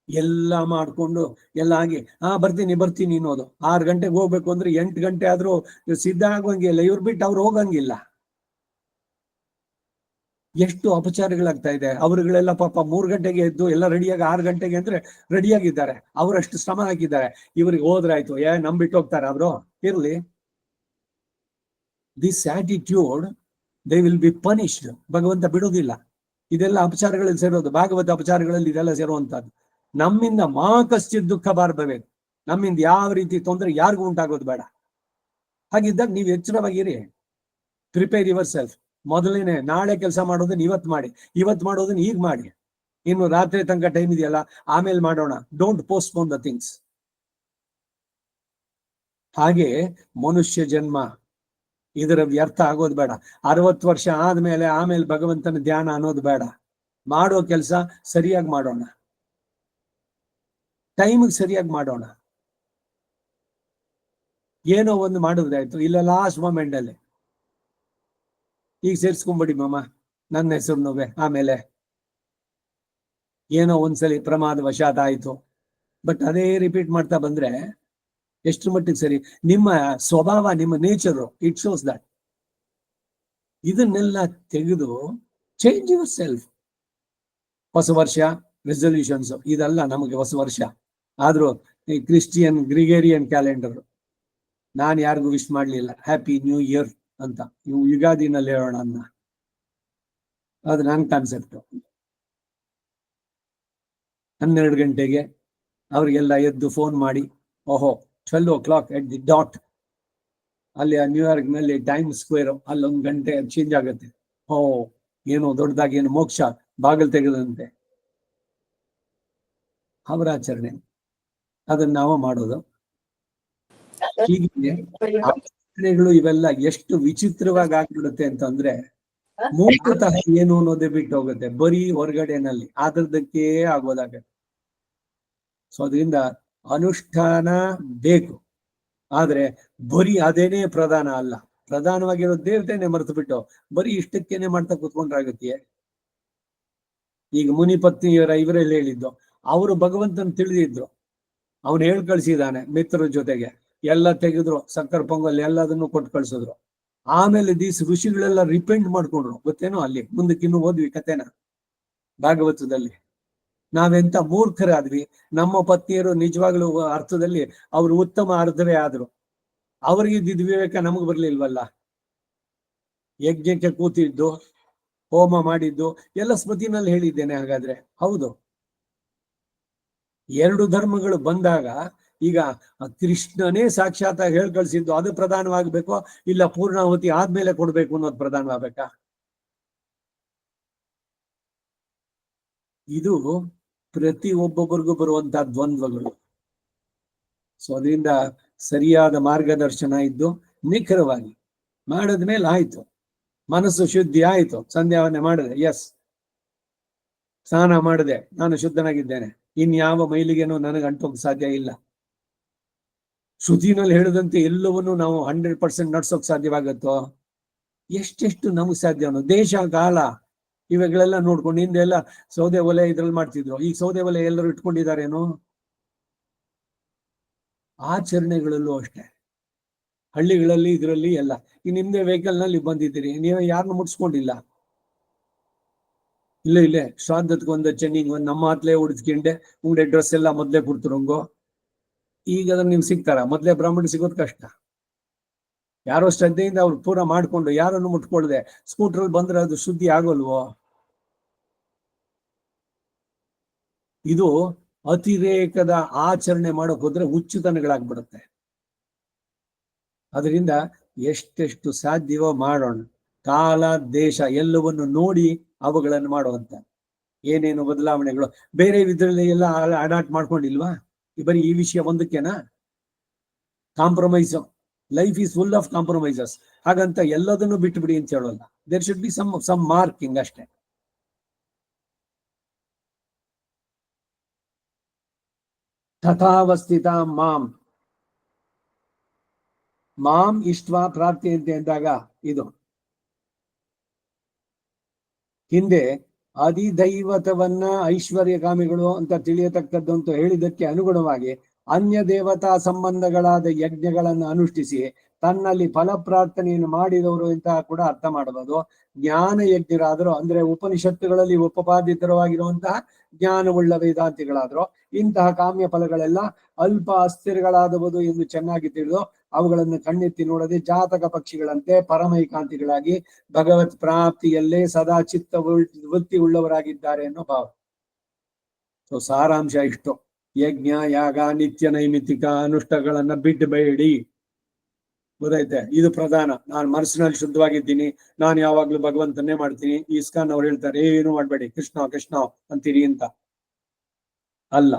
ಎಲ್ಲ ಮಾಡ್ಕೊಂಡು ಎಲ್ಲ ಆಗಿ ಬರ್ತೀನಿ ಅನ್ನೋದು. 6 ಗಂಟೆಗೆ ಹೋಗ್ಬೇಕು ಅಂದ್ರೆ 8 ಗಂಟೆ ಆದ್ರೂ ಸಿದ್ಧ ಆಗೋಂಗಿಲ್ಲ, ಇವ್ರು ಬಿಟ್ಟು ಅವ್ರು ಹೋಗಂಗಿಲ್ಲ. ಎಷ್ಟು ಅಪಚಾರಗಳಾಗ್ತಾ ಇದೆ. ಅವರುಗಳೆಲ್ಲ ಪಾಪ 3 ಗಂಟೆಗೆ ಎದ್ದು ಎಲ್ಲ ರೆಡಿಯಾಗಿ 6 ಗಂಟೆಗೆ ಅಂದ್ರೆ ರೆಡಿಯಾಗಿದ್ದಾರೆ, ಅವರಷ್ಟು ಶ್ರಮ ಹಾಕಿದ್ದಾರೆ. ಇವ್ರಿಗೆ ಹೋದ್ರಾಯ್ತು, ನಮ್ ಬಿಟ್ಟು ಹೋಗ್ತಾರೆ ಅವರು, ಇರ್ಲಿ. This attitude they will be punished. ಭಗವಂತ ಬಿಡೋದಿಲ್ಲ. ಇದೆಲ್ಲ ಅಪಚಾರಗಳಲ್ಲಿ ಸೇರೋದು, ಭಾಗವತ ಅಪಚಾರಗಳಲ್ಲಿ ಇದೆಲ್ಲ ಸೇರುವಂತದ್ದು. ನಮ್ಮಿಂದ ಕಶ್ಚಿತ್ ದುಃಖ ಬಾರಬೇಕು, ನಮ್ಮಿಂದ ಯಾವ ರೀತಿ ತೊಂದರೆ ಯಾರಿಗೂ ಉಂಟಾಗೋದು ಬೇಡ. ಹಾಗಿದ್ದಾಗ ನೀವು ಎಚ್ಚರವಾಗಿರಿ, ಪ್ರಿಪೇರ್ ಯುವರ್ ಸೆಲ್ಫ್. ಮೊದಲೇನೆ ನಾಳೆ ಕೆಲಸ ಮಾಡೋದನ್ನ ಇವತ್ತು ಮಾಡೋದನ್ನ ಈಗ ಮಾಡಿ. ಇನ್ನು ರಾತ್ರಿ ತನಕ ಟೈಮ್ ಇದೆಯಲ್ಲ, ಆಮೇಲೆ ಮಾಡೋಣ. Don't postpone the things. ಹಾಗೆ ಮನುಷ್ಯ ಜನ್ಮ ಇದರ ವ್ಯರ್ಥ ಆಗೋದು ಬೇಡ. 60 ವರ್ಷ ಆದ್ಮೇಲೆ ಆಮೇಲೆ ಭಗವಂತನ ಧ್ಯಾನ ಅನ್ನೋದು ಬೇಡ. ಮಾಡೋ ಕೆಲಸ ಸರಿಯಾಗಿ ಮಾಡೋಣ, ಟೈಮಿಗೆ ಸರಿಯಾಗಿ ಮಾಡೋಣ. ಏನೋ ಒಂದು ಮಾಡಿದ್ರಾಯ್ತು, ಇಲ್ಲ ಲಾಸ್ಟ್ ಮೊಮೆಂಟ್ ಅಲ್ಲಿ ಈಗ ಸೇರ್ಸ್ಕೊಂಬಿಡಿ ಮಾಮ ನನ್ನ ಹೆಸರು ನೋವೆ, ಆಮೇಲೆ ಏನೋ ಒಂದ್ಸಲಿ ಪ್ರಮಾದ ವಶಾತ್ ಆಯ್ತು. ಬಟ್ ಅದೇ ರಿಪೀಟ್ ಮಾಡ್ತಾ ಬಂದ್ರೆ ಎಷ್ಟು ಮಟ್ಟಿಗೆ ಸರಿ? ನಿಮ್ಮ ಸ್ವಭಾವ, ನಿಮ್ಮ ನೇಚರು, ಇಟ್ ಶೋಸ್ ದಟ್. ಇದನ್ನೆಲ್ಲ ತೆಗೆದು ಚೇಂಜ್ ಯುವರ್ ಸೆಲ್ಫ್. ಹೊಸ ವರ್ಷ, ರೆಸಲ್ಯೂಷನ್ಸ್ ಇದೆಲ್ಲ ನಮಗೆ ಹೊಸ ವರ್ಷ. ಆದ್ರೂ ಈ ಕ್ರಿಶ್ಚಿಯನ್ ಗ್ರಿಗೇರಿಯನ್ ಕ್ಯಾಲೆಂಡರ್ ನಾನು ಯಾರಿಗೂ ವಿಶ್ ಮಾಡ್ಲಿಲ್ಲ ಹ್ಯಾಪಿ ನ್ಯೂ ಇಯರ್ ಅಂತ. ಇವು ಯುಗಾದಿನಲ್ಲಿ ಹೇಳೋಣ ಅನ್ನ, ಅದು ನನ್ನ ಕಾನ್ಸೆಪ್ಟ್. 12 ಗಂಟೆಗೆ ಅವ್ರಿಗೆಲ್ಲ ಎದ್ದು ಫೋನ್ ಮಾಡಿ, ಓಹೋ 12 o'clock at the dot ಅಲ್ಲಿ ನ್ಯೂಯಾರ್ಕ್ ನಲ್ಲಿ ಟೈಮ್ ಸ್ಕ್ವೇರ್ ಅಲ್ಲೊಂದು ಗಂಟೆ ಚೇಂಜ್ ಆಗುತ್ತೆ. ಓ ಏನೋ ದೊಡ್ಡದಾಗಿ ಏನು ಮೋಕ್ಷ ಬಾಗಿಲು ತೆಗೆದಂತೆ ಅವರ ಆಚರಣೆ, ಅದನ್ನ ನಾವು ಮಾಡೋದು. ಹೀಗೆ ಆಚರಣೆಗಳು ಇವೆಲ್ಲ ಎಷ್ಟು ವಿಚಿತ್ರವಾಗಿ ಆಗ್ಬಿಡುತ್ತೆ ಅಂತಂದ್ರೆ ಮೂಲತಃ ಏನು ಅನ್ನೋದೇ ಬಿಟ್ಟು ಹೋಗುತ್ತೆ ಬರೀ ಹೊರಗಡೆನಲ್ಲಿ ಅದರದಕ್ಕೆ ಆಗೋದಾಗತ್ತೆ. ಸೊ ಅದರಿಂದ ಅನುಷ್ಠಾನ ಬೇಕು, ಆದ್ರೆ ಬರೀ ಅದೇನೇ ಪ್ರಧಾನ ಅಲ್ಲ. ಪ್ರಧಾನವಾಗಿರೋ ದೇವತೆನೆ ಮರೆತು ಬಿಟ್ಟು ಬರೀ ಇಷ್ಟಕ್ಕೇನೆ ಮಾಡ್ತಾ ಕೂತ್ಕೊಂಡ್ರಾಗತ್ತೆ. ಈಗ ಮುನಿ ಪತ್ನಿಯವರ ಇವರಲ್ಲಿ ಹೇಳಿದ್ದು, ಅವರು ಭಗವಂತನ ತಿಳಿದಿದ್ರು, ಅವನು ಹೇಳ್ ಕಳ್ಸಿದಾನೆ ಮಿತ್ರರ ಜೊತೆಗೆ, ಎಲ್ಲ ತೆಗೆದ್ರು, ಸಕ್ಕರೆ ಪೊಂಗಲ್ ಎಲ್ಲದನ್ನು ಕೊಟ್ಟು ಕಳ್ಸಿದ್ರು. ಆಮೇಲೆ ದೀಸ್ ಋಷಿಗಳೆಲ್ಲ ರಿಪೆಂಟ್ ಮಾಡ್ಕೊಂಡ್ರು, ಗೊತ್ತೇನೋ ಅಲ್ಲಿ ಮುಂದಕ್ಕಿನ್ನು ಓದ್ವಿ ಕಥೆನ ಭಾಗವತದಲ್ಲಿ. ನಾವೆಂತ ಮೂರ್ಖರಾದ್ವಿ, ನಮ್ಮ ಪತ್ನಿಯರು ನಿಜವಾಗ್ಲೂ ಅರ್ಥದಲ್ಲಿ ಅವರು ಉತ್ತಮ ಅರ್ಧವೇ ಆದ್ರು, ಅವ್ರಿಗಿದ್ದ ವಿವೇಕ ನಮಗ್ ಬರ್ಲಿಲ್ವಲ್ಲ. ಯಜ್ಞಕ್ಕೆ ಕೂತಿದ್ದು, ಹೋಮ ಮಾಡಿದ್ದು ಎಲ್ಲ ಸ್ಮೃತಿನಲ್ಲಿ ಹೇಳಿದ್ದೇನೆ. ಹಾಗಾದ್ರೆ ಹೌದು, 2 ಧರ್ಮಗಳು ಬಂದಾಗ ಈಗ ಕೃಷ್ಣನೇ ಸಾಕ್ಷಾತ್ ಹೇಳ್ ಕಳ್ಸಿದ್ದು ಅದು ಪ್ರಧಾನವಾಗ್ಬೇಕು, ಇಲ್ಲ ಪೂರ್ಣಾಹುತಿ ಆದ್ಮೇಲೆ ಕೊಡ್ಬೇಕು ಅನ್ನೋದು ಪ್ರಧಾನವಾಗಬೇಕಾ? ಇದು ಪ್ರತಿ ಒಬ್ಬೊಬ್ಬರಿಗೂ ಬರುವಂತಹ ದ್ವಂದ್ವಗಳು. ಸೊ ಅದರಿಂದ ಸರಿಯಾದ ಮಾರ್ಗದರ್ಶನ ಇದ್ದು ನಿಖರವಾಗಿ ಮಾಡಿದ್ಮೇಲೆ ಆಯ್ತು, ಮನಸ್ಸು ಶುದ್ಧಿ ಆಯ್ತು. ಸಂಧ್ಯಾವನೆ ಮಾಡಿದೆ, ಎಸ್ ಸ್ನಾನ ಮಾಡಿದೆ, ನಾನು ಶುದ್ಧನಾಗಿದ್ದೇನೆ, ಇನ್ಯಾವ ಮೈಲಿಗೆನೂ ನನಗೆ ಅಂಟೋಕ್ ಸಾಧ್ಯ ಇಲ್ಲ. ಶ್ರುತಿನಲ್ಲಿ ಹೇಳಿದಂತೆ ಎಲ್ಲವನ್ನೂ ನಾವು 100% ನಡ್ಸೋಕ್ ಸಾಧ್ಯವಾಗತ್ತೋ? ಎಷ್ಟೆಷ್ಟು ನಮಗ್ ಸಾಧ್ಯ ಅನ್ನೋ ದೇಶ ಕಾಲ ಇವುಗಳೆಲ್ಲ ನೋಡ್ಕೊಂಡು, ಹಿಂದೆಲ್ಲ ಸೌದೆ ಒಲೆ ಇದ್ರಲ್ಲಿ ಮಾಡ್ತಿದ್ರು, ಈಗ ಸೌದೆ ಒಲೆ ಎಲ್ಲರೂ ಇಟ್ಕೊಂಡಿದಾರೇನು? ಆಚರಣೆಗಳಲ್ಲೂ ಅಷ್ಟೇ, ಹಳ್ಳಿಗಳಲ್ಲಿ ಇದರಲ್ಲಿ ಎಲ್ಲ. ಈ ನಿಮ್ದೇ ವೆಹಿಕಲ್ ನಲ್ಲಿ ಬಂದಿದ್ದೀರಿ, ನೀವು ಯಾರನ್ನು ಮುಟ್ಸ್ಕೊಂಡಿಲ್ಲ. ಇಲ್ಲೇ ಶ್ರಾದ್ದಕ್ಕೆ ಒಂದು ಚೆನ್ನಿಂಗ್ ಒಂದು ನಮ್ಮ ಹತ್ಲೇ ಉಡಿಸ್ಕೊಂಡೆ ಉಂಡೆ ಡ್ರೆಸ್ ಎಲ್ಲ ಮೊದ್ಲೇ ಕೊಡ್ತಿರಂಗೋ. ಈಗ ಅದನ್ನ ನಿಮ್ಗೆ ಸಿಗ್ತಾರ? ಮೊದ್ಲೇ ಬ್ರಾಹ್ಮಣ ಸಿಗೋದು ಕಷ್ಟ. ಯಾರೋ ಶ್ರದ್ಧೆಯಿಂದ ಅವ್ರು ಪೂರ ಮಾಡ್ಕೊಂಡು ಯಾರನ್ನು ಮುಟ್ಕೊಳ್ದೆ ಸ್ಕೂಟ್ರಲ್ಲಿ ಬಂದ್ರೆ ಅದು ಶುದ್ಧಿ ಆಗೋಲ್ವೋ? ಇದು ಅತಿರೇಕದ ಆಚರಣೆ ಮಾಡೋಕ್ ಹೋದ್ರೆ ಹುಚ್ಚುತನಗಳಾಗ್ಬಿಡುತ್ತೆ. ಅದರಿಂದ ಎಷ್ಟೆಷ್ಟು ಸಾಧ್ಯವೋ ಮಾಡೋಣ, ಕಾಲ ದೇಶ ಎಲ್ಲವನ್ನು ನೋಡಿ ಅವುಗಳನ್ನು ಮಾಡುವಂತ. ಏನೇನು ಬದಲಾವಣೆಗಳು ಬೇರೆ ಇದ್ರಲ್ಲಿ ಎಲ್ಲ ಅಡಾಪ್ಟ್ ಮಾಡ್ಕೊಂಡಿಲ್ವಾ? ಬರೀ ಈ ವಿಷಯ ಒಂದಕ್ಕೆನಾ? Compromise, life is full of compromises. ಹಾಗಂತ ಎಲ್ಲದನ್ನು ಬಿಟ್ಟು ಬಿಡಿ ಅಂತ ಹೇಳೋಲ್ಲ. There should be some marking ಅಷ್ಟೇ. ತಥಾವಸ್ಥಿತ ಮಾಂ ಇಷ್ಟ್ವಾ ಪ್ರಾರ್ಥ್ಯಂತೆ ಅಂದಾಗ ಇದು ಹಿಂದೆ ಅಧಿದೈವತವನ್ನ ಐಶ್ವರ್ಯಗಾಮಿಗಳು ಅಂತ ತಿಳಿಯತಕ್ಕದ್ದು ಅಂತ ಹೇಳಿದಕ್ಕೆ ಅನುಗುಣವಾಗಿ ಅನ್ಯ ದೇವತಾ ಸಂಬಂಧಗಳಾದ ಯಜ್ಞಗಳನ್ನು ಅನುಷ್ಠಿಸಿ ತನ್ನಲ್ಲಿ ಫಲ ಪ್ರಾರ್ಥನೆಯನ್ನು ಮಾಡಿದವರು ಅಂತ ಕೂಡ ಅರ್ಥ ಮಾಡಬಹುದು. ಜ್ಞಾನ ಯಜ್ಞರಾದ್ರು, ಅಂದ್ರೆ ಉಪನಿಷತ್ತುಗಳಲ್ಲಿ ಉಪಪಾದಿತರವಾಗಿರುವಂತಹ ಜ್ಞಾನವುಳ್ಳ ವೇದಾಂತಿಗಳಾದ್ರು ಇಂತಹ ಕಾಮ್ಯ ಫಲಗಳೆಲ್ಲ ಅಲ್ಪ ಅಸ್ಥಿರಗಳಾದವುದು ಎಂದು ಚೆನ್ನಾಗಿ ತಿಳಿದು ಅವುಗಳನ್ನು ಕಣ್ಣೆತ್ತಿ ನೋಡದೆ ಜಾತಕ ಪಕ್ಷಿಗಳಂತೆ ಪರಮೈಕಾಂತಿಗಳಾಗಿ ಭಗವತ್ ಪ್ರಾಪ್ತಿಯಲ್ಲೇ ಸದಾ ಚಿತ್ತ ವೃತ್ತಿ ಉಳ್ಳವರಾಗಿದ್ದಾರೆ ಅನ್ನೋ ಭಾವ. ಸೊ ಸಾರಾಂಶ ಇಷ್ಟು. ಯಜ್ಞ ಯಾಗ ನಿತ್ಯ ನೈಮಿತ್ತಿಕ ಅನುಷ್ಠಾನಗಳನ್ನ ಬಿಡಬೇಡಿ, ಗೊತ್ತೈತೆ? ಇದು ಪ್ರಧಾನ. ನಾನು ಮನಸ್ಸಿನಲ್ಲಿ ಶುದ್ಧವಾಗಿದ್ದೀನಿ, ನಾನು ಯಾವಾಗ್ಲೂ ಭಗವಂತನ್ನೇ ಮಾಡ್ತೀನಿ. ಇಸ್ಕಾನ್ ಅವ್ರು ಹೇಳ್ತಾರೆ ಏನು ಮಾಡ್ಬೇಡಿ, ಕೃಷ್ಣ ಕೃಷ್ಣ ಅಂತೀರಿ ಅಂತ. ಅಲ್ಲ,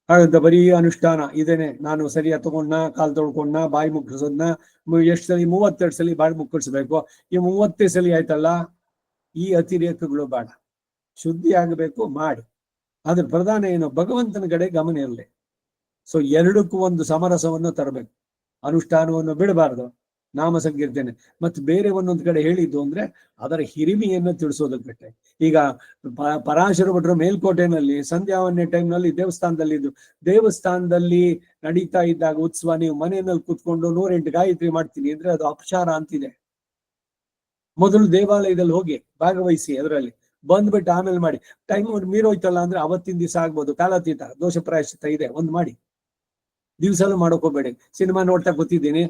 ಹಾಗಂತ ಬರೀ ಅನುಷ್ಠಾನ ಇದೇನೆ, ನಾನು ಸರಿಯಾಗಿ ತಗೊಂಡ್ನ, ಕಾಲ್ ತೊಳ್ಕೊಂಡ್ನ, ಬಾಯಿ ಮುಕ್ಕಳಿಸೋದ್ನ ಎಷ್ಟು ಸಲ 32 ಸಲ ಬಾಯಿ ಮುಕ್ಕಳಿಸ್ಬೇಕು. ಈ 30 ಸಲ ಆಯ್ತಲ್ಲ, ಈ ಅತಿರೇಕಗಳು ಬೇಡ. ಶುದ್ಧಿ ಆಗಬೇಕು, ಮಾಡಿ. ಅದ್ರ ಪ್ರಧಾನ ಏನು? ಭಗವಂತನ ಕಡೆ ಗಮನ ಇರಲಿ. ಸೊ ಎರಡಕ್ಕೂ ಒಂದು ಸಮರಸವನ್ನು ತರಬೇಕು. ಅನುಷ್ಠಾನವನ್ನು ಬಿಡಬಾರ್ದು, ನಾಮ ಸಂಕೀರ್ತನೆ ಮತ್ತೆ ಬೇರೆ ಒಂದೊಂದು ಕಡೆ ಹೇಳಿದ್ದು ಅಂದ್ರೆ ಅದರ ಹಿರಿಮೆಯನ್ನು ತಿಳಿಸೋದಕ್ಕೆ. ಈಗ ಪರಾಶರ ಭಟ್ರು ಮೇಲ್ಕೋಟೆನಲ್ಲಿ ಸಂಧ್ಯಾವನ್ನೇ ಟೈಮ್ನಲ್ಲಿ ದೇವಸ್ಥಾನದಲ್ಲಿ ನಡೀತಾ ಇದ್ದಾಗ ಉತ್ಸವ, ನೀವು ಮನೆಯಲ್ಲಿ ಕೂತ್ಕೊಂಡು 108 ಗಾಯತ್ರಿ ಮಾಡ್ತೀನಿ ಅಂದ್ರೆ ಅದು ಅಪಚಾರ ಅಂತಿದೆ. ಮೊದಲು ದೇವಾಲಯದಲ್ಲಿ ಹೋಗಿ ಭಾಗವಹಿಸಿ, ಅದರಲ್ಲಿ ಬಂದ್ಬಿಟ್ಟು ಆಮೇಲೆ ಮಾಡಿ. ಟೈಮ್ ಮೀರೋಯ್ತಲ್ಲ ಅಂದ್ರೆ ಅವತ್ತಿನ ದಿವಸ ಆಗ್ಬೋದು, ಕಾಲಾತೀತ ದೋಷ ಪ್ರಾಯಶ್ಚಿತ್ತ ಇದೆ, ಒಂದ್ ಮಾಡಿ. ದಿವ್ಸಲ್ಲೂ ಮಾಡೋಕ್ ಹೋಗ್ಬೇಡಿ. ಸಿನಿಮಾ ನೋಡ್ತಾ ಕೂತಿದ್ದೀನಿ,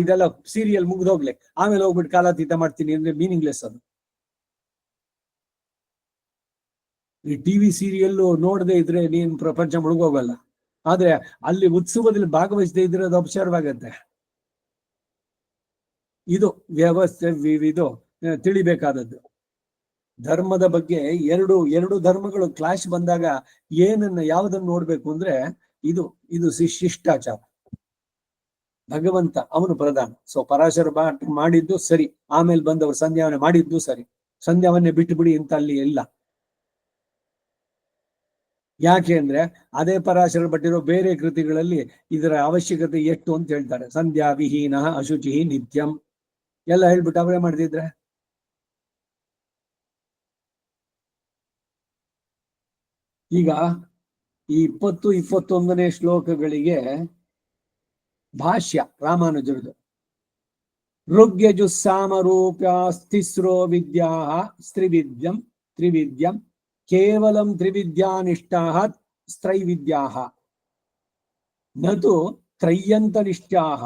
ಇದೆಲ್ಲ ಸೀರಿಯಲ್ ಮುಗ್ದೋಗ್ಲಿ, ಆಮೇಲೆ ಹೋಗ್ಬಿಟ್ಟು ಕಾಲಾತೀತ ಮಾಡ್ತೀನಿ ಅಂದ್ರೆ ಮೀನಿಂಗ್ಲೆಸ್ ಅದು. ಈ ಟಿವಿ ಸೀರಿಯಲ್ ನೋಡದೆ ಇದ್ರೆ ನೀನ್ ಪ್ರಪಂಚ ಮುಳುಗೋಗಲ್ಲ. ಆದ್ರೆ ಅಲ್ಲಿ ಉತ್ಸವದಲ್ಲಿ ಭಾಗವಹಿಸದೆ ಇದ್ರೆ ಅದು ಅಪಚಾರ ಆಗತ್ತೆ. ಇದು ವ್ಯವಸ್ಥೆ, ಇದು ತಿಳಿಬೇಕಾದದ್ದು. ಧರ್ಮದ ಬಗ್ಗೆ ಎರಡು ಧರ್ಮಗಳು ಕ್ಲಾಶ್ ಬಂದಾಗ ಯಾವ್ದನ್ನ ನೋಡ್ಬೇಕು ಅಂದ್ರೆ ಇದು ಶಿಷ್ಟಾಚಾರ. ಭಗವಂತ ಅವನು ಪ್ರಧಾನ. ಸೊ ಪರಾಶರ ಮಾಡಿದ್ದು ಸರಿ, ಆಮೇಲೆ ಬಂದವರು ಸಂಧ್ಯಾವನೆ ಮಾಡಿದ್ದು ಸರಿ. ಸಂಧ್ಯಾವನ್ನೇ ಬಿಟ್ಟು ಬಿಡಿ ಅಂತ ಅಲ್ಲಿ ಇಲ್ಲ. ಯಾಕೆ ಅಂದ್ರೆ ಅದೇ ಪರಾಶರ ಭಟ್ಟಿರೋ ಬೇರೆ ಕೃತಿಗಳಲ್ಲಿ ಇದರ ಅವಶ್ಯಕತೆ ಎಷ್ಟು ಅಂತ ಹೇಳ್ತಾರೆ. ಸಂಧ್ಯಾ ವಿಹೀನ ಅಶುಚಿ ನಿತ್ಯಂ ಎಲ್ಲ ಹೇಳ್ಬಿಟ್ಟು ಅವರೇ ಮಾಡ್ತಿದ್ರೆ. ಈಗ ಈ 20-21ನೇ ಶ್ಲೋಕಗಳಿಗೆ ಭಾಷ್ಯ ರಾಮಾನುಜರದು. ಋಗ್ಯಜುಸ್ಸಾಮರೂಪ್ಯಾಸ್ತಿಸ್ರೋ ವಿದ್ಯಾ ತ್ರಿವಿದ್ಯಂ ಕೇವಲಂ ತ್ರಿವಿದ್ಯಾನಿಷ್ಠಾಃ ಸ್ತ್ರೈವಿದ್ಯಾಃ ನತು ತ್ರಯ್ಯಂತನಿಷ್ಠಾಃ.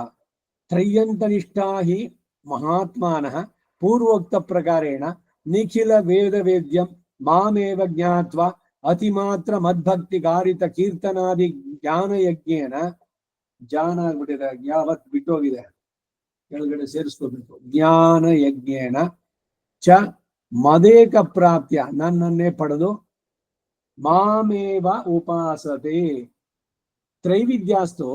ತ್ರಯ್ಯಂತನಿಷ್ಠಾ ಹಿ ಮಹಾತ್ಮಾನಃ ಪೂರ್ವೋಕ್ತ ಪ್ರಕಾರೇಣ ನಿಖಿಲ ವೇದವೇದ್ಯಂ ಮಾಮೇವ ಜ್ಞಾತ್ವ ಅತಿಮಾತ್ರ ಮದ್ಭಕ್ತಿಗಾರಿತ ಕೀರ್ತನಾದಿ ಜ್ಞಾನಯಜ್ಞೇನ. ಜ್ಞಾನ ಆಗ್ಬಿಟ್ಟಿದೆ, ಯಾವತ್ ಬಿಟ್ಟೋಗಿದೆ, ಕೆಳಗಡೆ ಸೇರಿಸ್ಕೋಬೇಕು. ಜ್ಞಾನಯಜ್ಞೇನ ಚ ಮದೇಕ ಪ್ರಾಪ್ತ್ಯ, ನನ್ನನ್ನೇ ಪಡೆದು ಮಾಮೇವ ಉಪಾಸತೆ. ತ್ರೈವಿದ್ಯಾಸ್ತು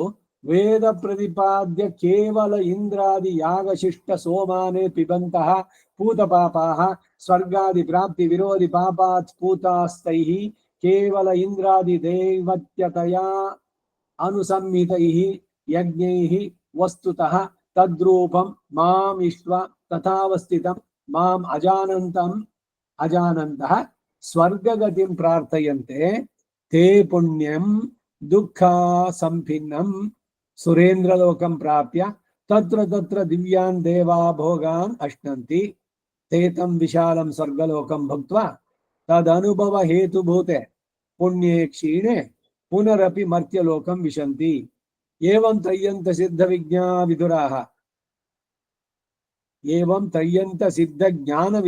ವೇದ ಪ್ರತಿಪಾದ್ಯ ಕೇವಲ ಇಂದ್ರಾದಿ ಯಾಗಶಿಷ್ಟ ಸೋಮಾನೆ ಪಿಬಂತಹ ಪೂತಪಾಪಾಃ ಸ್ವರ್ಗಾದಿ ಪ್ರಾಪ್ತಿ ವಿರೋಧಿ ಪಾಪಾತ್ ಪೂತಾಸ್ತೈಃ ಕೇವಲ ಇಂದ್ರಾದಿ ದೈವತ್ಯತಯಾ ಅನುಸಂಹಿತೈಃ ಯಜ್ಞೈಃ ವಸ್ತುತಃ ತದ್ರೂಪಂ ಮಾಂ ಇಷ್ಟ್ವಾ ತಥಾವಸ್ಥಿತಂ ಮಾಂ ಅಜಾನಂತಃ ಸ್ವರ್ಗಗತಿಂ ಪ್ರಾರ್ಥಯಂತೆ ತೇ ಪುಣ್ಯಂ ದುಃಖ ಸಂಭಿನ್ನಂ ಸುರೇಂದ್ರಲೋಕಂ ಪ್ರಾಪ್ಯ ತತ್ರ ತತ್ರ ದಿವ್ಯಾನ್ ದೇವಾ ಭೋಗಾನ್ ಅಶ್ನಂತಿ ತೇ ತಂ ವಿಶಾಲಂ ಸ್ವರ್ಗಲೋಕಂ ಭುಕ್ತ್ವಾ ತದನುಭವ ಹೇತುಭೂತೆ ಪುಣ್ಯೇ ಕ್ಷೀಣೆ ಪುನರಪಿ ಮರ್ತ್ಯಲೋಕಂ ವಿಶಂತಿ. ಏವಂ ತ್ರಯ್ಯಂತ ಸಿದ್ಧ ವಿಜ್ಞಾ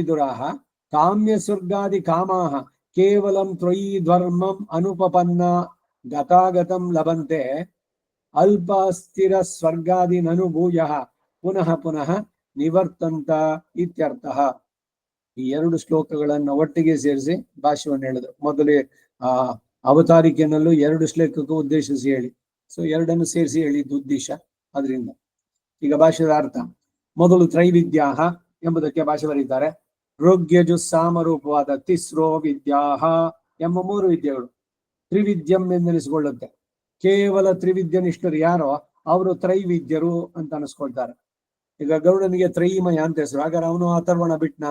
ವಿದುರಾಃ ಕಾಮ್ಯ ಸ್ವರ್ಗಾದಿ ಕಾಮಾಃ ಕೇವಲಂ ತ್ವಯಿ ಧರ್ಮಂ ಅನುಪಪನ್ನ ಗತಾಗತಂ ಲಭಂತೆ ಅಲ್ಪಸ್ಥಿರ ಸ್ವರ್ಗಾದಿ ನನುಭೂಯಃ ಪುನಃ ಪುನಃ ನಿವರ್ತಂತ ಇತ್ಯರ್ಥಃ. ಈ ಎರಡು ಶ್ಲೋಕಗಳನ್ನು ಒಟ್ಟಿಗೆ ಸೇರಿಸಿ ಭಾಷ್ಯವನ್ನು ಹೇಳಿದ್ರು. ಮೊದಲೇ ಅವತಾರಿಕೆಯಲ್ಲೂ 2 ಶ್ಲೋಕಕ್ಕೂ ಉದ್ದೇಶಿಸಿ ಹೇಳಿ, ಸೊ ಎರಡನ್ನು ಸೇರಿಸಿ ಹೇಳಿದ್ದು ಉದ್ದೇಶ. ಅದರಿಂದ ಈಗ ಭಾಷ್ಯದ ಅರ್ಥ. ಮೊದಲು ತ್ರೈವಿದ್ಯಾಹ ಎಂಬುದಕ್ಕೆ ಭಾಷೆ ಬರೀತಾರೆ. ಋಗ್ಯಜುಸ್ಸಾಮರೂಪವಾದ ತಿಸ್ರೋ ವಿದ್ಯಾಹ ಎಂಬ 3 ವಿದ್ಯೆಗಳು ತ್ರಿವಿದ್ಯಂ ಎಂದೆನಿಸಿಕೊಳ್ಳುತ್ತೆ. ಕೇವಲ ತ್ರಿವಿದ್ಯನಿಷ್ಠರು ಯಾರೋ ಅವರು ತ್ರೈವಿದ್ಯರು ಅಂತ ಅನಿಸ್ಕೊಳ್ತಾರೆ. ಈಗ ಗರುಡನಿಗೆ ತ್ರೈಮಯ ಅಂತ ಹೆಸರು, ಹಾಗಾದ್ರೆ ಅವನು ಅಥರ್ವಣ ಬಿಟ್ನ?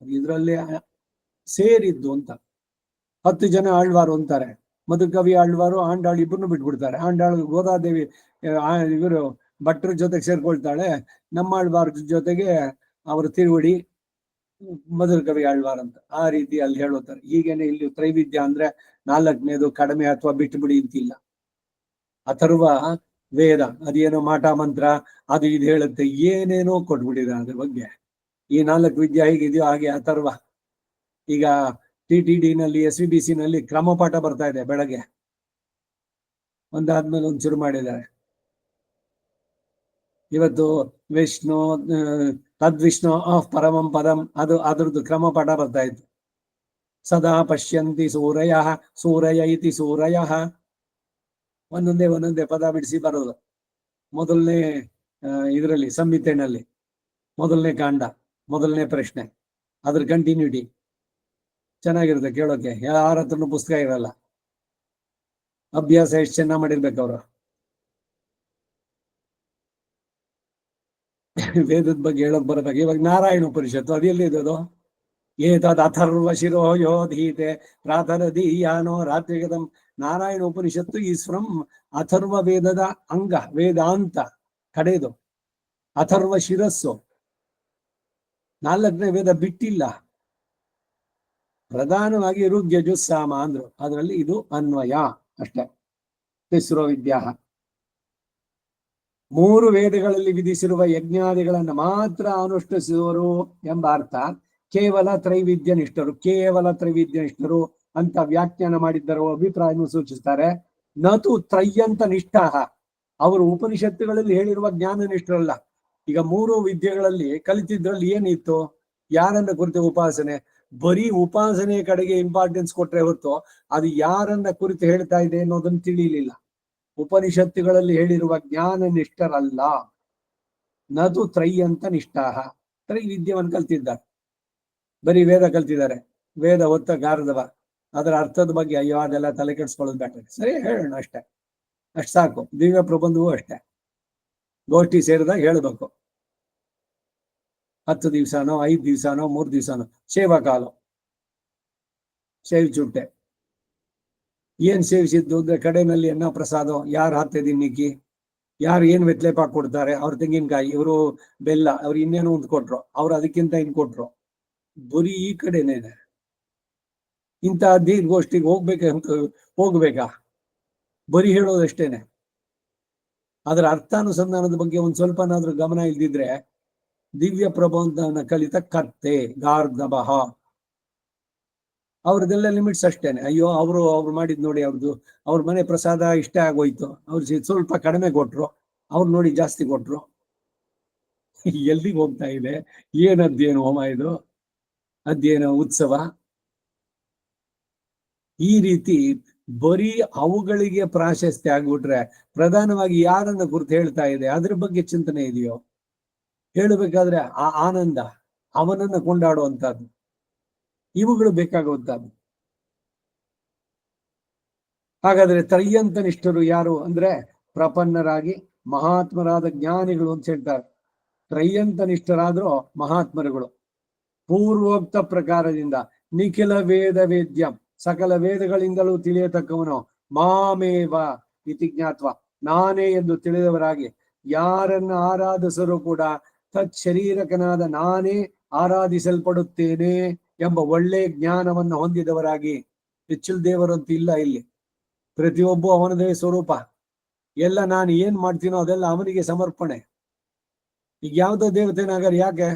ಇದ್ರಲ್ಲಿ ಸೇರಿದ್ದು ಅಂತ. 10 ಜನ ಆಳ್ವಾರು ಅಂತಾರೆ. ಮಧುಕವಿ ಆಳ್ವಾರು ಆಂಡಾಳು ಇಬ್ಬರನ್ನು ಬಿಟ್ಬಿಡ್ತಾರೆ. ಆಂಡಾಳು ಗೋದಾದೇವಿ ಇವರು ಭಟ್ರ ಜೊತೆಗೆ ಸೇರ್ಕೊಳ್ತಾಳೆ, ನಮ್ಮಾಳ್ವಾರ ಜೊತೆಗೆ ಅವರು ತಿರುವಡಿ ಮಧುಕವಿ ಆಳ್ವಾರ್ ಅಂತ. ಆ ರೀತಿ ಅಲ್ಲಿ ಹೇಳುತ್ತಾರೆ. ಹೀಗೇನೆ ಇಲ್ಲಿ ತ್ರೈವಿದ್ಯ ಅಂದ್ರೆ 4ನೇದು ಕಡಿಮೆ ಅಥವಾ ಬಿಟ್ಟುಬಿಡಿ ಅಂತಿಲ್ಲ. ಅಥರ್ವ ವೇದ ಅದೇನೋ ಮಾಟ ಮಂತ್ರ ಅದು ಇದು ಹೇಳುತ್ತೆ, ಏನೇನೋ ಕೊಟ್ಬಿಟ್ಟಿದೆ ಅದ್ರ ಬಗ್ಗೆ. ಈ 4 ವಿದ್ಯೆ ಹೇಗಿದೆಯೋ ಹಾಗೆ ಅಥರ್ವ. ಈಗ TTD ನಲ್ಲಿ SVBC ನಲ್ಲಿ ಕ್ರಮಪಾಠ ಬರ್ತಾ ಇದೆ ಬೆಳಗ್ಗೆ, ಒಂದಾದ್ಮೇಲೆ ಒಂದು ಶುರು ಮಾಡಿದ್ದಾರೆ. ಇವತ್ತು ವಿಷ್ಣು ತದ್ವಿಷ್ಣು ಪರಮಂ ಪದಂ ಅದ್ರದ್ದು ಕ್ರಮಪಾಠ ಬರ್ತಾ ಇತ್ತು. ಸದಾ ಪಶ್ಯಂತಿ ಸೂರಯ ಇತಿ ಸೂರಯ. ಒಂದೊಂದೇ ಪದ ಬಿಡಿಸಿ ಬರೋದು. ಮೊದಲನೇ ಇದರಲ್ಲಿ ಸಂಹಿತೆನಲ್ಲಿ ಮೊದಲನೇ ಕಾಂಡ, ಮೊದಲನೇ ಪ್ರಶ್ನೆ, ಅದ್ರ ಕಂಟಿನ್ಯೂಟಿ ಚೆನ್ನಾಗಿರುತ್ತೆ ಕೇಳೋಕೆ. ಯಾರ ಹತ್ರನೂ ಪುಸ್ತಕ ಇರಲ್ಲ. ಅಭ್ಯಾಸ ಎಷ್ಟು ಚೆನ್ನಾಗಿ ಮಾಡಿರ್ಬೇಕು ಅವರು. ವೇದದ ಬಗ್ಗೆ ಹೇಳೋಕ್ ಬರಬೇಕು. ಇವಾಗ ನಾರಾಯಣ ಉಪನಿಷತ್ತು ಅದೆಲ್ಲಿ ಇದ್ದದು? ಏತದ್ ಅಥರ್ವ ಶಿರೋ ಯೋಧೀತೆ ಪ್ರಾತರದೀಯಾನೋ ರಾತ್ರಿಗತಂ. ನಾರಾಯಣ ಉಪನಿಷತ್ತು ಈಸ್ ಫ್ರಮ್ ಅಥರ್ವ ವೇದದ ಅಂಗ, ವೇದಾಂತ ಕಡೆದು. ಅಥರ್ವ ಶಿರಸ್ಸು 4ನೇ ವೇದ ಬಿಟ್ಟಿಲ್ಲ. ಪ್ರಧಾನವಾಗಿ ಋಗ್ಯಜುಸ್ಸಾಮ ಅಂದ್ರು, ಅದರಲ್ಲಿ ಇದು ಅನ್ವಯ ಅಷ್ಟೇ. ತಿಸ್ರೋ ವಿದ್ಯಾ, 3 ವೇದಗಳಲ್ಲಿ ವಿಧಿಸಿರುವ ಯಜ್ಞಾದಿಗಳನ್ನು ಮಾತ್ರ ಅನುಷ್ಠಿಸುವರು ಎಂಬ ಅರ್ಥ. ಕೇವಲ ತ್ರೈವಿದ್ಯ ನಿಷ್ಠರು ಅಂತ ವ್ಯಾಖ್ಯಾನ ಮಾಡಿದ್ದರ ಅಭಿಪ್ರಾಯವನ್ನು ಸೂಚಿಸ್ತಾರೆ. ನತು ತ್ರಯ್ಯಂತ ನಿಷ್ಠಾ, ಅವರು ಉಪನಿಷತ್ತುಗಳಲ್ಲಿ ಹೇಳಿರುವ ಜ್ಞಾನ ನಿಷ್ಠರಲ್ಲ. ಈಗ 3 ವಿದ್ಯೆಗಳಲ್ಲಿ ಕಲಿತಿದ್ರಲ್ಲಿ ಏನಿತ್ತು? ಯಾರನ್ನ ಕುರಿತು ಉಪಾಸನೆ? ಬರೀ ಉಪಾಸನೆ ಕಡೆಗೆ ಇಂಪಾರ್ಟೆನ್ಸ್ ಕೊಟ್ರೆ ಹೊರತು ಅದು ಯಾರನ್ನ ಕುರಿತು ಹೇಳ್ತಾ ಇದೆ ಅನ್ನೋದನ್ನು ತಿಳಿಲಿಲ್ಲ. ಉಪನಿಷತ್ತುಗಳಲ್ಲಿ ಹೇಳಿರುವ ಜ್ಞಾನ ನಿಷ್ಠರಲ್ಲ. ನದು ತ್ರಯ್ಯಂತ ನಿಷ್ಠಾಹ, ತ್ರೈವಿದ್ಯವನ್ನು ಕಲ್ತಿದ್ದಾರೆ, ಬರೀ ವೇದ ಕಲ್ತಿದ್ದಾರೆ. ವೇದ ಹೊತ್ತ ಗಾರದವ, ಅದರ ಅರ್ಥದ ಬಗ್ಗೆ ಅಯ್ಯೋ ಅದೆಲ್ಲ ತಲೆ ಕೆಡಿಸ್ಕೊಳ್ಳೋದು ಬೇಡ, ಸರಿ ಹೇಳೋಣ ಅಷ್ಟೇ, ಅಷ್ಟು ಸಾಕು. ದಿವ್ಯ ಪ್ರಬಂಧವೂ ಅಷ್ಟೇ, ಗೋಷ್ಠಿ ಸೇರಿದಾಗ ಹೇಳ್ಬೇಕು. 10 ದಿವಸನೋ 5 ದಿವಸನೋ 3 ದಿವಸನೋ ಸೇವಾ ಕಾಲು ಸೇವಿ ಚುಟ್ಟೆ. ಏನ್ ಸೇವಿಸಿದ್ದು ಅಂದ್ರೆ ಕಡೆನಲ್ಲಿ ಅನ್ನ ಪ್ರಸಾದ, ಯಾರು ಹತ್ತೆ ದಿನಕ್ಕೆ ಯಾರು ಏನ್ ವೆತ್ಲೆಪಾಕ್ ಕೊಡ್ತಾರೆ, ಅವ್ರ ತೆಂಗಿನಕಾಯಿ, ಇವರು ಬೆಲ್ಲ, ಅವ್ರು ಇನ್ನೇನೋ ಒಂದು ಕೊಟ್ರು, ಅವ್ರು ಅದಕ್ಕಿಂತ ಇನ್ ಕೊಟ್ರು. ಬರೀ ಈ ಕಡೆನೇನೆ. ಇಂಥ ದೀರ್ಘಗೋಷ್ಠಿಗೆ ಹೋಗ್ಬೇಕಾ? ಬರೀ ಹೇಳೋದಷ್ಟೇನೆ. ಅದರ ಅರ್ಥಾನುಸಂಧಾನದ ಬಗ್ಗೆ ಒಂದ್ ಸ್ವಲ್ಪನಾದ್ರೂ ಗಮನ ಇಲ್ದಿದ್ರೆ ದಿವ್ಯ ಪ್ರಬಂಧನ ಕಲಿತ ಕತ್ತೆ ಗಾರ್ಧಬಹ, ಅವ್ರದ್ದೆಲ್ಲ ಲಿಮಿಟ್ಸ್ ಅಷ್ಟೇನೆ. ಅಯ್ಯೋ ಅವ್ರು ಮಾಡಿದ್ ನೋಡಿ, ಅವ್ರ ಮನೆ ಪ್ರಸಾದ ಇಷ್ಟ ಆಗೋಯ್ತು, ಅವ್ರು ಸ್ವಲ್ಪ ಕಡಿಮೆ ಕೊಟ್ರು, ಅವ್ರು ನೋಡಿ ಜಾಸ್ತಿ ಕೊಟ್ರು. ಎಲ್ಲಿಗೆ ಹೋಗ್ತಾ ಇದೆ? ಅಧ್ಯಯನ ಹೋಮ ಇದು? ಅಧ್ಯಯನ ಉತ್ಸವ? ಈ ರೀತಿ ಬರೀ ಅವುಗಳಿಗೆ ಪ್ರಾಶಸ್ತ್ಯ ಆಗ್ಬಿಟ್ರೆ ಪ್ರಧಾನವಾಗಿ ಯಾರನ್ನ ಕುರಿತು ಹೇಳ್ತಾ ಇದೆ ಅದ್ರ ಬಗ್ಗೆ ಚಿಂತನೆ ಇದೆಯೋ? ಹೇಳಬೇಕಾದ್ರೆ ಆ ಆನಂದ, ಅವನನ್ನ ಕೊಂಡಾಡುವಂತಹದ್ದು, ಇವುಗಳು ಬೇಕಾಗುವಂತಹದ್ದು. ಹಾಗಾದ್ರೆ ತ್ರಯ್ಯಂತ ನಿಷ್ಠರು ಯಾರು ಅಂದ್ರೆ ಪ್ರಪನ್ನರಾಗಿ ಮಹಾತ್ಮರಾದ ಜ್ಞಾನಿಗಳು ಅಂತ ಹೇಳ್ತಾರೆ. ತ್ರಯ್ಯಂತ ನಿಷ್ಠರಾದ್ರೂ ಮಹಾತ್ಮರುಗಳು. ಪೂರ್ವೋಕ್ತ ಪ್ರಕಾರದಿಂದ ನಿಖಿಲ ವೇದ ವೇದ್ಯಂ, ಸಕಲ ವೇದಗಳಿಂದಲೂ ತಿಳಿಯತಕ್ಕವನು, ಮಾಮೇವ ಇತಿ ಜ್ಞಾತ್ವ, ನಾನೇ ಎಂದು ತಿಳಿದವರಾಗಿ ಯಾರನ್ನ ಆರಾಧಿಸರೂ ಕೂಡ ತತ್ ಶರೀರಕನಾದ ನಾನೇ ಆರಾಧಿಸಲ್ಪಡುತ್ತೇನೆ ಎಂಬ ಒಳ್ಳೆ ಜ್ಞಾನವನ್ನು ಹೊಂದಿದವರಾಗಿ. ಹೆಚ್ಚಿಲ್ ದೇವರಂತೂ ಇಲ್ಲ ಇಲ್ಲಿ, ಪ್ರತಿಯೊಬ್ಬ ಅವನದೇ ಸ್ವರೂಪ. ಎಲ್ಲ ನಾನು ಏನ್ ಮಾಡ್ತೀನೋ ಅದೆಲ್ಲ ಅವನಿಗೆ ಸಮರ್ಪಣೆ. ಈಗ ಯಾವ್ದೋ ದೇವತೆನಾಗರ್ ಯಾಕೆ?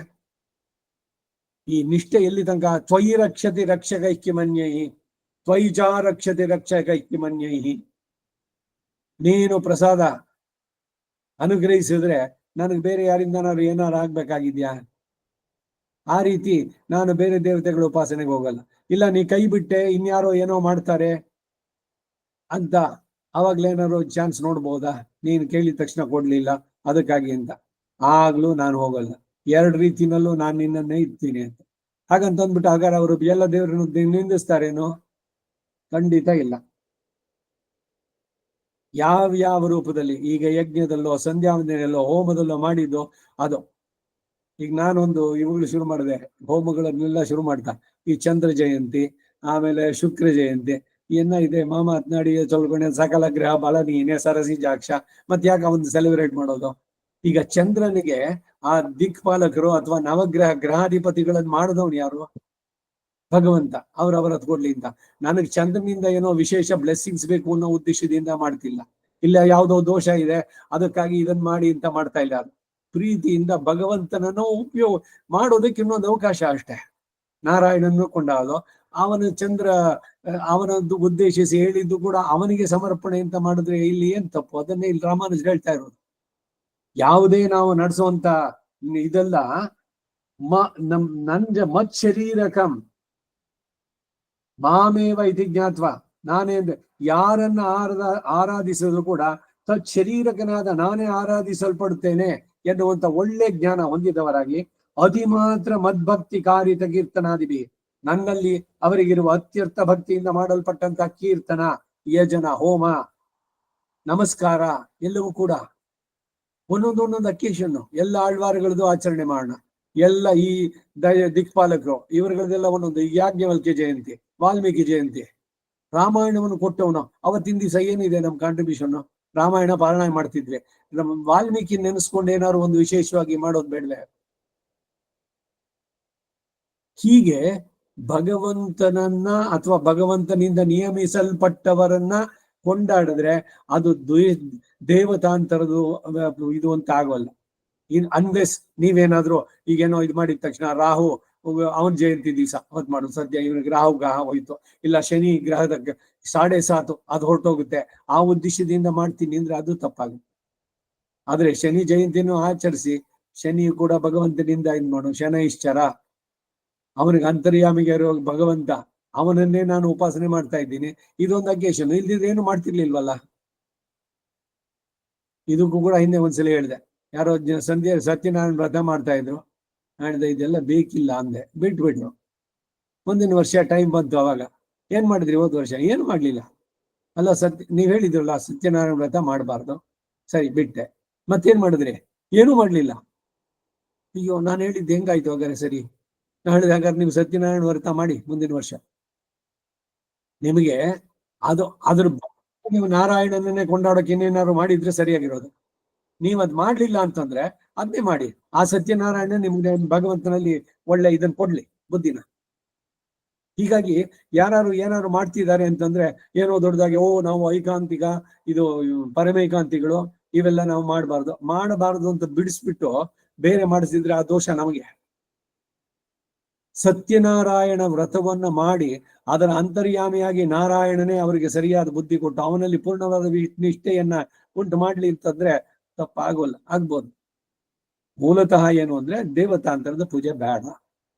ಈ ನಿಷ್ಠೆ ಎಲ್ಲಿ ತನಕ? ತ್ವಯಿ ರಕ್ಷತಿ ರಕ್ಷಕೈಕ್ಯಮನ್ಯೈ, ತ್ವಯಿಚಾ ರಕ್ಷತಿ ರಕ್ಷಕೈಕ್ಯಮನ್ಯೈ. ನೀನು ಪ್ರಸಾದ ಅನುಗ್ರಹಿಸಿದ್ರೆ ನನಗೆ ಬೇರೆ ಯಾರಿಂದನಾದ್ರು ಏನಾರು ಆಗ್ಬೇಕಾಗಿದ್ಯಾ? ಆ ರೀತಿ ನಾನು ಬೇರೆ ದೇವತೆಗಳ ಉಪಾಸನೆಗೆ ಹೋಗಲ್ಲ. ಇಲ್ಲ ನೀ ಕೈ ಬಿಟ್ಟೆ ಇನ್ಯಾರೋ ಏನೋ ಮಾಡ್ತಾರೆ ಅಂತ ಅವಾಗ್ಲೇನಾದ್ರು ಚಾನ್ಸ್ ನೋಡ್ಬೋದಾ? ನೀನು ಕೇಳಿದ ತಕ್ಷಣ ಕೊಡ್ಲಿಲ್ಲ ಅದಕ್ಕಾಗಿ ಅಂತ, ಆಗ್ಲೂ ನಾನು ಹೋಗಲ್ಲ. 2 ರೀತಿನಲ್ಲೂ ನಾನು ನಿನ್ನನ್ನೇ ಇರ್ತೀನಿ ಅಂತ. ಹಾಗಂತ ಅಂದ್ಬಿಟ್ಟು ಹಾಗಾದ್ರೆ ಅವರು ಎಲ್ಲ ದೇವರನ್ನು ನಿಂದಿಸ್ತಾರೇನೋ? ಖಂಡಿತ ಇಲ್ಲ. ಯಾವ ರೂಪದಲ್ಲಿ, ಈಗ ಯಜ್ಞದಲ್ಲೋ ಸಂಧ್ಯಾವಂದನೆಯಲ್ಲೋ ಹೋಮದಲ್ಲೋ ಮಾಡಿದ್ದು ಅದು. ಈಗ ನಾನೊಂದು ಇವುಗಳು ಶುರು ಮಾಡಿದೆ, ಹೋಮಗಳನ್ನೆಲ್ಲ ಶುರು ಮಾಡ್ತಾ, ಈ ಚಂದ್ರ ಜಯಂತಿ, ಆಮೇಲೆ ಶುಕ್ರ ಜಯಂತಿ, ಇದೆ ಮಾಮ ಹತ್ನಾಡಿ ಚೊಲ್ಗೊಣೆ ಸಕಲ ಗ್ರಹ ಬಲ ನೀನೆ ಸರಸಿ ಜಾಕ್ಷ, ಮತ್ತೆ ಯಾಕೆ ಅವನು ಸೆಲೆಬ್ರೇಟ್ ಮಾಡೋದು? ಈಗ ಚಂದ್ರನಿಗೆ ಆ ದಿಕ್ಪಾಲಕರು ಅಥವಾ ನವಗ್ರಹ ಗ್ರಹಾಧಿಪತಿಗಳನ್ನು ಮಾಡಿದವನು ಯಾರು? ಭಗವಂತ. ಅವ್ರವರ ಕೊಡ್ಲಿ ಅಂತ. ನನಗೆ ಚಂದ್ರನಿಂದ ಏನೋ ವಿಶೇಷ ಬ್ಲೆಸ್ಸಿಂಗ್ಸ್ ಬೇಕು ಅನ್ನೋ ಉದ್ದೇಶದಿಂದ ಮಾಡ್ತಿಲ್ಲ. ಇಲ್ಲ ಯಾವುದೋ ದೋಷ ಇದೆ ಅದಕ್ಕಾಗಿ ಇದನ್ನ ಮಾಡಿ ಅಂತ ಮಾಡ್ತಾ ಇಲ್ಲ. ಅದು ಪ್ರೀತಿಯಿಂದ ಭಗವಂತನನ್ನು ಉಪಯೋಗ ಮಾಡೋದಕ್ಕೆ ಇನ್ನೊಂದು ಅವಕಾಶ ಅಷ್ಟೇ. ನಾರಾಯಣನ್ನು ಕೊಂಡಾದು ಅವನ ಚಂದ್ರ ಅವನದ್ದು ಉದ್ದೇಶಿಸಿ ಹೇಳಿದ್ದು ಕೂಡ ಅವನಿಗೆ ಸಮರ್ಪಣೆ ಅಂತ ಮಾಡಿದ್ರೆ ಇಲ್ಲಿ ಏನ್ ತಪ್ಪು? ಅದನ್ನೇ ಇಲ್ಲಿ ರಾಮಾನುಜರು ಹೇಳ್ತಾ ಇರೋದು. ಯಾವುದೇ ನಾವು ನಡೆಸುವಂತ ಇದೆಲ್ಲ ಮತ್ ಶರೀರಕಂ ಮಾಮೇವ ಇತಿ ಜ್ಞಾತ್ವ, ನಾನೇ ಯಾರನ್ನ ಆರಾಧಿಸಿದ್ರು ಕೂಡ ತತ್ ಶರೀರಕನಾದ ನಾನೇ ಆರಾಧಿಸಲ್ಪಡುತ್ತೇನೆ ಎನ್ನುವಂತ ಒಳ್ಳೆ ಜ್ಞಾನ ಹೊಂದಿದವರಾಗಿ ಅತಿ ಮಾತ್ರ ಮದ್ಭಕ್ತಿ ಕಾರಿತ ಕೀರ್ತನಾದಿಬಿ, ನನ್ನಲ್ಲಿ ಅವರಿಗಿರುವ ಅತ್ಯರ್ಥ ಭಕ್ತಿಯಿಂದ ಮಾಡಲ್ಪಟ್ಟಂತ ಕೀರ್ತನ, ಯಜನ, ಹೋಮ, ನಮಸ್ಕಾರ ಎಲ್ಲವೂ ಕೂಡ ಒಂದೊಂದು ಅಕೇಶನ್ ಎಲ್ಲ ಆಳ್ವಾರಗಳದ್ದು ಆಚರಣೆ ಮಾಡೋಣ. ಎಲ್ಲ ಈ ದಿಕ್ಪಾಲಕರು ಇವರುಗಳದೆಲ್ಲ ಒಂದೊಂದು, ಯಾಜ್ಞವಲ್ಕ್ಯ ಜಯಂತಿ, ವಾಲ್ಮೀಕಿ ಜಯಂತಿ, ರಾಮಾಯಣವನ್ನು ಕೊಟ್ಟವನು ಅವತ್ತಿನ ದಿವಸ ಏನಿದೆ ನಮ್ ಕಾಂಟ್ರಿಬ್ಯೂಷನ್? ರಾಮಾಯಣ ಪಾರಾಯಣ ಮಾಡ್ತಿದ್ರೆ ನಮ್ಮ ವಾಲ್ಮೀಕಿ ನೆನೆಸ್ಕೊಂಡು ಏನಾದ್ರು ಒಂದು ವಿಶೇಷವಾಗಿ ಮಾಡೋದು ಬೇಡವೆ? ಹೀಗೆ ಭಗವಂತನನ್ನ ಅಥವಾ ಭಗವಂತನಿಂದ ನಿಯಮಿಸಲ್ಪಟ್ಟವರನ್ನ ಕೊಂಡಾಡಿದ್ರೆ ಅದು ದೇವತಾಂತರದು ಇದು ಅಂತ ಆಗೋಲ್ಲ. ಅನ್ಲೆಸ್ ನೀವೇನಾದ್ರೂ ಈಗೇನೋ ಇದು ಮಾಡಿದ ತಕ್ಷಣ ರಾಹು ಅವನ್ ಜಯಂತಿ ದಿವಸ ಅವತ್ ಮಾಡೋದು, ಸದ್ಯ ಇವನಿಗೆ ರಾಹು ಗ್ರಹ ಹೋಯ್ತು, ಇಲ್ಲ ಶನಿ ಗ್ರಹದ 7:30 ಅದು ಹೊರಟೋಗುತ್ತೆ, ಆ ಉದ್ದೇಶದಿಂದ ಮಾಡ್ತೀನಿ ಅಂದ್ರೆ ಅದು ತಪ್ಪಾಗುತ್ತೆ. ಆದ್ರೆ ಶನಿ ಜಯಂತಿನೂ ಆಚರಿಸಿ, ಶನಿಯು ಕೂಡ ಭಗವಂತನಿಂದ ಇದು ಮಾಡು, ಶನೈಶ್ಚರ, ಅವನಿಗೆ ಅಂತರ್ಯಾಮಿಗೆ ಇರೋ ಭಗವಂತ, ಅವನನ್ನೇ ನಾನು ಉಪಾಸನೆ ಮಾಡ್ತಾ ಇದ್ದೀನಿ. ಇದೊಂದು ಅಕೇಶನ್, ಇಲ್ದಿದ್ದೇನು ಮಾಡ್ತಿರ್ಲಿಲ್ವಲ್ಲ. ಇದಕ್ಕೂ ಕೂಡ ಹಿಂದೆ ಒಂದ್ಸಲ ಹೇಳಿದೆ, ಯಾರೋ ಸಂಧ್ಯಾ ಸತ್ಯನಾರಾಯಣ ವ್ರತ ಮಾಡ್ತಾ ಇದ್ರು, ಹೇಳಿದೆ ಇದೆಲ್ಲ ಬೇಕಿಲ್ಲ ಅಂದೆ, ಬಿಟ್ಬಿಟ್ರು. ಮುಂದಿನ ವರ್ಷ ಟೈಮ್ ಬಂತು, ಅವಾಗ ಏನ್ ಮಾಡಿದ್ರಿ ಹೋದ ವರ್ಷ? ಏನು ಮಾಡ್ಲಿಲ್ಲ. ಅಲ್ಲ ನೀವ್ ಹೇಳಿದ್ರಲ್ಲ ಸತ್ಯನಾರಾಯಣ ವ್ರತ ಮಾಡಬಾರ್ದು, ಸರಿ ಬಿಟ್ಟೆ. ಮತ್ತೇನ್ ಮಾಡಿದ್ರಿ? ಏನೂ ಮಾಡ್ಲಿಲ್ಲ. ಅಯ್ಯೋ, ನಾನು ಹೇಳಿದ್ದು ಹೆಂಗಾಯ್ತು ಹಾಗಾದ್ರೆ? ಸರಿ, ನಾನು ಹೇಳಿದೆ ಹಾಗಾದ್ರೆ ನೀವು ಸತ್ಯನಾರಾಯಣ ವ್ರತ ಮಾಡಿ ಮುಂದಿನ ವರ್ಷ. ನಿಮಗೆ ಅದ್ರ ನೀವು ನಾರಾಯಣನನ್ನೇ ಕೊಂಡಾಡೋಕೆ ಇನ್ನೇನಾದ್ರು ಮಾಡಿದ್ರೆ ಸರಿಯಾಗಿರೋದು. ನೀವ್ ಅದ್ ಮಾಡ್ಲಿಲ್ಲ ಅಂತಂದ್ರೆ ಅದನ್ನೇ ಮಾಡಿ. ಆ ಸತ್ಯನಾರಾಯಣ ನಿಮ್ಗೆ ಭಗವಂತನಲ್ಲಿ ಒಳ್ಳೆ ಇದನ್ನ ಕೊಡ್ಲಿ, ಬುದ್ಧಿನ. ಹೀಗಾಗಿ ಯಾರು ಏನಾದ್ರು ಮಾಡ್ತಿದ್ದಾರೆ ಅಂತಂದ್ರೆ ಏನೋ ದೊಡ್ಡದಾಗಿ ನಾವು ಐಕಾಂತಿಕ, ಇದು ಪರಮೈಕಾಂತಿಗಳು, ಇವೆಲ್ಲ ನಾವು ಮಾಡಬಾರ್ದು ಅಂತ ಬಿಡಿಸ್ಬಿಟ್ಟು ಬೇರೆ ಮಾಡಿಸಿದ್ರೆ ಆ ದೋಷ ನಮಗೆ. ಸತ್ಯನಾರಾಯಣ ವ್ರತವನ್ನ ಮಾಡಿ ಅದರ ಅಂತರ್ಯಾಮಿಯಾಗಿ ನಾರಾಯಣನೇ ಅವರಿಗೆ ಸರಿಯಾದ ಬುದ್ಧಿ ಕೊಟ್ಟು ಅವನಲ್ಲಿ ಪೂರ್ಣವಾದ ನಿಷ್ಠೆಯನ್ನ ಉಂಟು ಮಾಡ್ಲಿ ಅಂತಂದ್ರೆ ತಪ್ಪಾಗೋಲ್ಲ, ಆಗ್ಬೋದು. ಮೂಲತಃ ಏನು ಅಂದ್ರೆ ದೇವತಾಂತರದ ಪೂಜೆ ಬೇಡ.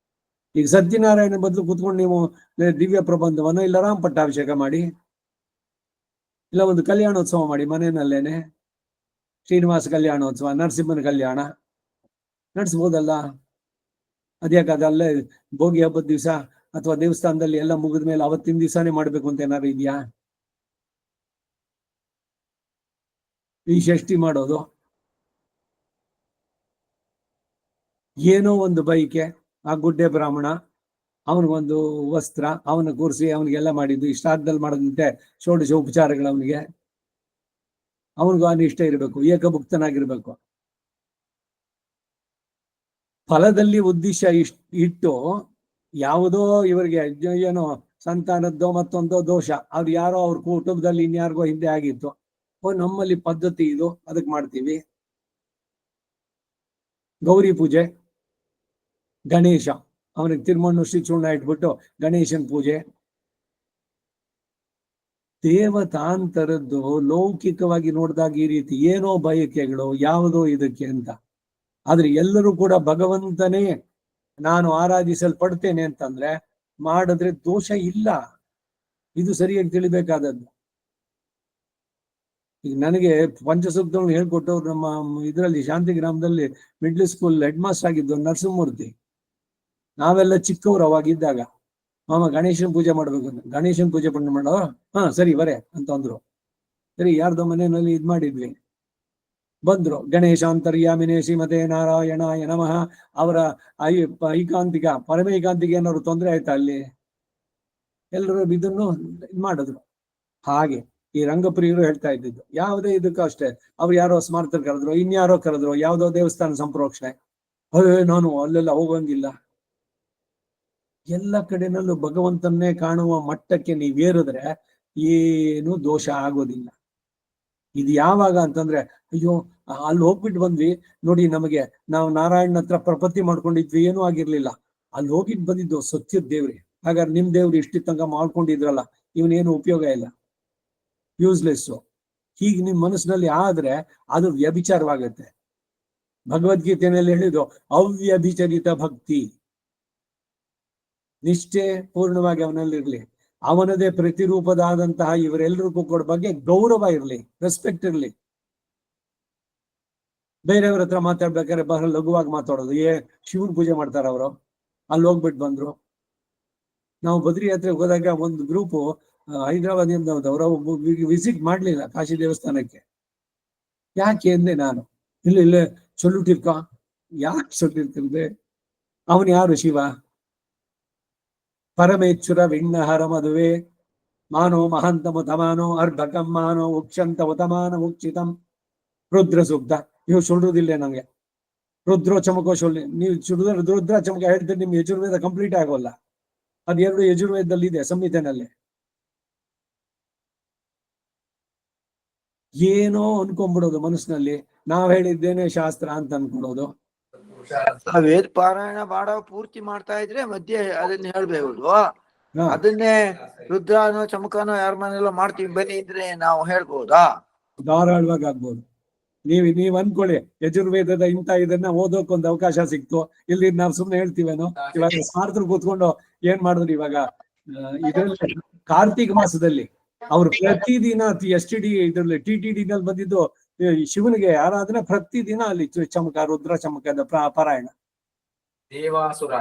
ಈಗ ಸತ್ಯನಾರಾಯಣ ಬದಲು ಕುತ್ಕೊಂಡು ನೀವು ದಿವ್ಯ ಪ್ರಬಂಧವನ್ನ ಇಲ್ಲ ರಾಮ ಪಟ್ಟಾಭಿಷೇಕ ಮಾಡಿ, ಇಲ್ಲ ಒಂದು ಕಲ್ಯಾಣೋತ್ಸವ ಮಾಡಿ ಮನೆಯಲ್ಲೇನೆ, ಶ್ರೀನಿವಾಸ ಕಲ್ಯಾಣೋತ್ಸವ, ನರಸಿಂಹನ ಕಲ್ಯಾಣ ನಡೆಸ್ಬೋದಲ್ಲ. ಅದ್ಯಾಕದಲ್ಲೇ ಭೋಗಿ ಹಬ್ಬದ ದಿವಸ ಅಥವಾ ದೇವಸ್ಥಾನದಲ್ಲಿ ಎಲ್ಲ ಮುಗಿದ ಮೇಲೆ ಅವತ್ತಿನ ದಿವಸನೇ ಮಾಡ್ಬೇಕು ಅಂತ ಏನಾದ್ರು ಇದೆಯಾ? ಈ ಷಷ್ಠಿ ಮಾಡೋದು ಏನೋ ಒಂದು ಬೈಕೆ, ಆ ಗುಡ್ಡೆ ಬ್ರಾಹ್ಮಣ ಅವನಿಗೊಂದು ವಸ್ತ್ರ, ಅವನ ಕೂರಿಸಿ ಅವನಿಗೆಲ್ಲ ಮಾಡಿದ್ದು ಇಷ್ಟಾರ್ಧದಲ್ಲಿ ಮಾಡೋದಂತೆ ಷೋಡಶ ಉಪಚಾರಗಳು. ಅವನಿಗೂ ಆ ನಿಷ್ಠೆ ಇರಬೇಕು, ಏಕಭುಕ್ತನಾಗಿರ್ಬೇಕು. ಫಲದಲ್ಲಿ ಉದ್ದೇಶ ಇಟ್ಟು ಯಾವುದೋ ಇವರಿಗೆ ಏನೋ ಸಂತಾನದ್ದೋ ಮತ್ತೊಂದೋ ದೋಷ, ಅವ್ರು ಯಾರೋ ಅವ್ರ ಕುಟುಂಬದಲ್ಲಿ ಇನ್ಯಾರಿಗೋ ಹಿಂದೆ ಆಗಿತ್ತು, ನಮ್ಮಲ್ಲಿ ಪದ್ಧತಿ ಇದು, ಅದಕ್ಕೆ ಮಾಡ್ತೀವಿ. ಗೌರಿ ಪೂಜೆ, ಗಣೇಶ, ಅವನಿಗೆ ತಿರುಮಣ್ಣು ಶ್ರೀಚೂರ್ಣ ಇಟ್ಬಿಟ್ಟು ಗಣೇಶನ್ ಪೂಜೆ. ದೇವತಾಂತರದ್ದು ಲೌಕಿಕವಾಗಿ ನೋಡಿದಾಗ ಈ ರೀತಿ ಏನೋ ಬಯಕೆಗಳು, ಯಾವುದೋ ಇದಕ್ಕೆ ಅಂತ. ಆದ್ರೆ ಎಲ್ಲರೂ ಕೂಡ ಭಗವಂತನೇ ನಾನು ಆರಾಧಿಸಲ್ಪಡ್ತೇನೆ ಅಂತಂದ್ರೆ ಮಾಡಿದ್ರೆ ದೋಷ ಇಲ್ಲ. ಇದು ಸರಿಯಾಗಿ ತಿಳಿಬೇಕಾದದ್ದು. ಈಗ ನನಗೆ ಪಂಚಸೂಕ್ತಗಳನ್ನು ಹೇಳ್ಕೊಟ್ಟವ್ರು ನಮ್ಮ ಇದರಲ್ಲಿ ಶಾಂತಿಗ್ರಾಮದಲ್ಲಿ ಮಿಡ್ಲ್ ಸ್ಕೂಲ್ ಹೆಡ್ ಮಾಸ್ಟರ್ ಆಗಿದ್ದು ನರಸಿಂಹಮೂರ್ತಿ. ನಾವೆಲ್ಲ ಚಿಕ್ಕವ್ರು ಅವಾಗಿದ್ದಾಗ, ಮಾಮ ಗಣೇಶನ್ ಪೂಜೆ ಮಾಡ್ಬೇಕು ಅಂತ. ಗಣೇಶನ್ ಪೂಜೆ ಮಾಡೋ, ಹಾ ಸರಿ ಬರೇ ಅಂತ ಅಂದ್ರು. ಸರಿ, ಯಾರ್ದೋ ಮನೆಯಲ್ಲಿ ಇದ್ ಮಾಡಿದ್ವಿ, ಬಂದ್ರು. ಗಣೇಶಾಂತರ್ಯಾಮಿನೇ ಶ್ರೀಮತೆ ನಾರಾಯಣಾಯ ನಮಃ. ಅವರ ಐಕಾಂತಿಕ ಪರಮೈಕಾಂತಿಕ ಏನಾದ್ರು ತೊಂದರೆ ಆಯ್ತಾ ಅಲ್ಲಿ? ಎಲ್ಲರೂ ಇದನ್ನು ಇದ್ ಮಾಡಿದ್ರು. ಹಾಗೆ ಈ ರಂಗಪ್ರಿಯರು ಹೇಳ್ತಾ ಇದ್ದಿದ್ದು, ಯಾವುದೇ ಇದಕ್ಕೂ ಅಷ್ಟೇ. ಅವ್ರು ಯಾರೋ ಸ್ಮಾರ್ತರು ಕರೆದ್ರು, ಇನ್ಯಾರೋ ಕರೆದ್ರು, ಯಾವುದೋ ದೇವಸ್ಥಾನ ಸಂಪ್ರೋಕ್ಷಣೆ, ನಾನು ಅಲ್ಲೆಲ್ಲ ಹೋಗಂಗಿಲ್ಲ. ಎಲ್ಲ ಕಡೆನಲ್ಲೂ ಭಗವಂತನ್ನೇ ಕಾಣುವ ಮಟ್ಟಕ್ಕೆ ನೀವೇರಿದ್ರೆ ಏನು ದೋಷ ಆಗೋದಿಲ್ಲ. ಇದು ಯಾವಾಗ ಅಂತಂದ್ರೆ, ಅಯ್ಯೋ ಅಲ್ಲಿ ಹೋಗ್ಬಿಟ್ಟು ಬಂದ್ವಿ ನೋಡಿ, ನಮಗೆ ನಾವು ನಾರಾಯಣನ ಹತ್ರ ಪ್ರಪತ್ತಿ ಮಾಡ್ಕೊಂಡಿದ್ವಿ, ಏನೂ ಆಗಿರ್ಲಿಲ್ಲ, ಅಲ್ಲಿ ಹೋಗಿದ್ ಬಂದಿದ್ದು ಸತ್ಯದ ದೇವ್ರಿ. ಹಾಗಾದ್ರೆ ನಿಮ್ ದೇವ್ರು ಇಷ್ಟಿ ತನಕ ಮಾಡ್ಕೊಂಡಿದ್ರಲ್ಲ, ಇವನೇನು ಉಪಯೋಗ ಇಲ್ಲ, ಯೂಸ್ಲೆಸ್ಸು. ಹೀಗೆ ನಿಮ್ ಮನಸ್ಸಿನಲ್ಲಿ ಆದ್ರೆ ಅದು ವ್ಯಭಿಚಾರವಾಗತ್ತೆ. ಭಗವದ್ಗೀತೆಯಲ್ಲಿ ಹೇಳಿದ್ದು ಅವ್ಯಭಿಚರಿತ ಭಕ್ತಿ. ನಿಷ್ಠೆ ಪೂರ್ಣವಾಗಿ ಅವನಲ್ಲಿರ್ಲಿ, ಅವನದೇ ಪ್ರತಿರೂಪದಾದಂತಹ ಇವರೆಲ್ಲರಿಗೂ ಕೂಡ ಬಗ್ಗೆ ಗೌರವ ಇರಲಿ, ರೆಸ್ಪೆಕ್ಟ್ ಇರಲಿ. ಬೇರೆಯವ್ರ ಹತ್ರ ಮಾತಾಡ್ಬೇಕಾದ್ರೆ ಬಹಳ ಲಘುವಾಗಿ ಮಾತಾಡೋದು. ಶಿವನ್ ಪೂಜೆ ಮಾಡ್ತಾರ ಅವರು, ಅಲ್ಲಿ ಹೋಗ್ಬಿಟ್ಟು ಬಂದ್ರು. ನಾವು ಬದ್ರಿ ಯಾತ್ರೆಗೆ ಹೋದಾಗ ಒಂದು ಗ್ರೂಪು ಹೈದರಾಬಾದಿಂದ ಅವರು ವಿಸಿಟ್ ಮಾಡ್ಲಿಲ್ಲ ಕಾಶಿ ದೇವಸ್ಥಾನಕ್ಕೆ. ಯಾಕೆ ಅಂದೆ ನಾನು, ಇಲ್ಲೇ ಸೊಲ್ಲುಟಿರ್ಕ, ಯಾಕೆ ಸೊಲ್ಲಿರ್ತಿರ್ದೆ? ಅವನು ಯಾರು? ಶಿವ. ಪರಮೇಶ್ವರ ವಿಣ್ಣಹರ ಮದುವೆ ಮಾನೋ ಮಹಾಂತಮ ತಮಾನೋ ಅರ್ಧಕಂ ಮಾನೋ ಉಕ್ಷಂತ ಉತಮಾನ ಉಕ್ಷಿತಂ. ರುದ್ರ ಸೂಕ್ತ ನೀವು ಸುಡುವುದಿಲ್ಲ ನಂಗೆ. ರುದ್ರೋ ಚಮಕೋ ಸೊಲ್ಲಿ ನೀವು ರುದ್ರ ಚಮಕ ಹೇಳ್ತೀರಿ, ನಿಮ್ ಯಜುರ್ವೇದ ಕಂಪ್ಲೀಟ್ ಆಗೋಲ್ಲ. ಅದೆರಡು ಯಜುರ್ವೇದದಲ್ಲಿ ಇದೆ, ಸಂಹಿತೆನಲ್ಲಿ. ಏನೋ ಅನ್ಕೊಂಡ್ಬಿಡೋದು ಮನಸ್ಸಿನಲ್ಲಿ, ನಾವ್ ಹೇಳಿದ್ದೇನೆ ಶಾಸ್ತ್ರ ಅಂತ ಅನ್ಕೊಳ್ಳೋದು. ವೇದ ಪಾರಾಯಣ ಮಾಡೋ ಪೂರ್ತಿ ಮಾಡ್ತಾ ಇದ್ರೆ ಮಧ್ಯೆ ಅದನ್ನ ಹೇಳ್ಬಹುದು. ಹಾ, ಅದನ್ನೇ ರುದ್ರನೋ ಚಮಕನೋ ಯಾರ ಮನೆಯಲ್ಲೋ ಮಾಡ್ತೀವಿ ಬನ್ನಿ ಇದ್ರೆ ನಾವು ಹೇಳ್ಬೋದಾ? ಧಾರಾಳವಾಗಿ ಆಗ್ಬೋದು. ನೀವ್ ಅನ್ಕೊಳ್ಳಿ, ಯಜುರ್ವೇದದ ಇಂಥ ಇದನ್ನ ಓದೋಕೊಂದು ಅವಕಾಶ ಸಿಕ್ತು, ಇಲ್ಲಿ ನಾವ್ ಸುಮ್ನೆ ಹೇಳ್ತೀವೇನೋ. ಇವಾಗ ಸ್ಮಾರಕರು ಕೂತ್ಕೊಂಡು ಏನ್ ಮಾಡಿದ್ರು ಇವಾಗ ಇದ್ರಲ್ಲಿ ಕಾರ್ತಿಕ ಮಾಸದಲ್ಲಿ ಅವ್ರು ಪ್ರತಿದಿನ STD ಇದ್ರಲ್ಲಿ TTD ನಲ್ಲಿ ಬಂದಿದ್ದು ಶಿವನಿಗೆ ಆರಾಧನೆ ಪ್ರತಿದಿನ ಅಲ್ಲಿ ಚಮಕ, ರುದ್ರ ಚಮಕದ ಪಾರಾಯಣ. ದೇವಾಸುರ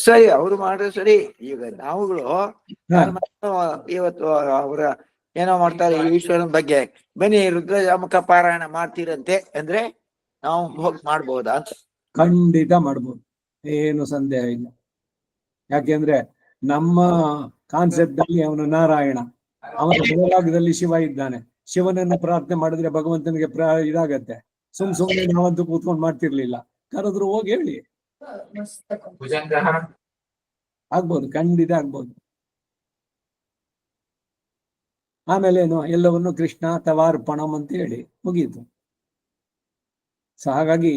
ಸರಿ, ಅವ್ರು ಮಾಡಿದ್ರೆ ಸರಿ. ಈಗ ನಾವುಗಳು ಇವತ್ತು ಅವರ ಏನೋ ಮಾಡ್ತಾರೆ ಈಶ್ವರನ ಬಗ್ಗೆ, ಬನ್ನಿ ರುದ್ರ ಚಮಕ ಪಾರಾಯಣ ಮಾಡ್ತೀರಂತೆ ಅಂದ್ರೆ ನಾವು ಹೋಗಿ ಮಾಡ್ಬೋದಾ ಅಂತ. ಖಂಡಿತ ಮಾಡ್ಬೋದು, ಏನು ಸಂದೇಹ ಇಲ್ಲ. ಯಾಕೆಂದ್ರೆ ನಮ್ಮ ಕಾನ್ಸೆಪ್ಟ್ ಅಲ್ಲಿ ಅವನು ನಾರಾಯಣ, ಅವನ ಬಲಭಾಗದಲ್ಲಿ ಶಿವ ಇದ್ದಾನೆ. ಶಿವನನ್ನ ಪ್ರಾರ್ಥನೆ ಮಾಡಿದ್ರೆ ಭಗವಂತನಿಗೆ ಇದಾಗತ್ತೆ. ಸುಮ್ನೆ ನಾವಂತೂ ಕೂತ್ಕೊಂಡು ಮಾಡ್ತಿರ್ಲಿಲ್ಲ. ಕರೆದ್ರು ಹೋಗಿ ಹೇಳಿ, ಆಗ್ಬೋದು, ಖಂಡಿತ ಆಗ್ಬೋದು. ಆಮೇಲೆ ಏನು, ಎಲ್ಲವನ್ನು ಕೃಷ್ಣ ತವಾರ್ಪಣಂ ಅಂತ ಹೇಳಿ ಮುಗೀತು. ಸೊ ಹಾಗಾಗಿ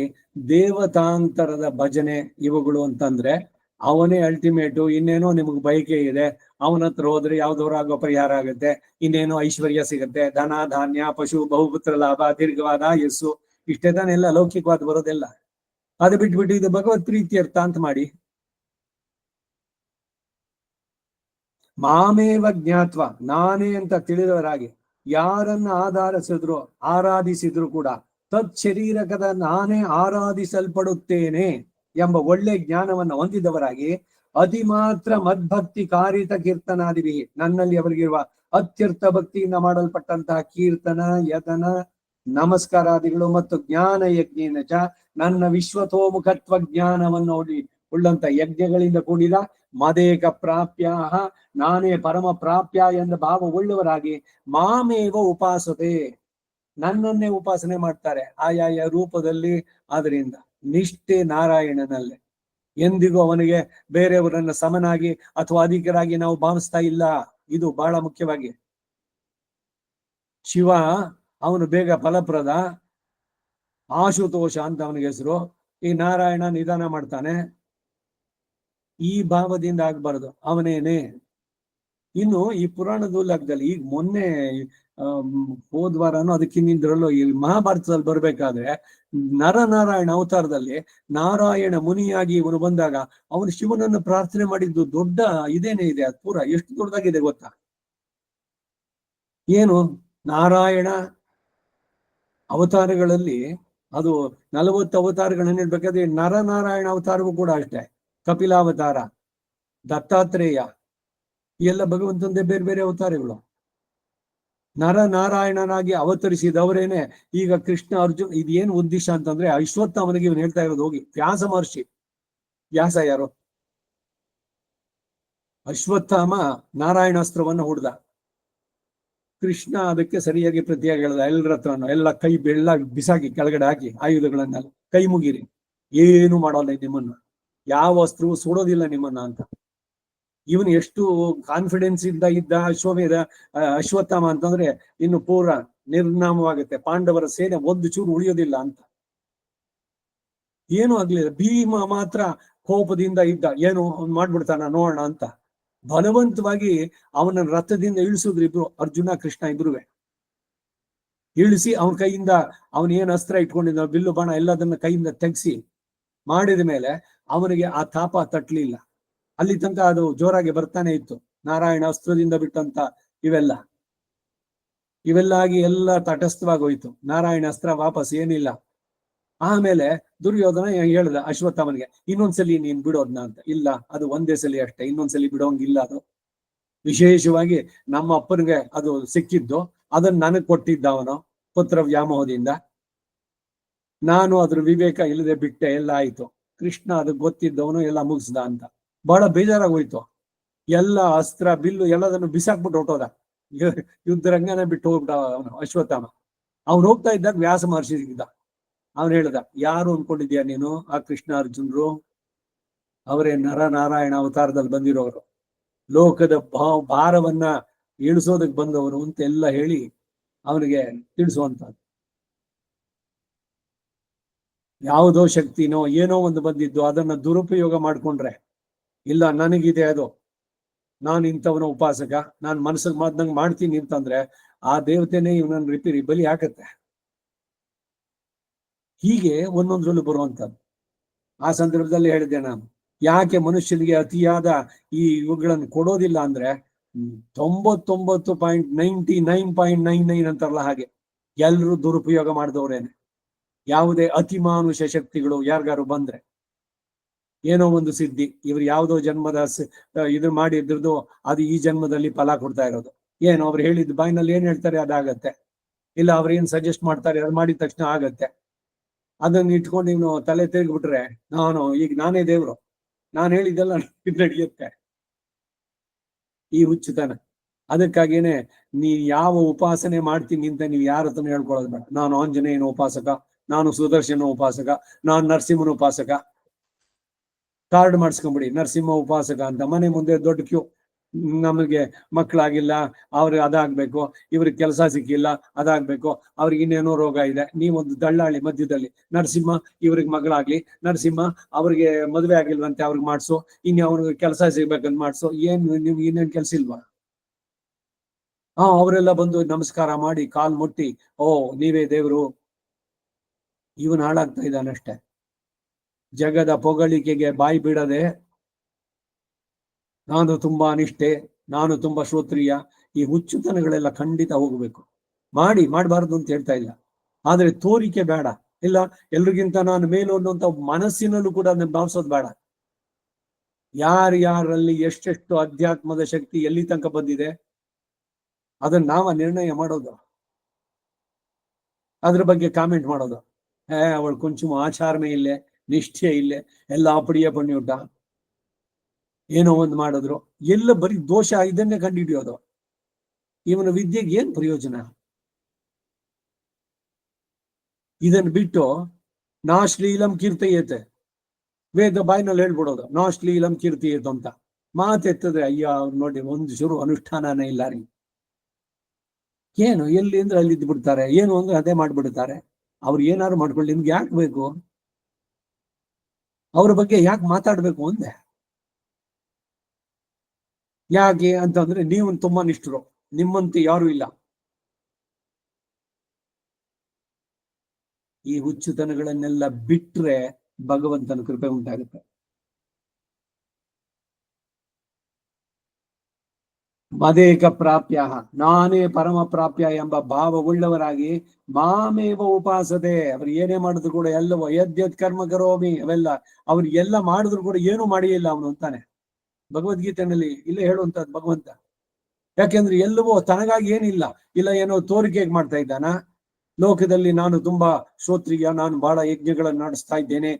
ದೇವತಾಂತರದ ಭಜನೆ ಇವುಗಳು ಅಂತಂದ್ರೆ ಅವನೇ ಅಲ್ಟಿಮೇಟು. ಇನ್ನೇನೋ ನಿಮ್ಗೆ ಬಯಕೆ ಇದೆ, ಅವನ ಹತ್ರ ಹೋದ್ರೆ ಯಾವ್ದವ್ರಾಗೋ ಪರಿಹಾರ ಆಗುತ್ತೆ, ಇನ್ನೇನೋ ಐಶ್ವರ್ಯ ಸಿಗುತ್ತೆ, ಧನ ಧಾನ್ಯ ಪಶು ಬಹುಪುತ್ರ ಲಾಭ ದೀರ್ಘವಾದ ಯಸ್ಸು, ಇಷ್ಟೇ ತಾನೆಲ್ಲ ಲೌಕಿಕವಾದ ಬರೋದೆಲ್ಲ. ಅದು ಬಿಟ್ಬಿಟ್ಟು ಇದು ಭಗವತ್ ಪ್ರೀತ್ಯರ್ಥ ಅಂತ ಮಾಡಿ. ಮಾಮೇವ ಜ್ಞಾತ್ವ, ನಾನೇ ಅಂತ ತಿಳಿದವರಾಗಿ ಯಾರನ್ನ ಆರಾಧಿಸಿದ್ರು ಕೂಡ ತತ್ ಶರೀರಕದ ನಾನೇ ಆರಾಧಿಸಲ್ಪಡುತ್ತೇನೆ ಎಂಬ ಒಳ್ಳೆ ಜ್ಞಾನವನ್ನು ಹೊಂದಿದವರಾಗಿ ಅತಿ ಮಾತ್ರ ಮದ್ಭಕ್ತಿ ಕಾರಿತ ಕೀರ್ತನಾದಿವಿ, ನನ್ನಲ್ಲಿ ಅವರಿಗಿರುವ ಅತ್ಯರ್ಥ ಭಕ್ತಿಯಿಂದ ಮಾಡಲ್ಪಟ್ಟಂತಹ ಕೀರ್ತನ ಯತನ ನಮಸ್ಕಾರಾದಿಗಳು ಮತ್ತು ಜ್ಞಾನ ಯಜ್ಞೇನ ಚ ನನ್ನ ವಿಶ್ವತೋಮುಖತ್ವ ಜ್ಞಾನವನ್ನು ಉಳ್ಳಂತ ಯಜ್ಞಗಳಿಂದ ಕೂಡಿದ ಮದೇಕ ಪ್ರಾಪ್ಯ, ನಾನೇ ಪರಮ ಪ್ರಾಪ್ಯ ಎಂದ ಭಾವವುಳ್ಳವರಾಗಿ ಮಾಮೇವ ಉಪಾಸತೆ, ನನ್ನನ್ನೇ ಉಪಾಸನೆ ಮಾಡ್ತಾರೆ ಆಯಾಯ ರೂಪದಲ್ಲಿ. ಆದ್ರಿಂದ ನಿಷ್ಠೆ ನಾರಾಯಣನಲ್ಲೇ, ಎಂದಿಗೂ ಅವನಿಗೆ ಬೇರೆಯವರನ್ನ ಸಮನಾಗಿ ಅಥವಾ ಅಧಿಕರಾಗಿ ನಾವು ಭಾವಿಸ್ತಾ ಇಲ್ಲ. ಇದು ಬಹಳ ಮುಖ್ಯವಾಗಿ. ಶಿವ ಅವನು ಬೇಗ ಫಲಪ್ರದ, ಆಶುತೋಷ ಅಂತ ಅವನಿಗೆ ಹೆಸರು. ಈ ನಾರಾಯಣ ನಿಧಾನ ಮಾಡ್ತಾನೆ. ಈ ಭಾವದಿಂದ ಆಗ್ಬಾರ್ದು, ಅವನೇನೆ. ಇನ್ನು ಈ ಪುರಾಣದ ಲೆಕ್ಕದಲ್ಲಿ ಈಗ ಮೊನ್ನೆ ಹೋದ್ವಾರನೋ ಅದಕ್ಕಿನ್ನಿಂದ್ರಲ್ಲೋ ಈ ಮಹಾಭಾರತದಲ್ಲಿ ಬರ್ಬೇಕಾದ್ರೆ ನರನಾರಾಯಣ ಅವತಾರದಲ್ಲಿ ನಾರಾಯಣ ಮುನಿಯಾಗಿ ಇವನು ಬಂದಾಗ ಅವನು ಶಿವನನ್ನು ಪ್ರಾರ್ಥನೆ ಮಾಡಿದ್ದು ದೊಡ್ಡ ಇದೇನೇ ಇದೆ. ಅದು ಪೂರ ಎಷ್ಟು ದೊಡ್ಡದಾಗಿದೆ ಗೊತ್ತಾ? ಏನು ನಾರಾಯಣ ಅವತಾರಗಳಲ್ಲಿ ಅದು 40 ಅವತಾರಗಳನ್ನ ಹೇಳ್ಬೇಕಾದ್ರೆ ನರನಾರಾಯಣ ಅವತಾರವೂ ಕೂಡ ಅಷ್ಟೇ. ಕಪಿಲಾವತಾರ, ದತ್ತಾತ್ರೇಯ, ಎಲ್ಲ ಭಗವಂತಂದೇ ಬೇರೆ ಬೇರೆ ಅವತಾರಗಳು. ನರನಾರಾಯಣನಾಗಿ ಅವತರಿಸಿದವರೇನೆ ಈಗ ಕೃಷ್ಣ ಅರ್ಜುನ್. ಇದೇನು ಉದ್ದೇಶ ಅಂತಂದ್ರೆ ಅಶ್ವತ್ಥಾಮನಿಗೆ ಇವನು ಹೇಳ್ತಾ ಇರೋದು, ಹೋಗಿ ವ್ಯಾಸ ಮಹರ್ಷಿ. ವ್ಯಾಸ ಯಾರು? ಅಶ್ವತ್ಥಾಮ ನಾರಾಯಣಾಸ್ತ್ರವನ್ನ ಹೊಡೆದ, ಕೃಷ್ಣ ಅದಕ್ಕೆ ಸರಿಯಾಗಿ ಪ್ರತಿಯಾಗಿ ಹೇಳ್ದ, ಎಲ್ಲರ ಹತ್ರನು ಎಲ್ಲ ಕೈ ಬೆಳ್ಳ ಬಿಸಾಕಿ ಕೆಳಗಡೆ ಹಾಕಿ ಆಯುಧಗಳನ್ನೆಲ್ಲ ಕೈ ಮುಗಿರಿ, ಏನು ಮಾಡೋಲ್ಲ ನಿಮ್ಮನ್ನ, ಯಾವ ಅಸ್ತ್ರವೂ ಸುಡೋದಿಲ್ಲ ನಿಮ್ಮನ್ನ ಅಂತ. ಇವನು ಎಷ್ಟು ಕಾನ್ಫಿಡೆನ್ಸ್ ಇಂದ ಇದ್ದ ಅಶ್ವತ್ಥಾಮ ಅಂತಂದ್ರೆ ಇನ್ನು ಪೂರ ನಿರ್ನಾಮವಾಗುತ್ತೆ, ಪಾಂಡವರ ಸೇನೆ ಒಂದು ಚೂರು ಉಳಿಯೋದಿಲ್ಲ ಅಂತ. ಏನು ಆಗ್ಲಿಲ್ಲ. ಭೀಮ ಮಾತ್ರ ಕೋಪದಿಂದ ಇದ್ದ, ಏನು ಅವ್ನು ಮಾಡ್ಬಿಡ್ತಾನ ನೋಡೋಣ ಅಂತ. ಬಲವಂತವಾಗಿ ಅವನ ರಥದಿಂದ ಇಳಿಸಿದ್ರು ಇಬ್ರು, ಅರ್ಜುನ ಕೃಷ್ಣ ಇಬ್ರುವೆ ಇಳಿಸಿ ಅವನ ಕೈಯಿಂದ ಅವನ ಏನ್ ಅಸ್ತ್ರ ಇಟ್ಕೊಂಡಿದ್ದ ಬಿಲ್ಲು ಬಾಣ ಎಲ್ಲದನ್ನ ಕೈಯಿಂದ ತೆಗ್ಸಿ ಮಾಡಿದ ಮೇಲೆ ಅವನಿಗೆ ಆ ತಾಪ ತಟ್ಲಿಲ್ಲ. ಅಲ್ಲಿ ತನಕ ಅದು ಜೋರಾಗಿ ಬರ್ತಾನೆ ಇತ್ತು. ನಾರಾಯಣ ಅಸ್ತ್ರದಿಂದ ಬಿಟ್ಟಂತ ಇವೆಲ್ಲ ಆಗಿ ಎಲ್ಲ ತಟಸ್ಥವಾಗಿ ಹೋಯ್ತು. ನಾರಾಯಣ ಅಸ್ತ್ರ ವಾಪಸ್ ಏನಿಲ್ಲ. ಆಮೇಲೆ ದುರ್ಯೋಧನ ಹೇಳ್ದ ಅಶ್ವತ್ಥಾಮನಿಗೆ, ಇನ್ನೊಂದ್ಸಲಿ ನೀನ್ ಬಿಡೋದ್ನ ಅಂತ. ಇಲ್ಲ, ಅದು ಒಂದೇ ಸಲಿ ಅಷ್ಟೇ, ಇನ್ನೊಂದ್ಸಲಿ ಬಿಡೋಂಗಿಲ್ಲ. ಅದು ವಿಶೇಷವಾಗಿ ನಮ್ಮ ಅಪ್ಪನಿಗೆ ಅದು ಸಿಕ್ಕಿದ್ದು, ಅದನ್ನ ನನಗ್ ಕೊಟ್ಟಿದ್ದ ಅವನು ಪುತ್ರ ವ್ಯಾಮೋಹದಿಂದ. ನಾನು ಅದ್ರ ವಿವೇಕ ಇಲ್ಲದೆ ಬಿಟ್ಟೆ, ಎಲ್ಲ ಆಯ್ತು. ಕೃಷ್ಣ ಅದಕ್ಕೆ ಗೊತ್ತಿದ್ದವನು ಎಲ್ಲ ಮುಗಿಸ್ದ ಅಂತ ಬಹಳ ಬೇಜಾರಾಗೋಯ್ತು. ಎಲ್ಲ ಅಸ್ತ್ರ ಬಿಲ್ಲು ಎಲ್ಲದನ್ನು ಬಿಸಾಕ್ಬಿಟ್ಟು ಹೊಟ್ಟೋದ, ಯುದ್ಧರಂಗನೇ ಬಿಟ್ಟು ಹೋಗ್ಬಿಟ್ಟ ಅವನು ಅಶ್ವತ್ಥಾಮ. ಅವ್ನು ಹೋಗ್ತಾ ಇದ್ದಾಗ ವ್ಯಾಸ ಮಹರ್ಷಿ ಸಿಗ್ದ. ಅವನು ಹೇಳ್ದ, ಯಾರು ಅನ್ಕೊಂಡಿದ್ಯಾ ನೀನು? ಆ ಕೃಷ್ಣ ಅರ್ಜುನರು ಅವರೇ ನರನಾರಾಯಣ ಅವತಾರದಲ್ಲಿ ಬಂದಿರೋರು, ಲೋಕದ ಭಾರವನ್ನ ಇಳಿಸೋದಕ್ಕೆ ಬಂದವರು ಅಂತ ಎಲ್ಲ ಹೇಳಿ ಅವನಿಗೆ ತಿಳಿಸುವಂತದ್ದು. ಯಾವುದೋ ಶಕ್ತಿನೋ ಏನೋ ಒಂದು ಬಂದಿದ್ದು ಅದನ್ನ ದುರುಪಯೋಗ ಮಾಡ್ಕೊಂಡ್ರೆ, ಇಲ್ಲ ನನಗಿದೆ ಅದು, ನಾನು ಇಂಥವನ ಉಪಾಸಕ, ನಾನು ಮನಸ್ಸಿಗೆ ಮಾದ್ನಂಗೆ ಮಾಡ್ತೀನಿ ಅಂತಂದ್ರೆ ಆ ದೇವತೆನೇ ಇವನನ್ನ ಬಲಿ ಹಾಕತ್ತೆ. ಹೀಗೆ ಒಂದೊಂದ್ರಲ್ಲೂ ಬರುವಂತದ್ದು. ಆ ಸಂದರ್ಭದಲ್ಲಿ ಹೇಳಿದ್ದೆ ನಾನು, ಯಾಕೆ ಮನುಷ್ಯನಿಗೆ ಅತಿಯಾದ ಈ ಇವುಗಳನ್ನು ಕೊಡೋದಿಲ್ಲ ಅಂದ್ರೆ 99.99.99 ಅಂತಾರಲ್ಲ ಹಾಗೆ ಎಲ್ರೂ ದುರುಪಯೋಗ ಮಾಡಿದವ್ರೇನೆ. ಯಾವುದೇ ಅತಿಮಾನುಷ ಶಕ್ತಿಗಳು ಯಾರಿಗಾರು ಬಂದ್ರೆ, ಏನೋ ಒಂದು ಸಿದ್ಧಿ, ಇವ್ರು ಯಾವುದೋ ಜನ್ಮದ ಇದು ಮಾಡಿದ್ರದ್ದು ಅದು ಈ ಜನ್ಮದಲ್ಲಿ ಫಲ ಕೊಡ್ತಾ ಇರೋದು. ಏನು ಅವ್ರು ಹೇಳಿದ ಬಾಯಿನಲ್ಲಿ ಏನ್ ಹೇಳ್ತಾರೆ ಅದಾಗತ್ತೆ, ಇಲ್ಲ ಅವ್ರು ಏನ್ ಸಜೆಸ್ಟ್ ಮಾಡ್ತಾರೆ ಅದು ಮಾಡಿದ ತಕ್ಷಣ ಆಗತ್ತೆ. ಅದನ್ನ ಇಟ್ಕೊಂಡು ನೀನು ತಲೆ ತಿರುಗ್ಬಿಟ್ರೆ ಈಗ ನಾನೇ ದೇವ್ರು, ನಾನು ಹೇಳಿದ್ದೆಲ್ಲ ನಡೆಯುತ್ತೆ. ಈ ಹುಚ್ಚುತನ. ಅದಕ್ಕಾಗೇನೆ ನೀ ಯಾವ ಉಪಾಸನೆ ಮಾಡ್ತೀನಿ ಅಂತ ನೀವು ಯಾರ ಹತ್ರ ಹೇಳ್ಕೊಳ್ಳೋದು ಬೇಡ. ನಾನು ಆಂಜನೇಯನ ಉಪಾಸಕ, ನಾನು ಸುದರ್ಶನ ಉಪಾಸಕ, ನಾನು ನರಸಿಂಹನ ಉಪಾಸಕ. ಕಾರ್ಡ್ ಮಾಡಿಸ್ಕೊಂಬಿಡಿ ನರಸಿಂಹ ಉಪಾಸಕ ಅಂತ, ಮನೆ ಮುಂದೆ ದೊಡ್ಡ ಕ್ಯೂ. ನಮಗೆ ಮಕ್ಕಳಾಗಿಲ್ಲ, ಅವ್ರಿಗೆ ಅದಾಗ್ಬೇಕು, ಇವ್ರಿಗೆ ಕೆಲಸ ಸಿಕ್ಕಿಲ್ಲ ಅದಾಗ್ಬೇಕು, ಅವ್ರಿಗೆ ಇನ್ನೇನೋ ರೋಗ ಇದೆ, ನೀವೊಂದು ದಳ್ಳಾಳಿ ಮಧ್ಯದಲ್ಲಿ, ನರಸಿಂಹ ಇವ್ರಿಗೆ ಮಗಳಾಗ್ಲಿ, ನರಸಿಂಹ ಅವ್ರಿಗೆ ಮದುವೆ ಆಗಿಲ್ವಂತೆ ಅವ್ರಿಗೆ ಮಾಡ್ಸು, ಇನ್ನು ಅವ್ರಿಗೆ ಕೆಲಸ ಸಿಗ್ಬೇಕಂತ ಮಾಡ್ಸು. ನಿಮ್ಗೆ ಇನ್ನೇನ್ ಕೆಲ್ಸ ಇಲ್ವಾ? ಅವರೆಲ್ಲ ಬಂದು ನಮಸ್ಕಾರ ಮಾಡಿ ಕಾಲ್ ಮುಟ್ಟಿ, ಓ ನೀವೇ ದೇವ್ರು. ಇವನ್ ಹಾಳಾಗ್ತಾ ಇದ್ದಾನಷ್ಟೆ. ಜಗದ ಪೊಗಳಿಕೆಗೆ ಬಾಯಿ ಬಿಡದೆ, ನಾನು ತುಂಬಾ ನಿಷ್ಠೆ, ನಾನು ತುಂಬಾ ಶ್ರೋತ್ರಿಯ, ಈ ಹುಚ್ಚುತನಗಳೆಲ್ಲ ಖಂಡಿತ ಹೋಗ್ಬೇಕು. ಮಾಡಬಾರ್ದು ಅಂತ ಹೇಳ್ತಾ ಇಲ್ಲ, ಆದ್ರೆ ತೋರಿಕೆ ಬೇಡ. ಇಲ್ಲ ಎಲ್ರಿಗಿಂತ ನಾನು ಮೇಲು ಅನ್ನುವಂತ ಮನಸ್ಸಿನಲ್ಲೂ ಕೂಡ ಭಾವಿಸೋದು ಬೇಡ. ಯಾರಲ್ಲಿ ಎಷ್ಟೆಷ್ಟು ಅಧ್ಯಾತ್ಮದ ಶಕ್ತಿ ಎಲ್ಲಿ ತನಕ ಬಂದಿದೆ ಅದನ್ನ ನಾವ ನಿರ್ಣಯ ಮಾಡೋದು, ಅದ್ರ ಬಗ್ಗೆ ಕಾಮೆಂಟ್ ಮಾಡೋದು. ಅವಳು ಕೊಂಚ ಆಚಾರನೇ ಇಲ್ಲೇ, ನಿಷ್ಠೆ ಇಲ್ಲೇ, ಎಲ್ಲ ಅಪಡಿಯ ಪುಣ್ಯೂಟ, ಏನೋ ಒಂದು ಮಾಡಿದ್ರು, ಎಲ್ಲ ಬರೀ ದೋಷ ಇದನ್ನೇ ಕಂಡುಹಿಡಿಯೋದು. ಇವನ ವಿದ್ಯೆಗೆ ಏನ್ ಪ್ರಯೋಜನ? ಇದನ್ನು ಬಿಟ್ಟು ನಾಶ್ಲೀಲಂ ಕೀರ್ತಯೇತೆ, ವೇದ ಬಾಯಿನಲ್ಲಿ ಹೇಳ್ಬಿಡೋದು ನಾಶ್ಲೀಲಂ ಕೀರ್ತಿಯೇತು ಅಂತ. ಮಾತೆತ್ತದ್ರೆ ಅಯ್ಯ ಅವ್ರು ನೋಡಿ ಒಂದು ಶುರು ಅನುಷ್ಠಾನನೇ ಇಲ್ಲ ರೀ. ಏನು ಎಲ್ಲಿ ಅಂದ್ರೆ ಅಲ್ಲಿ ಇದ್ದು ಬಿಡ್ತಾರೆ, ಏನು ಅಂದ್ರೆ ಅದೇ ಮಾಡ್ಬಿಡ್ತಾರೆ. ಅವ್ರು ಏನಾದ್ರು ಮಾಡ್ಕೊಳ್ಳಿ, ನಿಮ್ಗೆ ಯಾಕೆ ಬೇಕು? ಅವ್ರ ಬಗ್ಗೆ ಯಾಕೆ ಮಾತಾಡ್ಬೇಕು ಅಂದೆ? ಯಾಕೆ ಅಂತಂದ್ರೆ ನೀವು ತುಂಬಾ ನಿಷ್ಠರು, ನಿಮ್ಮಂತೆ ಯಾರು ಇಲ್ಲ. ಈ ಹುಚ್ಚುತನಗಳನ್ನೆಲ್ಲ ಬಿಟ್ರೆ ಭಗವಂತನ ಕೃಪೆ ಉಂಟಾಗುತ್ತೆ. ಮದೇಕ ಪ್ರಾಪ್ಯ, ನಾನೇ ಪರಮ ಪ್ರಾಪ್ಯ ಎಂಬ ಭಾವವುಳ್ಳವರಾಗಿ ಮಾಮೇವ ಉಪಾಸದೆ. ಅವ್ರು ಏನೇ ಮಾಡಿದ್ರು ಕೂಡ ಎಲ್ಲವೋ ಯದ್ಯದ್ ಕರ್ಮ ಕರೋಮಿ, ಅವೆಲ್ಲ ಅವ್ರು ಎಲ್ಲ ಮಾಡಿದ್ರು ಕೂಡ ಏನು ಮಾಡಿಲ್ಲ ಅವನು ಅಂತಾನೆ ಭಗವದ್ಗೀತೆಯಲ್ಲಿ ಇಲ್ಲೇ ಹೇಳುವಂತದ್ದು ಭಗವಂತ. ಯಾಕೆಂದ್ರೆ ಎಲ್ಲವೋ ತನಗಾಗಿ ಏನಿಲ್ಲ, ಇಲ್ಲ ಏನೋ ತೋರಿಕೆಗೆ ಮಾಡ್ತಾ ಇದ್ದಾನ. ಲೋಕದಲ್ಲಿ ನಾನು ತುಂಬಾ ಶ್ರೋತ್ರಿಯ, ನಾನು ಬಹಳ ಯಜ್ಞಗಳನ್ನು ನಡೆಸ್ತಾ ಇದ್ದೇನೆ,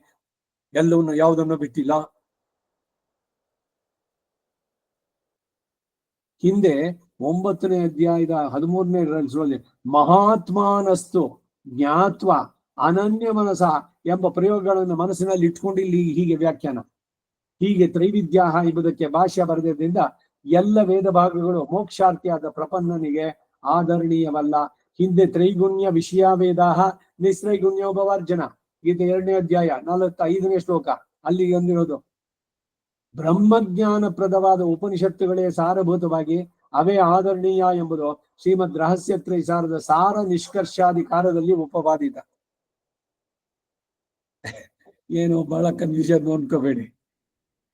ಎಲ್ಲವನ್ನು ಯಾವುದನ್ನು ಬಿಟ್ಟಿಲ್ಲ. ಹಿಂದೆ 9ನೇ ಅಧ್ಯಾಯದ 13ನೇ ರನ್ಸ್ನಲ್ಲಿ ಮಹಾತ್ಮಾನಸ್ತು ಜ್ಞಾತ್ವ ಅನನ್ಯ ಮನಸ ಎಂಬ ಪ್ರಯೋಗಗಳನ್ನು ಮನಸ್ಸಿನಲ್ಲಿ ಇಟ್ಕೊಂಡು ಇಲ್ಲಿ ಹೀಗೆ ವ್ಯಾಖ್ಯಾನ, ಹೀಗೆ ತ್ರೈವಿದ್ಯಾ ಎಂಬುದಕ್ಕೆ ಭಾಷ್ಯ ಬರೆದಿದ್ದರಿಂದ ಎಲ್ಲ ವೇದ ಭಾಗಗಳು ಮೋಕ್ಷಾರ್ಥಿಯಾದ ಪ್ರಪನ್ನನಿಗೆ ಆದರಣೀಯವಲ್ಲ. ಹಿಂದೆ ತ್ರೈಗುಣ್ಯ ವಿಷಯ ವೇದಾಹ ನಿಸ್ತ್ರೈಗುಣ್ಯೋಪವರ್ಜನ, ಗೀತೆ 2ನೇ ಅಧ್ಯಾಯ 45ನೇ ಶ್ಲೋಕ ಅಲ್ಲಿ ಹೊಂದಿರೋದು. ಬ್ರಹ್ಮಜ್ಞಾನ ಪ್ರದವಾದ ಉಪನಿಷತ್ತುಗಳೇ ಸಾರಭೂತವಾಗಿ ಅವೇ ಆದರಣೀಯ ಎಂಬುದು ಶ್ರೀಮದ್ ರಹಸ್ಯ ತ್ರೈಸಾರದ ಸಾರ ನಿಷ್ಕರ್ಷಾಧಿಕಾರದಲ್ಲಿ ಉಪವಾದಿತ. ಏನು ಬಹಳ ಕನ್ಫ್ಯೂಷನ್ ಅನ್ಕೋಬೇಡಿ.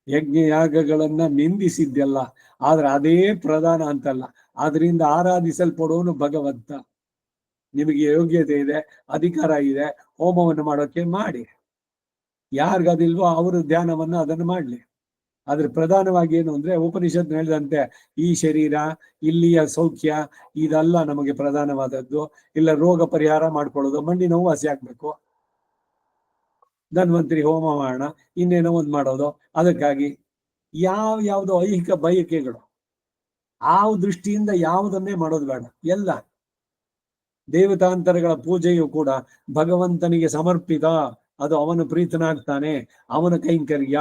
ಯಜ್ಞ ಯಾಗಗಳನ್ನ ನಿಂದಿಸಿದ್ದೆಲ್ಲ, ಆದ್ರೆ ಅದೇ ಪ್ರಧಾನ ಅಂತಲ್ಲ. ಅದರಿಂದ ಆರಾಧಿಸಲ್ಪಡೋನು ಭಗವಂತ. ನಿಮಗೆ ಯೋಗ್ಯತೆ ಇದೆ, ಅಧಿಕಾರ ಇದೆ, ಹೋಮವನ್ನು ಮಾಡೋಕೆ ಮಾಡಿ. ಯಾರಿಗದಿಲ್ವೋ ಅವರು ಧ್ಯಾನವನ್ನ ಅದನ್ನು ಮಾಡ್ಲಿ. ಆದ್ರೆ ಪ್ರಧಾನವಾಗಿ ಏನು ಅಂದ್ರೆ ಉಪನಿಷತ್ ಹೇಳಿದಂತೆ ಈ ಶರೀರ, ಇಲ್ಲಿಯ ಸೌಖ್ಯ ಇದೆಲ್ಲ ನಮಗೆ ಪ್ರಧಾನವಾದದ್ದು. ಇಲ್ಲ ರೋಗ ಪರಿಹಾರ ಮಾಡ್ಕೊಳ್ಳೋದು, ಮಂಡಿ ನೋವು ವಾಸಿ ಆಗ್ಬೇಕು, ಧನ್ವಂತರಿ ಹೋಮ ಮಾಡೋಣ, ಇನ್ನೇನೋ ಒಂದು ಮಾಡೋದು. ಅದಕ್ಕಾಗಿ ಯಾವ್ದೋ ಐಹಿಕ ಬಯಕೆಗಳು, ಆ ದೃಷ್ಟಿಯಿಂದ ಯಾವುದನ್ನೇ ಮಾಡೋದು ಬೇಡ. ಎಲ್ಲ ದೇವತಾಂತರಗಳ ಪೂಜೆಯು ಕೂಡ ಭಗವಂತನಿಗೆ ಸಮರ್ಪಿತ, ಅದು ಅವನು ಪ್ರೀತನಾಗ್ತಾನೆ, ಅವನ ಕೈಂಕರ್ಯ.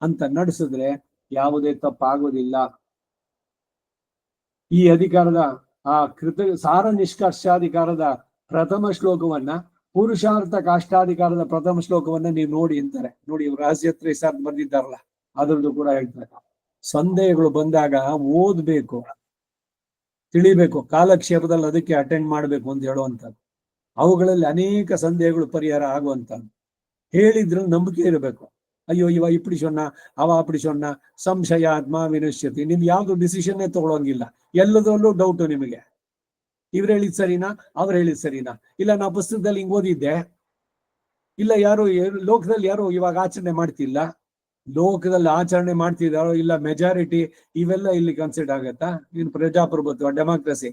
ಅಂತ ನಡೆಸಿದ್ರೆ ಯಾವುದೇ ತಪ್ಪಾಗೋದಿಲ್ಲ. ಈ ಅಧಿಕಾರದ ಆ ಸಾರ ನಿಷ್ಕರ್ಷಾಧಿಕಾರದ ಪ್ರಥಮ ಶ್ಲೋಕವನ್ನ, ಪುರುಷಾರ್ಥ ಕಾಷ್ಟಾಧಿಕಾರದ ಪ್ರಥಮ ಶ್ಲೋಕವನ್ನ ನೀವು ನೋಡಿ ಅಂತಾರೆ. ನೋಡಿ, ರಹಸ್ಯತ್ರಯ ಸಾರ್ ಬಂದಿದ್ದಾರಲ್ಲ, ಅದ್ರದ್ದು ಕೂಡ ಹೇಳ್ತಾರೆ. ಸಂದೇಹಗಳು ಬಂದಾಗ ಓದ್ಬೇಕು, ತಿಳಿಬೇಕು, ಕಾಲಕ್ಷೇಪದಲ್ಲಿ ಅದಕ್ಕೆ ಅಟೆಂಡ್ ಮಾಡ್ಬೇಕು ಅಂತ ಹೇಳುವಂಥದ್ದು. ಅವುಗಳಲ್ಲಿ ಅನೇಕ ಸಂದೇಹಗಳು ಪರಿಹಾರ ಆಗುವಂಥದ್ದು. ಹೇಳಿದ್ರೆ ನಂಬಿಕೆ ಇರಬೇಕು. ಅಯ್ಯೋ ಇವ ಇಪ್ಪಡಿ ಸೊನ್ನ, ಅವ ಅಪ್ಪಡಿ ಸೊನ್ನ, ಸಂಶಯ ಆತ್ಮ ವಿನಶ್ಯತಿ. ನಿಮ್ಗೆ ಯಾವ್ದು ಡಿಸಿಷನ್ನೇ ತಗೊಳಂಗಿಲ್ಲ, ಎಲ್ಲದರಲ್ಲೂ ಡೌಟು ನಿಮಗೆ. ಇವ್ರು ಹೇಳಿದ್ ಸರಿನಾ, ಅವ್ರು ಹೇಳಿದ್ ಸರಿನಾ, ಇಲ್ಲ ನಾ ಪುಸ್ತಕದಲ್ಲಿ ಹಿಂಗ್ ಓದಿದ್ದೆ, ಇಲ್ಲ ಯಾರು ಲೋಕದಲ್ಲಿ ಯಾರು ಇವಾಗ ಆಚರಣೆ ಮಾಡ್ತಿಲ್ಲ, ಲೋಕದಲ್ಲಿ ಆಚರಣೆ ಮಾಡ್ತಿದ್ದಾರೋ ಇಲ್ಲ ಮೆಜಾರಿಟಿ, ಇವೆಲ್ಲ ಇಲ್ಲಿ ಕನ್ಸಿಡರ್ ಆಗತ್ತಾ? ಇನ್ನು ಪ್ರಜಾಪ್ರಭುತ್ವ, ಡೆಮಾಕ್ರಸಿ,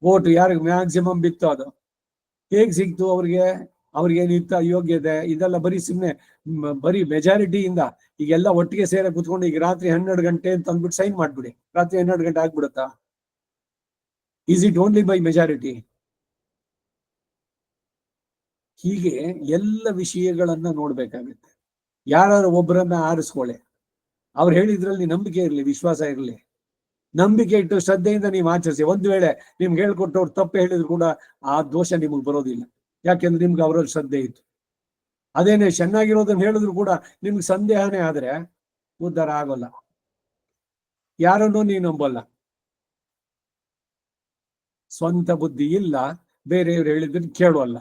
ವೋಟ್ ಯಾರಿಗೆ ಮ್ಯಾಕ್ಸಿಮಮ್ ಬಿತ್ತು ಅದು ಹೇಗ್ ಸಿಕ್ತು ಅವ್ರಿಗೆ ಏನಿತ್ತ ಯೋಗ್ಯತೆ, ಇದೆಲ್ಲ ಬರೀ ಸುಮ್ಮನೆ ಬರೀ ಮೆಜಾರಿಟಿಯಿಂದ. ಈಗೆಲ್ಲ ಒಟ್ಟಿಗೆ ಸೇರ ಕುತ್ಕೊಂಡು ಈಗ ರಾತ್ರಿ 12 ಗಂಟೆ ಅಂತ ಅಂದ್ಬಿಟ್ಟು ಸೈನ್ ಮಾಡ್ಬಿಡಿ, ರಾತ್ರಿ 12 ಗಂಟೆ ಆಗ್ಬಿಡುತ್ತಾ? Is it only by majority? ಹೀಗೆ ಎಲ್ಲ ವಿಷಯಗಳನ್ನ ನೋಡ್ಬೇಕಾಗುತ್ತೆ. ಯಾರು ಒಬ್ಬರನ್ನ ಆರಿಸ್ಕೊಳ್ಳಿ, ಅವ್ರು ಹೇಳಿದ್ರಲ್ಲಿ ನಂಬಿಕೆ ಇರಲಿ, ವಿಶ್ವಾಸ ಇರಲಿ, ನಂಬಿಕೆ ಇಟ್ಟು ಶ್ರದ್ಧೆಯಿಂದ ನೀವು ಆಚರಿಸಿ. ಒಂದು ವೇಳೆ ನಿಮ್ಗೆ ಹೇಳ್ಕೊಟ್ಟವ್ರು ತಪ್ಪು ಹೇಳಿದ್ರು ಕೂಡ ಆ ದೋಷ ನಿಮಗೆ ಬರೋದಿಲ್ಲ, ಯಾಕೆಂದ್ರೆ ನಿಮ್ಗೆ ಅವರಲ್ಲಿ ಶ್ರದ್ಧೆ ಇತ್ತು. ಅದೇನೆ ಚೆನ್ನಾಗಿರೋದನ್ನ ಹೇಳಿದ್ರು ಕೂಡ ನಿಮ್ಗೆ ಸಂದೇಹನೇ ಆದ್ರೆ ಉದ್ಧಾರ ಆಗೋಲ್ಲ, ಯಾರನ್ನೂ ನೀವು ನಂಬಲ್ಲ. ಸ್ವಂತ ಬುದ್ಧಿ ಇಲ್ಲ, ಬೇರೆಯವ್ರು ಹೇಳಿದ್ರೆ ಕೇಳುವಲ್ಲ.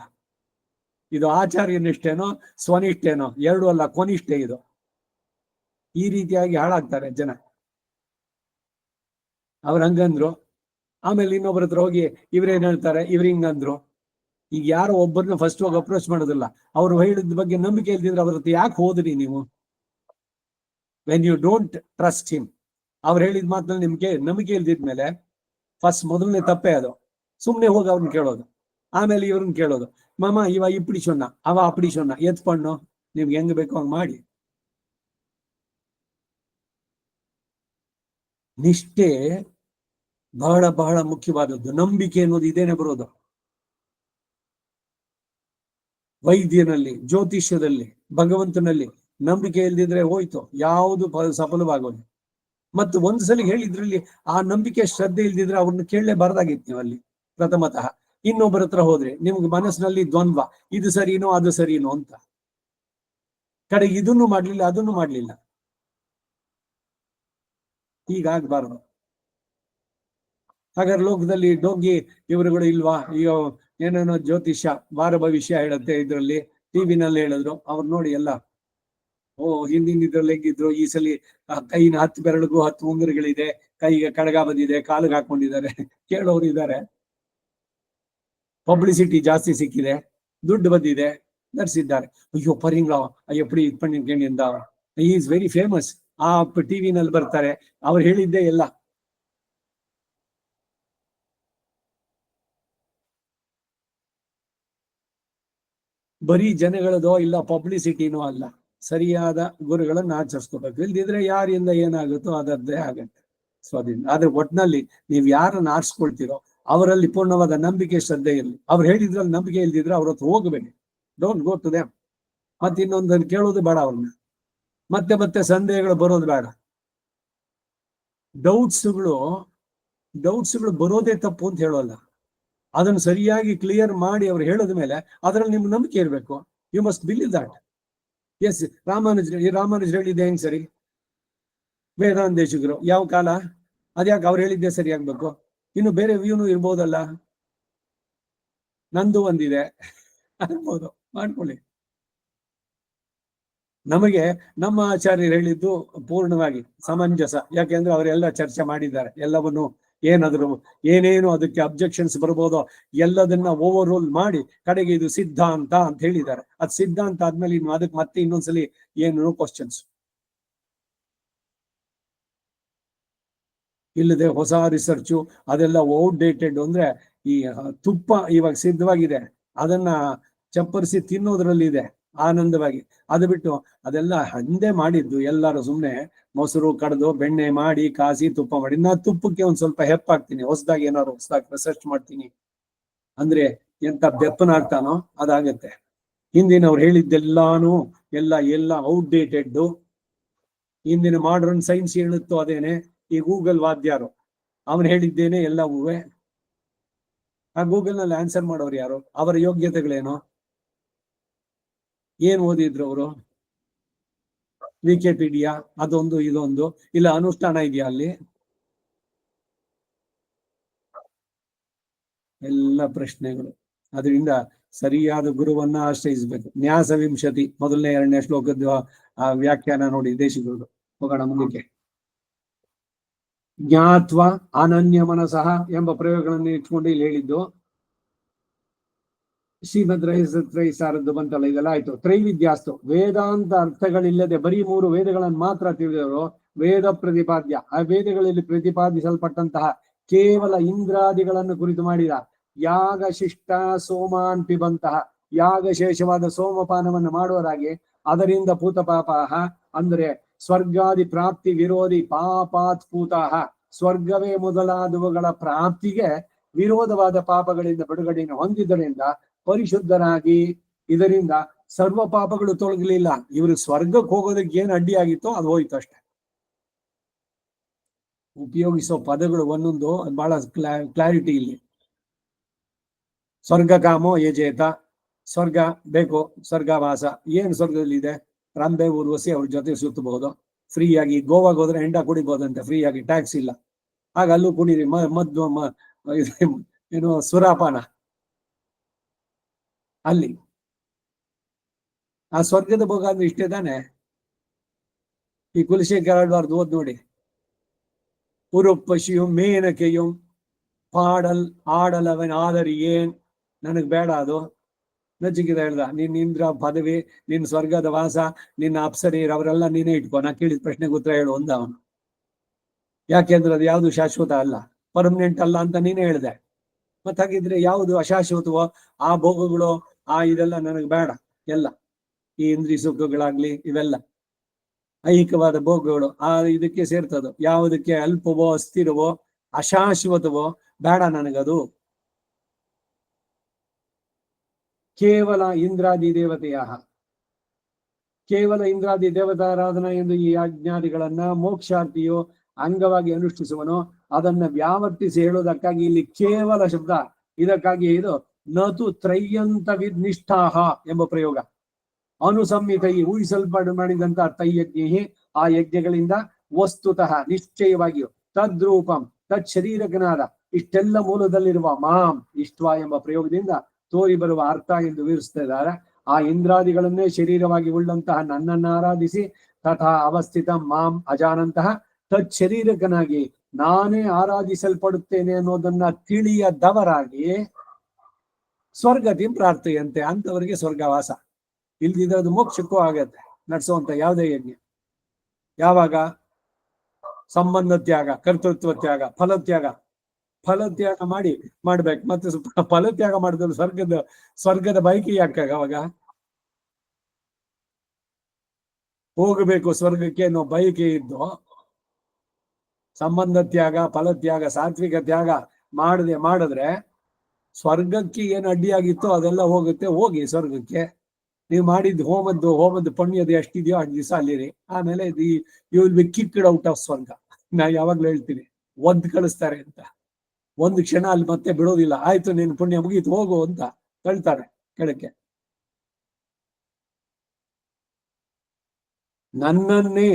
ಇದು ಆಚಾರ್ಯನಿಷ್ಠೇನೋ ಸ್ವನಿಷ್ಠೇನೋ ಎರಡೂ ಅಲ್ಲ, ಕೊನಿಷ್ಠೆ ಇದು. ಈ ರೀತಿಯಾಗಿ ಹಾಳಾಗ್ತಾರೆ ಜನ. ಅವ್ರು ಹಂಗಂದ್ರು, ಆಮೇಲೆ ಇನ್ನೊಬ್ಬರ ಹತ್ರ ಹೋಗಿ ಇವ್ರೇನ್ ಹೇಳ್ತಾರೆ, ಇವ್ರು ಹಿಂಗಂದ್ರು. ಈಗ ಯಾರೋ ಒಬ್ಬರನ್ನ ಫಸ್ಟ್ ಹೋಗಿ ಅಪ್ರೋಚ್ ಮಾಡೋದಿಲ್ಲ, ಅವ್ರು ಹೇಳಿದ ಬಗ್ಗೆ ನಂಬಿಕೆ ಇಲ್ದಿದ್ರೆ ಅವ್ರ ಹತ್ರ ಯಾಕೆ ಹೋದ್ರಿ ನೀವು? When you don't trust him, ಅವ್ರು ಹೇಳಿದ ಮಾತಲ್ಲಿ ನಿಮ್ಗೆ ನಂಬಿಕೆ ಇಲ್ದಿದ್ಮೇಲೆ ಫಸ್ಟ್ ಮೊದಲನೇ ತಪ್ಪೇ ಅದು. ಸುಮ್ನೆ ಹೋಗಿ ಅವ್ರನ್ನ ಕೇಳೋದು, ಆಮೇಲೆ ಇವ್ರನ್ನ ಕೇಳೋದು, ಮಾಮ ಇವ ಇಪ್ಪಡಿ ಸೊನ್ನ, ಅವ ಅಪ್ಪಡಿ ಸೊನ್ನ, ಎತ್ಪಣ್ಣು, ನಿಮ್ಗೆ ಹೆಂಗ್ ಬೇಕೋ ಹಂಗ್ ಮಾಡಿ. ನಿಷ್ಠೆ ಬಹಳ ಬಹಳ ಮುಖ್ಯವಾದದ್ದು. ನಂಬಿಕೆ ಅನ್ನೋದು ಇದೇನೆ ಬರೋದು. ವೈದ್ಯನಲ್ಲಿ, ಜ್ಯೋತಿಷ್ಯದಲ್ಲಿ, ಭಗವಂತನಲ್ಲಿ ನಂಬಿಕೆ ಇಲ್ದಿದ್ರೆ ಹೋಯ್ತು, ಯಾವುದು ಸಫಲವಾಗೋದು. ಮತ್ತು ಒಂದ್ಸಲ ಹೇಳಿದ್ರಲ್ಲಿ ಆ ನಂಬಿಕೆ ಶ್ರದ್ಧೆ ಇಲ್ದಿದ್ರೆ ಅವ್ರನ್ನ ಕೇಳಲೇಬಾರ್ದಾಗಿತ್ತು ನೀವು ಅಲ್ಲಿ ಪ್ರಥಮತಃ. ಇನ್ನೊಬ್ಬರ ಹತ್ರ ಹೋದ್ರೆ ನಿಮ್ಗೆ ಮನಸ್ಸಿನಲ್ಲಿ ದ್ವಂದ್ವ, ಇದು ಸರಿನೋ ಅದು ಸರಿನೋ ಅಂತ. ಕಡೆಗೆ ಇದನ್ನು ಮಾಡ್ಲಿಲ್ಲ ಅದನ್ನು ಮಾಡ್ಲಿಲ್ಲ. ಹೀಗಾಗಬಾರ್ದು. ಹಾಗಾದ್ರೆ ಲೋಕದಲ್ಲಿ ಡೋಂಗಿ ಇವರುಗಳು ಇಲ್ವಾ? ಅಯ್ಯೋ ಏನೇನೋ ಜ್ಯೋತಿಷ್ಯ ವಾರ ಭವಿಷ್ಯ ಹೇಳುತ್ತೆ, ಇದ್ರಲ್ಲಿ ಟಿವಿನಲ್ಲಿ ಹೇಳಿದ್ರು, ಅವ್ರು ನೋಡಿ ಎಲ್ಲ ಓ ಹಿಂದಿನ ಇದ್ರಲ್ಲಿ ಹೆಂಗಿದ್ರು, ಈ ಸಲ ಕೈನ 10 ಬೆರಳಿಗೂ 10 ಉಂಗುರಗಳಿದೆ, ಕೈಗೆ ಕಡಗ ಬಂದಿದೆ, ಕಾಲಿಗೆ ಹಾಕೊಂಡಿದ್ದಾರೆ, ಕೇಳೋರು ಇದ್ದಾರೆ. ಪಬ್ಲಿಸಿಟಿ ಜಾಸ್ತಿ ಸಿಕ್ಕಿದೆ, ದುಡ್ಡು ಬಂದಿದೆ, ಧರಿಸಿದ್ದಾರೆ. ಅಯ್ಯೋ ಪರಿಂಗ ಎಪ್ಪಡಿ ಇದು ಪಣ್ಣಿಂದ ಈಸ್ ವೆರಿ ಫೇಮಸ್. ಆ ಟಿವಿನಲ್ಲಿ ಬರ್ತಾರೆ, ಅವ್ರು ಹೇಳಿದ್ದೆ ಎಲ್ಲ. ಬರೀ ಜನಗಳದೋ ಇಲ್ಲ ಪಬ್ಲಿಸಿಟಿನೋ ಅಲ್ಲ, ಸರಿಯಾದ ಗುರುಗಳನ್ನ ಆಚರಿಸ್ಕೋಬೇಕು. ಇಲ್ದಿದ್ರೆ ಯಾರಿಂದ ಏನಾಗುತ್ತೋ ಅದರದ್ದೇ ಆಗತ್ತೆ ಸ್ವಾಧೀನ. ಆದ್ರೆ ಒಟ್ನಲ್ಲಿ ನೀವು ಯಾರನ್ನ ಆರಿಸ್ಕೊಳ್ತೀರೋ ಅವರಲ್ಲಿ ಪೂರ್ಣವಾದ ನಂಬಿಕೆ ಶ್ರದ್ಧೆ ಇರಲಿ. ಅವ್ರು ಹೇಳಿದ್ರಲ್ಲಿ ನಂಬಿಕೆ ಇಲ್ದಿದ್ರೆ ಅವ್ರ ಹತ್ರ ಹೋಗಬೇಡಿ, ಡೋಂಟ್ ಗೋ ಟು ದೆಮ್. ಮತ್ತೆ ಇನ್ನೊಂದನ್ನು ಕೇಳೋದು ಬೇಡ ಅವ್ರನ್ನ, ಮತ್ತೆ ಮತ್ತೆ ಸಂದೇಹಗಳು ಬರೋದು ಬೇಡ. ಡೌಟ್ಸ್ಗಳು ಬರೋದೇ ತಪ್ಪು ಅಂತ ಹೇಳೋಲ್ಲ, ಅದನ್ನು ಸರಿಯಾಗಿ ಕ್ಲಿಯರ್ ಮಾಡಿ ಅವ್ರು ಹೇಳೋದ ಮೇಲೆ ಅದರಲ್ಲಿ ನಿಮ್ಗೆ ನಂಬಿಕೆ ಇರಬೇಕು. You must believe that. Yes, ರಾಮಾನುಜರು ಹೇಳಿದ್ದೆ ಹೆಂಗ್ ಸರಿ? ವೇದಾಂತೇಶಿಗರು ಯಾವ ಕಾಲ? ಅದ್ಯಾಕೆ ಅವ್ರು ಹೇಳಿದ್ದೆ ಸರಿ ಆಗ್ಬೇಕು? ಇನ್ನು ಬೇರೆ ವ್ಯೂನು ಇರ್ಬೋದಲ್ಲ, ನಂದು ಒಂದಿದೆ ಅನ್ಬೋದು, ಮಾಡ್ಕೊಳ್ಳಿ. ನಮಗೆ ನಮ್ಮ ಆಚಾರ್ಯರು ಹೇಳಿದ್ದು ಪೂರ್ಣವಾಗಿ ಸಮಂಜಸ, ಯಾಕೆಂದ್ರೆ ಅವರೆಲ್ಲ ಚರ್ಚೆ ಮಾಡಿದ್ದಾರೆ ಎಲ್ಲವನ್ನು. ಏನಾದ್ರು ಏನೇನು ಅದಕ್ಕೆ ಅಬ್ಜೆಕ್ಷನ್ಸ್ ಬರ್ಬೋದೋ ಎಲ್ಲದನ್ನ ಓವರ್ ರೂಲ್ ಮಾಡಿ ಕಡೆಗೆ ಇದು ಸಿದ್ಧಾಂತ ಅಂತ ಹೇಳಿದ್ದಾರೆ. ಅದು ಸಿದ್ಧಾಂತ ಆದ್ಮೇಲೆ ಇನ್ನು ಅದಕ್ಕೆ ಮತ್ತೆ ಇನ್ನೊಂದ್ಸಲಿ ಏನು ಕ್ವಶನ್ಸ್ ಇಲ್ಲದೆ ಹೊಸ ರಿಸರ್ಚು ಅದೆಲ್ಲ ಔಟ್ಡೇಟೆಡ್. ಅಂದ್ರೆ ಈ ತುಪ್ಪ ಇವಾಗ ಸಿದ್ಧವಾಗಿದೆ, ಅದನ್ನ ಚಪ್ಪರಿಸಿ ತಿನ್ನೋದ್ರಲ್ಲಿ ಇದೆ ಆನಂದವಾಗಿ. ಅದು ಬಿಟ್ಟು ಅದೆಲ್ಲ ಹಂದೆ ಮಾಡಿದ್ದು ಎಲ್ಲರೂ ಸುಮ್ನೆ ಮೊಸರು ಕಡ್ದು ಬೆಣ್ಣೆ ಮಾಡಿ ಕಾಸಿ ತುಪ್ಪ ಮಾಡಿ. ನಾ ತುಪ್ಪಕ್ಕೆ ಒಂದ್ ಸ್ವಲ್ಪ ಹೆಪ್ಪಾಗ್ತೀನಿ, ಹೊಸದಾಗಿ ಏನಾದ್ರು ಹೊಸದಾಗಿ ರಿಸರ್ಚ್ ಮಾಡ್ತೀನಿ ಅಂದ್ರೆ ಎಂತ ಬೆಪ್ಪನಾಗ್ತಾನೋ ಅದಾಗತ್ತೆ. ಹಿಂದಿನವ್ರು ಹೇಳಿದ್ದೆಲ್ಲಾನು ಎಲ್ಲ ಔಟ್ಡೇಟೆಡ್. ಇಂದಿನ ಮಾಡರ್ನ್ ಸೈನ್ಸ್ ಹೇಳುತ್ತೋ ಅದೇನೆ. ಈ ಗೂಗಲ್ ವಾದ್ಯಾರು ಅವನು ಹೇಳಿದ್ದೇನೆ ಎಲ್ಲವೂ. ಆ ಗೂಗಲ್ ನಲ್ಲಿ ಆನ್ಸರ್ ಮಾಡೋರು ಯಾರು? ಅವರ ಯೋಗ್ಯತೆಗಳೇನು? ಏನ್ ಓದಿದ್ರು ಅವರು? ವಿಕಿಪೀಡಿಯಾ ಅದೊಂದು ಇದೊಂದು, ಇಲ್ಲ ಅನುಷ್ಠಾನ ಇದೆಯಾ ಅಲ್ಲಿ? ಎಲ್ಲ ಪ್ರಶ್ನೆಗಳು. ಅದರಿಂದ ಸರಿಯಾದ ಗುರುವನ್ನ ಆಶ್ರಯಿಸಬೇಕು. ನ್ಯಾಸ ವಿಂಶತಿ ಮೊದಲನೇ 2ನೇ ಶ್ಲೋಕದ ಆ ವ್ಯಾಖ್ಯಾನ ನೋಡಿ ದೇಶಿಗರು. ಹೋಗೋಣ ಮುಂದಕ್ಕೆ. ಜ್ಞಾತ್ವ ಅನನ್ಯ ಮನಸಃ ಎಂಬ ಪ್ರಯೋಗಗಳನ್ನು ಇಟ್ಕೊಂಡು ಇಲ್ಲಿ ಹೇಳಿದ್ದು. ಶ್ರೀಮದ್ ರಹಸ್ಯತ್ರೈಸಾರದ್ದು ಬಂತಲ್ಲ, ಇದೆಲ್ಲ ಆಯ್ತು. ತ್ರೈವಿದ್ಯಾಸ್ತು ವೇದಾಂತ ಅರ್ಥಗಳಿಲ್ಲದೆ ಬರೀ 3 ವೇದಗಳನ್ನು ಮಾತ್ರ ತಿಳಿದವರು ವೇದ ಪ್ರತಿಪಾದ್ಯ. ಆ ವೇದಗಳಲ್ಲಿ ಪ್ರತಿಪಾದಿಸಲ್ಪಟ್ಟಂತಹ ಕೇವಲ ಇಂದ್ರಾದಿಗಳನ್ನು ಕುರಿತು ಮಾಡಿದ ಯಾಗ ಶಿಷ್ಟ ಸೋಮಾನ್ ಪಿಬಂತಹ ಯಾಗಶೇಷವಾದ ಸೋಮಪಾನವನ್ನು ಮಾಡುವರಾಗಿ ಅದರಿಂದ ಪೂತಪಾಪಾಹ ಅಂದರೆ ಸ್ವರ್ಗಾದಿ ಪ್ರಾಪ್ತಿ ವಿರೋಧಿ ಪಾಪಾತ್ ಪೂತಾಹ ಸ್ವರ್ಗವೇ ಮೊದಲಾದವುಗಳ ಪ್ರಾಪ್ತಿಗೆ ವಿರೋಧವಾದ ಪಾಪಗಳಿಂದ ಬಿಡುಗಡೆಯನ್ನು ಹೊಂದಿದ್ದರಿಂದ ಪರಿಶುದ್ಧರಾಗಿ, ಇದರಿಂದ ಸರ್ವ ಪಾಪಗಳು ತೊಲಗಲಿಲ್ಲ. ಇವರು ಸ್ವರ್ಗಕ್ಕೆ ಹೋಗೋದಕ್ಕೆ ಏನು ಅಡ್ಡಿಯಾಗಿತ್ತೋ ಅದು ಹೋಯ್ತು ಅಷ್ಟೆ. ಉಪಯೋಗಿಸೋ ಪದಗಳು ಒಂದೊಂದು ಬಹಳ ಕ್ಲಾರಿಟಿ ಇಲ್ಲಿ. ಸ್ವರ್ಗ ಕಾಮೋ ಯಜೇತ, ಸ್ವರ್ಗ ಬೇಕು, ಸ್ವರ್ಗವಾಸ. ಏನು ಸ್ವರ್ಗದಲ್ಲಿ ಇದೆ? ರಾಂಬೆ ಊರ್ವಶಿ ಅವ್ರ ಜೊತೆ ಸುತ್ತಬಹುದು, ಫ್ರೀಯಾಗಿ. ಗೋವಾಗ ಹೋದ್ರೆ ಹೆಂಡ ಕುಡಿಬಹುದಂತೆ ಫ್ರೀಯಾಗಿ, ಟ್ಯಾಕ್ಸ್ ಇಲ್ಲ. ಆಗ ಅಲ್ಲೂ ಕುಡೀರಿ, ಮದ್ದು ಏನು ಸುರಾಪಾನ ಅಲ್ಲಿ. ಆ ಸ್ವರ್ಗದ ಭೋಗ ಅಂದ್ರೆ ಇಷ್ಟೇ ತಾನೆ. ಈ ಕುಲಶೇಖರ ಆಳ್ವಾರ್ದು ಓದ್ ನೋಡಿ. ಉರುಪಶಿಯು ಮೇನಕೆಯು ಪಾಡಲ್ ಆಡಲವನ್ ಆದರಿ ಏನ್, ನನಗ್ ಬೇಡ ಅದು. ನಚಿಕಿತ ಹೇಳ್ದ, ನಿನ್ ಇಂದ್ರ ಪದವಿ, ನಿನ್ ಸ್ವರ್ಗದ ವಾಸ, ನಿನ್ನ ಅಪ್ಸರೀರ್ ಅವರೆಲ್ಲ ನೀನೇ ಇಟ್ಕೋ, ನಾ ಕೇಳಿದ ಪ್ರಶ್ನೆಗೆ ಉತ್ತರ ಹೇಳು ಅಂದ ಅವನು. ಯಾಕೆಂದ್ರೆ ಅದು ಯಾವುದು ಶಾಶ್ವತ ಅಲ್ಲ, ಪರ್ಮನೆಂಟ್ ಅಲ್ಲ ಅಂತ ನೀನೇ ಹೇಳಿದೆ. ಮತ್ ಹಾಗಿದ್ರೆ ಯಾವುದು ಅಶಾಶ್ವತವೋ ಆ ಭೋಗಗಳು ಇದೆಲ್ಲ ನನಗೆ ಬೇಡ. ಎಲ್ಲ ಈ ಇಂದ್ರಿಯ ಸುಖಗಳಾಗ್ಲಿ ಇವೆಲ್ಲ ಐಹಿಕವಾದ ಭೋಗಗಳು ಇದಕ್ಕೆ ಸೇರ್ತದೋ. ಯಾವುದಕ್ಕೆ ಅಲ್ಪವೋ ಅಸ್ಥಿರವೋ ಅಶಾಶ್ವತವೋ ಬೇಡ ನನಗದು. ಕೇವಲ ಇಂದ್ರಾದಿ ದೇವತೆಯ ಕೇವಲ ಇಂದ್ರಾದಿ ದೇವತಾರಾಧನಾ ಎಂದು ಈ ಯಜ್ಞಾದಿಗಳನ್ನ ಮೋಕ್ಷಾರ್ಥಿಯು ಅಂಗವಾಗಿ ಅನುಷ್ಠಿಸುವನು. ಅದನ್ನ ವ್ಯಾವರ್ತಿಸಿ ಹೇಳುವುದಕ್ಕಾಗಿ ಇಲ್ಲಿ ಕೇವಲ ಶಬ್ದ. ಇದಕ್ಕಾಗಿ ಇದು ನತು ತ್ರಯ್ಯಂತ ವಿನಿಷ್ಠಾಹ ಎಂಬ ಪ್ರಯೋಗ. ಅನುಸಂಹಿತೈ ಮಾಡಿದಂತ ತೈಯಜ್ಞಿ ಆ ಯಜ್ಞಗಳಿಂದ ವಸ್ತುತಃ ನಿಶ್ಚಯವಾಗಿಯೂ ತದ್ರೂಪಂ ತತ್ ಶರೀರಕನಾದ ಇಷ್ಟೆಲ್ಲ ಮೂಲದಲ್ಲಿರುವ ಮಾಂ ಇಷ್ಟ್ವಾ ಎಂಬ ಪ್ರಯೋಗದಿಂದ ತೋರಿ ಬರುವ ಅರ್ಥ ಎಂದು ವಿವರಿಸ್ತಾ ಇದ್ದಾರೆ. ಆ ಇಂದ್ರಾದಿಗಳನ್ನೇ ಶರೀರವಾಗಿ ಉಳ್ಳಂತಹ ನನ್ನನ್ನು ಆರಾಧಿಸಿ ತಥಾ ಅವಸ್ಥಿತ ಮಾಂ ಅಜಾನಂತಹ ತತ್ ಶರೀರಕನಾಗಿ ನಾನೇ ಆರಾಧಿಸಲ್ಪಡುತ್ತೇನೆ ಅನ್ನೋದನ್ನ ತಿಳಿಯದವರಾಗಿ ಸ್ವರ್ಗತಿ ಪ್ರಾರ್ಥೆಯಂತೆ, ಅಂತವರಿಗೆ ಸ್ವರ್ಗವಾಸ. ಇಲ್ದಿದ್ರೆ ಅದು ಮೋಕ್ಷಕ್ಕೂ ಆಗತ್ತೆ ನಡೆಸುವಂತ ಯಾವುದೇ ಯಜ್ಞ. ಯಾವಾಗ? ಸಂಬಂಧ ತ್ಯಾಗ, ಕರ್ತೃತ್ವ ತ್ಯಾಗ, ಫಲತ್ಯಾಗ ಮಾಡ್ಬೇಕು. ಮತ್ತೆ ಫಲತ್ಯಾಗ ಮಾಡಿದ್ರೆ ಸ್ವರ್ಗದ ಬಯಕೆ ಯಾಕಾಗ? ಅವಾಗ ಹೋಗಬೇಕು ಸ್ವರ್ಗಕ್ಕೆ ಅನ್ನೋ ಬಯಕೆ ಇದ್ದು ಸಂಬಂಧ ತ್ಯಾಗ, ಫಲತ್ಯಾಗ, ಸಾತ್ವಿಕ ತ್ಯಾಗ ಮಾಡಿದ್ರೆ ಸ್ವರ್ಗಕ್ಕೆ ಏನು ಅಡ್ಡಿಯಾಗಿತ್ತೋ ಅದೆಲ್ಲ ಹೋಗುತ್ತೆ. ಹೋಗಿ ಸ್ವರ್ಗಕ್ಕೆ. ನೀವು ಮಾಡಿದ್ದು ಹೋಮದ್ದು ಪುಣ್ಯದ ಎಷ್ಟಿದೆಯೋ ಅಷ್ಟು ದಿವಸ ಅಲ್ಲಿರಿ. ಆಮೇಲೆ you will be kicked out of ಸ್ವರ್ಗ. ನಾ ಯಾವಾಗ್ಲೂ ಹೇಳ್ತೀನಿ, ಒದ್ದು ಕಳಿಸ್ತಾರೆ ಅಂತ. ಒಂದು ಕ್ಷಣ ಅಲ್ಲಿ ಮತ್ತೆ ಬಿಡೋದಿಲ್ಲ. ಆಯ್ತು ನೀನು ಪುಣ್ಯ ಮುಗೀತು ಹೋಗು ಅಂತ ಕಳ್ತಾರೆ ಕೆಳಕ್ಕೆ. ನನ್ನನ್ನೇ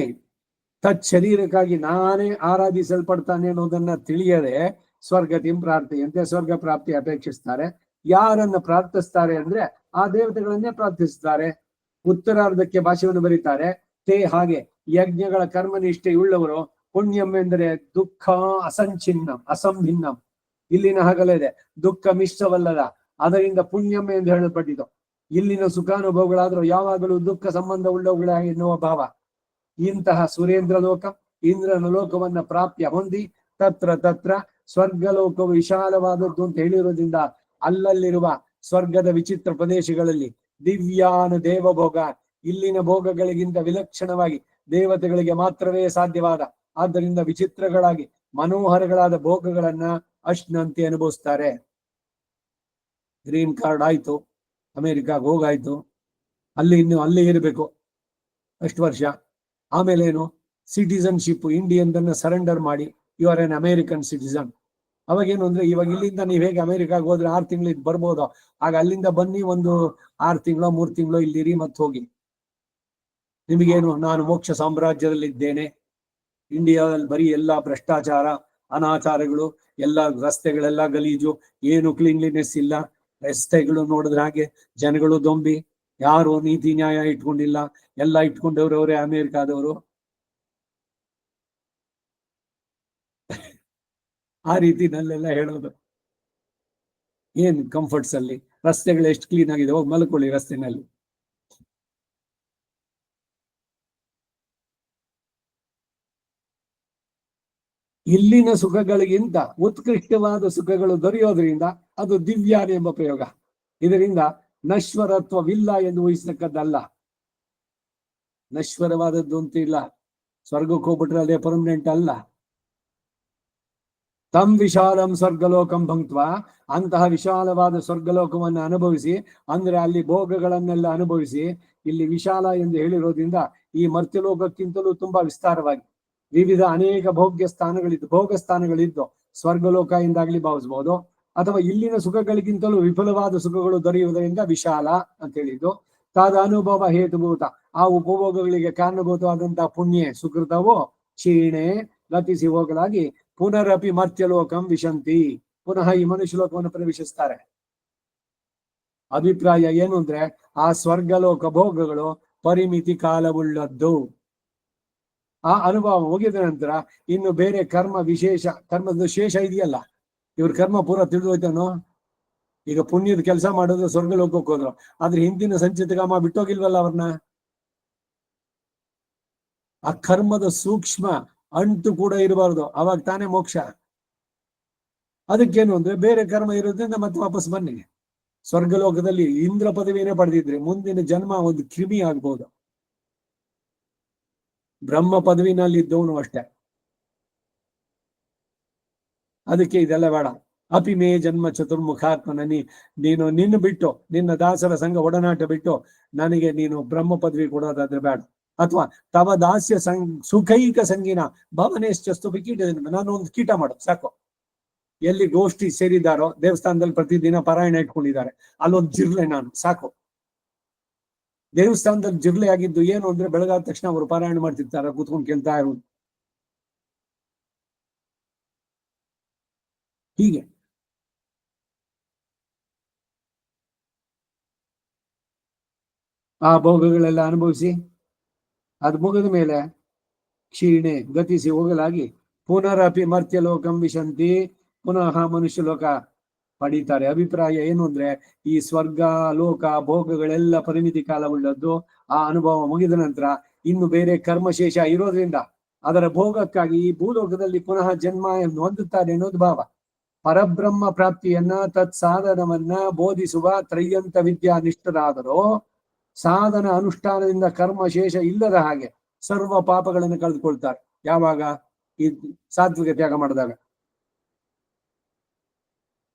ತತ್ ಶರೀರಕ್ಕಾಗಿ ನಾನೇ ಆರಾಧಿಸಲ್ಪಡ್ತಾನೆ ಅನ್ನೋದನ್ನ ತಿಳಿಯದೆ ಸ್ವರ್ಗತಿ ಪ್ರಾರ್ಥೆಯಂತೆ ಸ್ವರ್ಗ ಪ್ರಾಪ್ತಿ ಅಪೇಕ್ಷಿಸ್ತಾರೆ. ಯಾರನ್ನ ಪ್ರಾರ್ಥಿಸ್ತಾರೆ ಅಂದ್ರೆ ಆ ದೇವತೆಗಳನ್ನೇ ಪ್ರಾರ್ಥಿಸ್ತಾರೆ. ಉತ್ತರಾರ್ಧಕ್ಕೆ ಭಾಷೆಯನ್ನು ಬರೀತಾರೆ. ಹಾಗೆ ಯಜ್ಞಗಳ ಕರ್ಮನಿಷ್ಠೆಯುಳ್ಳವರು ಪುಣ್ಯಂ ಎಂದರೆ ದುಃಖ ಅಸಂಭಿನ್ನಂ. ಇಲ್ಲಿನ ಹಾಗಲೇ ಇದೆ, ದುಃಖ ಮಿಶ್ರವಲ್ಲದ, ಅದರಿಂದ ಪುಣ್ಯಂ ಎಂದು ಹೇಳಲ್ಪಟ್ಟಿತು. ಇಲ್ಲಿನ ಸುಖಾನುಭವಗಳಾದ್ರೂ ಯಾವಾಗಲೂ ದುಃಖ ಸಂಬಂಧ ಉಳ್ಳವುಗಳ ಎನ್ನುವ ಭಾವ. ಇಂತಹ ಸುರೇಂದ್ರ ಲೋಕ, ಇಂದ್ರನ ಲೋಕವನ್ನ ಪ್ರಾಪ್ಯ ಹೊಂದಿ ತತ್ರ ಸ್ವರ್ಗಲೋಕವು ವಿಶಾಲವಾದದ್ದು ಅಂತ ಹೇಳಿರೋದ್ರಿಂದ ಅಲ್ಲಲ್ಲಿರುವ ಸ್ವರ್ಗದ ವಿಚಿತ್ರ ಪ್ರದೇಶಗಳಲ್ಲಿ ದಿವ್ಯಾನ ದೇವಭೋಗ ಇಲ್ಲಿನ ಭೋಗಗಳಿಗಿಂತ ವಿಲಕ್ಷಣವಾಗಿ ದೇವತೆಗಳಿಗೆ ಮಾತ್ರವೇ ಸಾಧ್ಯವಾದ, ಆದ್ದರಿಂದ ವಿಚಿತ್ರಗಳಾಗಿ ಮನೋಹರಗಳಾದ ಭೋಗಗಳನ್ನ ಅಶ್ನಂತೆ ಅನುಭವಿಸ್ತಾರೆ. ಗ್ರೀನ್ ಕಾರ್ಡ್ ಆಯ್ತು, ಅಮೆರಿಕಾಗ ಹೋಗಾಯ್ತು, ಅಲ್ಲಿ ಇರಬೇಕು ಅಷ್ಟು ವರ್ಷ. ಆಮೇಲೆ ಏನು? ಸಿಟಿಸನ್ಶಿಪ್ ಇಂಡಿಯನ್ ಸರೆಂಡರ್ ಮಾಡಿ you are an American citizen. ಅವಾಗೇನು ಅಂದ್ರೆ ಇವಾಗ ಇಲ್ಲಿಂದ ನೀವ್ ಹೇಗೆ ಅಮೆರಿಕಾಗ ಹೋದ್ರೆ 6 ತಿಂಗಳು ಇದು ಬರ್ಬೋದು, ಆಗ ಅಲ್ಲಿಂದ ಬನ್ನಿ ಒಂದು 6 ತಿಂಗಳು 3 ತಿಂಗಳು ಇಲ್ಲಿರಿ ಮತ್ತೆ ಹೋಗಿ. ನಿಮಗೇನು ನಾನು ಮೋಕ್ಷ ಸಾಮ್ರಾಜ್ಯದಲ್ಲಿದ್ದೇನೆ, ಇಂಡಿಯಾದಲ್ಲಿ ಬರೀ ಎಲ್ಲಾ ಭ್ರಷ್ಟಾಚಾರ ಅನಾಚಾರಗಳು, ಎಲ್ಲ ರಸ್ತೆಗಳೆಲ್ಲ ಗಲೀಜು, ಏನು ಕ್ಲೀನ್ಲಿನೆಸ್ ಇಲ್ಲ, ರಸ್ತೆಗಳು ನೋಡಿದ್ರೆ ಹಾಗೆ ಜನಗಳು ದೊಂಬಿ, ಯಾರು ನೀತಿ ನ್ಯಾಯ ಇಟ್ಕೊಂಡಿಲ್ಲ, ಎಲ್ಲ ಇಟ್ಕೊಂಡವ್ರವರೇ ಅಮೆರಿಕಾದವರು. ಆ ರೀತಿನಲ್ಲೆಲ್ಲ ಹೇಳೋದು. ಏನ್ ಕಂಫರ್ಟ್ಸ್ ಅಲ್ಲಿ ರಸ್ತೆಗಳು ಎಷ್ಟು ಕ್ಲೀನ್ ಆಗಿದೆ, ಹೋಗಿ ಮಲ್ಕೊಳ್ಳಿ ರಸ್ತೆನಲ್ಲಿ. ಇಲ್ಲಿನ ಸುಖಗಳಿಗಿಂತ ಉತ್ಕೃಷ್ಟವಾದ ಸುಖಗಳು ದೊರೆಯೋದ್ರಿಂದ ಅದು ದಿವ್ಯಾನ ಎಂಬ ಪ್ರಯೋಗ. ಇದರಿಂದ ನಶ್ವರತ್ವವಿಲ್ಲ ಎಂದು ಊಹಿಸತಕ್ಕದ್ದಲ್ಲ. ನಶ್ವರವಾದದ್ದು ಅಂತ ಇಲ್ಲ, ಸ್ವರ್ಗಕ್ಕೆ ಹೋಗ್ಬಿಟ್ರೆ ಅದೇ ಪರ್ಮನೆಂಟ್ ಅಲ್ಲ. ತಂ ವಿಶಾಲಂ ಸ್ವರ್ಗಲೋಕಂ ಭಂಕ್ತ್ವ, ಅಂತಹ ವಿಶಾಲವಾದ ಸ್ವರ್ಗಲೋಕವನ್ನು ಅನುಭವಿಸಿ, ಅಂದ್ರೆ ಅಲ್ಲಿ ಭೋಗಗಳನ್ನೆಲ್ಲ ಅನುಭವಿಸಿ. ಇಲ್ಲಿ ವಿಶಾಲ ಎಂದು ಹೇಳಿರೋದ್ರಿಂದ ಈ ಮರ್ತ್ಯಲೋಕಕ್ಕಿಂತಲೂ ತುಂಬಾ ವಿಸ್ತಾರವಾಗಿ ವಿವಿಧ ಅನೇಕ ಭೋಗ ಸ್ಥಾನಗಳಿದ್ದು ಸ್ವರ್ಗಲೋಕ ಎಂದಾಗ್ಲಿ ಭಾವಿಸಬಹುದು, ಅಥವಾ ಇಲ್ಲಿನ ಸುಖಗಳಿಗಿಂತಲೂ ವಿಫುಲವಾದ ಸುಖಗಳು ದೊರೆಯುವುದರಿಂದ ವಿಶಾಲ ಅಂತ ಹೇಳಿದ್ದು. ತಾದ ಅನುಭವ ಹೇತುಭೂತ, ಆ ಉಪಭೋಗಗಳಿಗೆ ಕಾರಣಭೂತವಾದಂತಹ ಪುಣ್ಯ ಸುಕೃತವು ಕ್ಷೀಣೆ ಗತಿಸಿ ಹೋಗಲಾಗಿ ಪುನರಪಿ ಮರ್ತ್ಯಲೋಕಂ ವಿಶಂತಿ, ಪುನಃ ಈ ಮನುಷ್ಯ ಲೋಕವನ್ನು ಪ್ರವೇಶಿಸ್ತಾರೆ. ಅಭಿಪ್ರಾಯ ಏನು ಅಂದ್ರೆ ಆ ಸ್ವರ್ಗಲೋಕ ಭೋಗಗಳು ಪರಿಮಿತಿ ಕಾಲವುಳ್ಳದ್ದು. ಆ ಅನುಭವ ಮುಗಿದ ನಂತರ ಇನ್ನು ಬೇರೆ ಕರ್ಮದ ಶೇಷ ಇದೆಯಲ್ಲ, ಇವ್ರ ಕರ್ಮ ಪೂರ ತಿಳಿದೋಯ್ತಾನೋ. ಈಗ ಪುಣ್ಯದ ಕೆಲಸ ಮಾಡೋದು ಸ್ವರ್ಗಲೋಕಕ್ಕೆ ಹೋದ್ರು, ಆದ್ರೆ ಹಿಂದಿನ ಸಂಚಿತ ಕಾಮ ಬಿಟ್ಟೋಗಿಲ್ವಲ್ಲ ಅವ್ರನ್ನ. ಆ ಕರ್ಮದ ಸೂಕ್ಷ್ಮ ಅಂಟು ಕೂಡ ಇರಬಾರ್ದು, ಅವಾಗ ತಾನೇ ಮೋಕ್ಷ. ಅದಕ್ಕೇನು ಅಂದ್ರೆ ಬೇರೆ ಕರ್ಮ ಇರೋದ್ರಿಂದ ಮತ್ತೆ ವಾಪಸ್ ಬನ್ನಿ. ಸ್ವರ್ಗಲೋಕದಲ್ಲಿ ಇಂದ್ರ ಪದವಿನೇ ಪಡೆದಿದ್ರೆ ಮುಂದಿನ ಜನ್ಮ ಒಂದು ಕ್ರಿಮಿ ಆಗ್ಬೋದು. ಬ್ರಹ್ಮ ಪದವಿನಲ್ಲಿ ಇದ್ದವನು ಅಷ್ಟೇ. ಅದಕ್ಕೆ ಇದೆಲ್ಲ ಬೇಡ. ಅಪಿಮೇ ಜನ್ಮ ಚತುರ್ಮುಖಾತ್ಮನ, ನೀನು ನಿನ್ನ ಬಿಟ್ಟು, ನಿನ್ನ ದಾಸರ ಸಂಘ ಒಡನಾಟ ಬಿಟ್ಟು ನನಗೆ ನೀನು ಬ್ರಹ್ಮ ಪದವಿ ಕೊಡೋದಾದ್ರೆ ಬೇಡ. ಅಥವಾ ತವ ದಾಸ್ಯ ಸುಖೈಕ ಸಂಗೀನ ಭವನೇಶ್ಚಸ್ತು ಕೀಟ, ನಾನು ಒಂದು ಕೀಟ ಮಾಡು ಸಾಕು. ಎಲ್ಲಿ ಗೋಷ್ಠಿ ಸೇರಿದಾರೋ ದೇವಸ್ಥಾನದಲ್ಲಿ ಪ್ರತಿದಿನ ಪಾರಾಯಣ ಇಟ್ಕೊಂಡಿದ್ದಾರೆ, ಅಲ್ಲೊಂದು ಜಿರ್ಲೆ ನಾನು ಸಾಕು. ದೇವಸ್ಥಾನದಲ್ಲಿ ಜಿರ್ಲೆ ಆಗಿದ್ದು ಏನು ಅಂದ್ರೆ ಬೆಳಗಾದ ತಕ್ಷಣ ಅವರು ಪಾರಾಯಣ ಮಾಡ್ತಿರ್ತಾರೆ, ಕೂತ್ಕೊಂಡು ಕೇಳ್ತಾ ಇರೋದು. ಹೀಗೆ ಆ ಭೋಗಗಳೆಲ್ಲ ಅನುಭವಿಸಿ ಅದು ಮುಗಿದ ಮೇಲೆ ಕ್ಷೀಣೆ ಗತಿಸಿ ಹೋಗಲಾಗಿ ಪುನರಪಿ ಮರ್ತ್ಯಲೋಕಂ ವಿಶಂತಿ, ಪುನಃ ಮನುಷ್ಯ ಲೋಕ ಪಡೀತಾರೆ. ಅಭಿಪ್ರಾಯ ಏನು ಅಂದ್ರೆ ಈ ಸ್ವರ್ಗ ಲೋಕ ಭೋಗಗಳೆಲ್ಲ ಪರಿಮಿತಿ ಕಾಲವುಳ್ಳದ್ದು. ಆ ಅನುಭವ ಮುಗಿದ ನಂತರ ಇನ್ನು ಬೇರೆ ಕರ್ಮಶೇಷ ಇರೋದ್ರಿಂದ ಅದರ ಭೋಗಕ್ಕಾಗಿ ಈ ಭೂಲೋಕದಲ್ಲಿ ಪುನಃ ಜನ್ಮ ಹೊಂದುತ್ತಾರೆ ಅನ್ನೋದು ಭಾವ. ಪರಬ್ರಹ್ಮ ಪ್ರಾಪ್ತಿಯನ್ನ ತತ್ಸಾಧನವನ್ನ ಬೋಧಿಸುವ ತ್ರಯ್ಯಂತ ವಿದ್ಯಾ ನಿಷ್ಠರಾದರೂ ಸಾಧನ ಅನುಷ್ಠಾನದಿಂದ ಕರ್ಮಶೇಷ ಇಲ್ಲದ ಹಾಗೆ ಸರ್ವ ಪಾಪಗಳನ್ನು ಕಳೆದುಕೊಳ್ತಾರೆ. ಯಾವಾಗ? ಈ ಸಾತ್ವಿಕ ತ್ಯಾಗ ಮಾಡಿದಾಗ.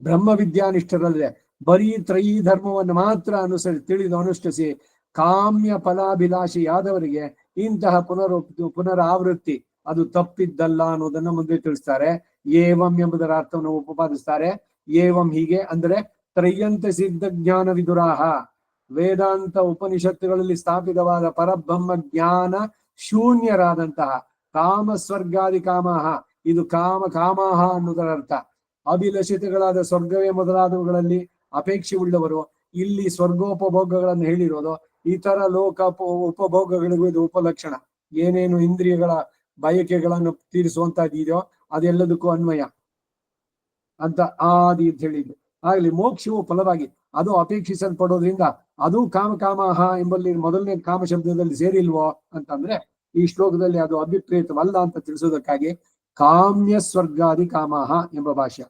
ಬ್ರಹ್ಮ ವಿದ್ಯಾನಿಷ್ಠರಲ್ಲದೆ ಬರೀ ತ್ರಯೀ ಧರ್ಮವನ್ನು ಮಾತ್ರ ತಿಳಿದು ಅನುಷ್ಠಿಸಿ ಕಾಮ್ಯ ಫಲಾಭಿಲಾಷಿಯಾದವರಿಗೆ ಇಂತಹ ಪುನರಾವೃತ್ತಿ ಅದು ತಪ್ಪಿದ್ದಲ್ಲ ಅನ್ನೋದನ್ನ ಮುಂದೆ ತಿಳಿಸ್ತಾರೆ. ಏವಂ ಎಂಬುದರ ಅರ್ಥವನ್ನು ಉಪಪಾದಿಸ್ತಾರೆ. ಏವಂ ಹೀಗೆ ಅಂದ್ರೆ ತ್ರಯ್ಯಂತ ಸಿದ್ಧ ಜ್ಞಾನ ವಿದುರಾಹ, ವೇದಾಂತ ಉಪನಿಷತ್ತುಗಳಲ್ಲಿ ಸ್ಥಾಪಿತವಾದ ಪರಬ್ರಹ್ಮ ಜ್ಞಾನ ಶೂನ್ಯರಾದಂತಹ ಕಾಮ ಸ್ವರ್ಗಾದಿ ಕಾಮಹ, ಇದು ಕಾಮಹ ಅನ್ನೋದರ ಅರ್ಥ. ಅಭಿಲಷಿತಗಳಾದ ಸ್ವರ್ಗವೇ ಮೊದಲಾದವುಗಳಲ್ಲಿ ಅಪೇಕ್ಷೆ ಉಳ್ಳವರು ಇಲ್ಲಿ ಸ್ವರ್ಗೋಪಭೋಗಗಳನ್ನು ಹೇಳಿರೋದು. ಇತರ ಲೋಕ ಉಪಭೋಗಗಳಿಗೂ ಇದು ಉಪಲಕ್ಷಣ. ಏನೇನು ಇಂದ್ರಿಯಗಳ ಬಯಕೆಗಳನ್ನು ತೀರಿಸುವಂತಹದ್ದಿದೆಯೋ ಅದೆಲ್ಲದಕ್ಕೂ ಅನ್ವಯ ಅಂತ ಆದಿ ಅಂತ ಹೇಳಿದ್ದು. ಆಗ್ಲಿ ಮೋಕ್ಷವು ಫಲವಾಗಿ ಅದು ಅಪೇಕ್ಷಿಸಲ್ಪಡೋದ್ರಿಂದ ಅದು ಕಾಮಹ ಎಂಬಲ್ಲಿ ಮೊದಲನೇ ಕಾಮ ಶಬ್ದದಲ್ಲಿ ಸೇರಿಲ್ವೋ ಅಂತಂದ್ರೆ ಈ ಶ್ಲೋಕದಲ್ಲಿ ಅದು ಅಭಿಪ್ರೇತವಲ್ಲ ಅಂತ ತಿಳಿಸೋದಕ್ಕಾಗಿ ಕಾಮ್ಯ ಸ್ವರ್ಗಾದಿ ಕಾಮಹ ಎಂಬ ಭಾಷ್ಯ.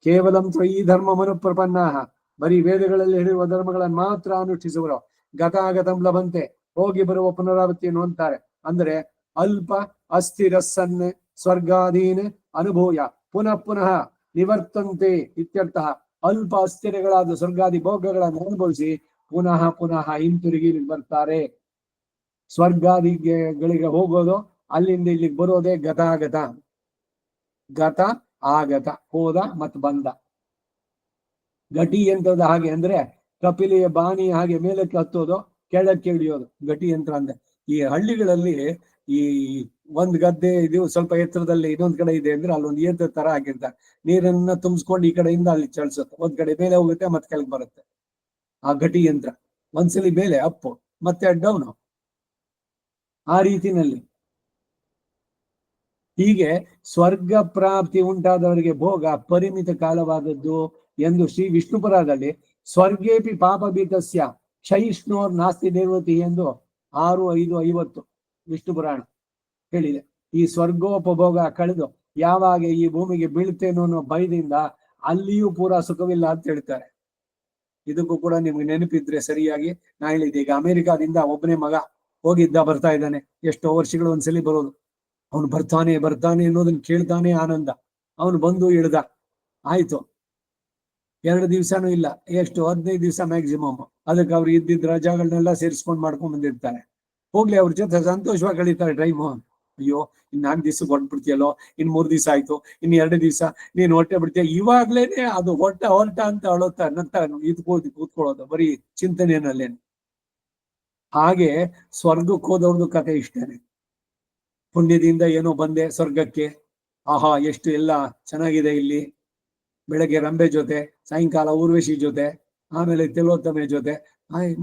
ಕೇವಲಂ ತ್ರಯೀ ಧರ್ಮ ಮನುಪ್ರಪನ್ನಾಹ, ಬರೀ ವೇದಗಳಲ್ಲಿ ಹೇಳಿರುವ ಧರ್ಮಗಳನ್ನು ಮಾತ್ರ ಅನುಷ್ಠಿಸುವರು. ಗತಾಗತಂ ಲಭಂತೆ, ಹೋಗಿ ಬರುವ ಪುನರಾವೃತ್ತಿಯನ್ನು ಅಂತಾರೆ. ಅಂದ್ರೆ ಅಲ್ಪ ಅಸ್ಥಿರಸ್ಸನ್ ಸ್ವರ್ಗಾದೀನ್ ಅನುಭೂಯ ಪುನಃ ನಿವರ್ತಂತೆ ಇತ್ಯರ್ಥ. ಅಲ್ಪ ಅಸ್ಥಿರಗಳಾದ ಸ್ವರ್ಗಾದಿ ಭೋಗಗಳನ್ನು ಅನುಭವಿಸಿ ಪುನಃ ಹಿಂತಿರುಗಿ ಬರ್ತಾರೆ. ಸ್ವರ್ಗಾದಿಗಳಿಗೆ ಹೋಗೋದು ಅಲ್ಲಿಂದ ಇಲ್ಲಿಗೆ ಬರೋದೇ ಗತಾಗತ, ಗತ ಆಗತ, ಹೋದ ಮತ್ತು ಬಂದ. ಗಟಿ ಯಂತ್ರದ ಹಾಗೆ ಅಂದ್ರೆ ಕಪಿಲೆಯ ಬಾಣಿ ಹಾಗೆ ಮೇಲಕ್ಕೆ ಹತ್ತೋದು, ಕೆಳಕ್ಕೆ ಇಳಿಯೋದು ಗಟಿ ಯಂತ್ರ ಅಂದ್ರೆ. ಈ ಹಳ್ಳಿಗಳಲ್ಲಿ ಈ ಒಂದ್ ಗದ್ದೆ ಇದು ಸ್ವಲ್ಪ ಎತ್ತರದಲ್ಲಿ ಇನ್ನೊಂದ್ ಕಡೆ ಇದೆ ಅಂದ್ರೆ ಅಲ್ಲೊಂದು ಯಂತ್ರ ತರ ಆಗಿರ್ತಾರೆ. ನೀರನ್ನ ತುಂಬಿಸ್ಕೊಂಡು ಈ ಕಡೆಯಿಂದ ಅಲ್ಲಿ ಚಲಿಸುತ್ತೆ, ಒಂದ್ ಕಡೆ ಮೇಲೆ ಹೋಗುತ್ತೆ ಮತ್ತೆ ಕೆಳಗೆ ಬರುತ್ತೆ. ಆ ಗಟಿ ಯಂತ್ರ ಒಂದ್ಸಲಿ ಮೇಲೆ ಅಪ್ಪು ಮತ್ತೆ ಡೌನು, ಆ ರೀತಿನಲ್ಲಿ. ಹೀಗೆ ಸ್ವರ್ಗ ಪ್ರಾಪ್ತಿ ಉಂಟಾದವರಿಗೆ ಭೋಗ ಪರಿಮಿತ ಕಾಲವಾದದ್ದು ಎಂದು ಶ್ರೀ ವಿಷ್ಣುಪುರಾಣದಲ್ಲಿ ಸ್ವರ್ಗೇಪಿ ಪಾಪಭೀತಸ್ಯ ಕ್ಷಯಿಷ್ಣೋರ್ ನಾಸ್ತಿ ನಿರ್ವತಿ ಎಂದು 6:5:50 ವಿಷ್ಣು ಪುರಾಣ ಹೇಳಿದೆ. ಈ ಸ್ವರ್ಗೋಪಭೋಗ ಕಳೆದು ಯಾವಾಗ ಈ ಭೂಮಿಗೆ ಬೀಳ್ತೇನೋ ಅನ್ನೋ ಭಯದಿಂದ ಅಲ್ಲಿಯೂ ಪೂರಾ ಸುಖವಿಲ್ಲ ಅಂತ ಹೇಳ್ತಾರೆ. ಇದಕ್ಕೂ ಕೂಡ ನಿಮ್ಗೆ ನೆನಪಿದ್ರೆ ಸರಿಯಾಗಿ ನಾ ಹೇಳಿದ್ದೆ, ಈಗ ಅಮೆರಿಕಾದಿಂದ ಒಬ್ಬನೇ ಮಗ ಹೋಗಿದ್ದ, ಬರ್ತಾ ಇದ್ದಾನೆ. ಎಷ್ಟೋ ವರ್ಷಗಳು ಒಂದ್ಸಲಿ ಬರೋದು. ಅವನು ಬರ್ತಾನೆ ಅನ್ನೋದನ್ನ ಕೇಳ್ತಾನೆ ಆನಂದ. ಅವನು ಬಂದು ಇಳ್ದ, ಆಯ್ತು 2 ದಿವ್ಸನೂ ಇಲ್ಲ, ಎಷ್ಟು 15 ದಿವಸ ಮ್ಯಾಕ್ಸಿಮಮ್. ಅದಕ್ಕೆ ಅವ್ರು ಇದ್ದಿದ್ದ ರಜಾಗಳನ್ನೆಲ್ಲ ಸೇರಿಸ್ಕೊಂಡು ಮಾಡ್ಕೊಂಡ್ ಬಂದಿರ್ತಾರೆ. ಹೋಗ್ಲಿ, ಅವ್ರ ಜೊತೆ ಸಂತೋಷವಾಗಿ ಕಳೀತಾರೆ ಟೈಮು. ಅಯ್ಯೋ, ಇನ್ 4 ದಿವ್ಸ ಹೊರಟ್ಬಿಡ್ತೀಯಲ್ಲೋ, ಇನ್ 3 ದಿವಸ ಆಯ್ತು, ಇನ್ 2 ದಿವಸ ನೀನ್ ಹೊರಟೆ ಬಿಡ್ತೀಯ, ಇವಾಗ್ಲೇನೆ ಅದು ಹೊರಟ ಅಂತ ಅಳುತ್ತಾ ನಂತರ ಕೂತ್ಕೊಳ್ಳೋದು ಬರೀ ಚಿಂತನೆಯಲ್ಲೇನೆ. ಹಾಗೆ ಸ್ವರ್ಗಕ್ಕೆ ಹೋದವ್ರದ್ದು ಕತೆ ಇಷ್ಟೇನೆ. ಪುಣ್ಯದಿಂದ ಏನೋ ಬಂದೆ ಸ್ವರ್ಗಕ್ಕೆ, ಆಹಾ ಎಷ್ಟು ಎಲ್ಲ ಚೆನ್ನಾಗಿದೆ ಇಲ್ಲಿ, ಬೆಳಗ್ಗೆ ರಂಬೆ ಜೊತೆ, ಸಾಯಂಕಾಲ ಊರ್ವಶಿ ಜೊತೆ, ಆಮೇಲೆ ತಿಲೋತ್ತಮೆ ಜೊತೆ,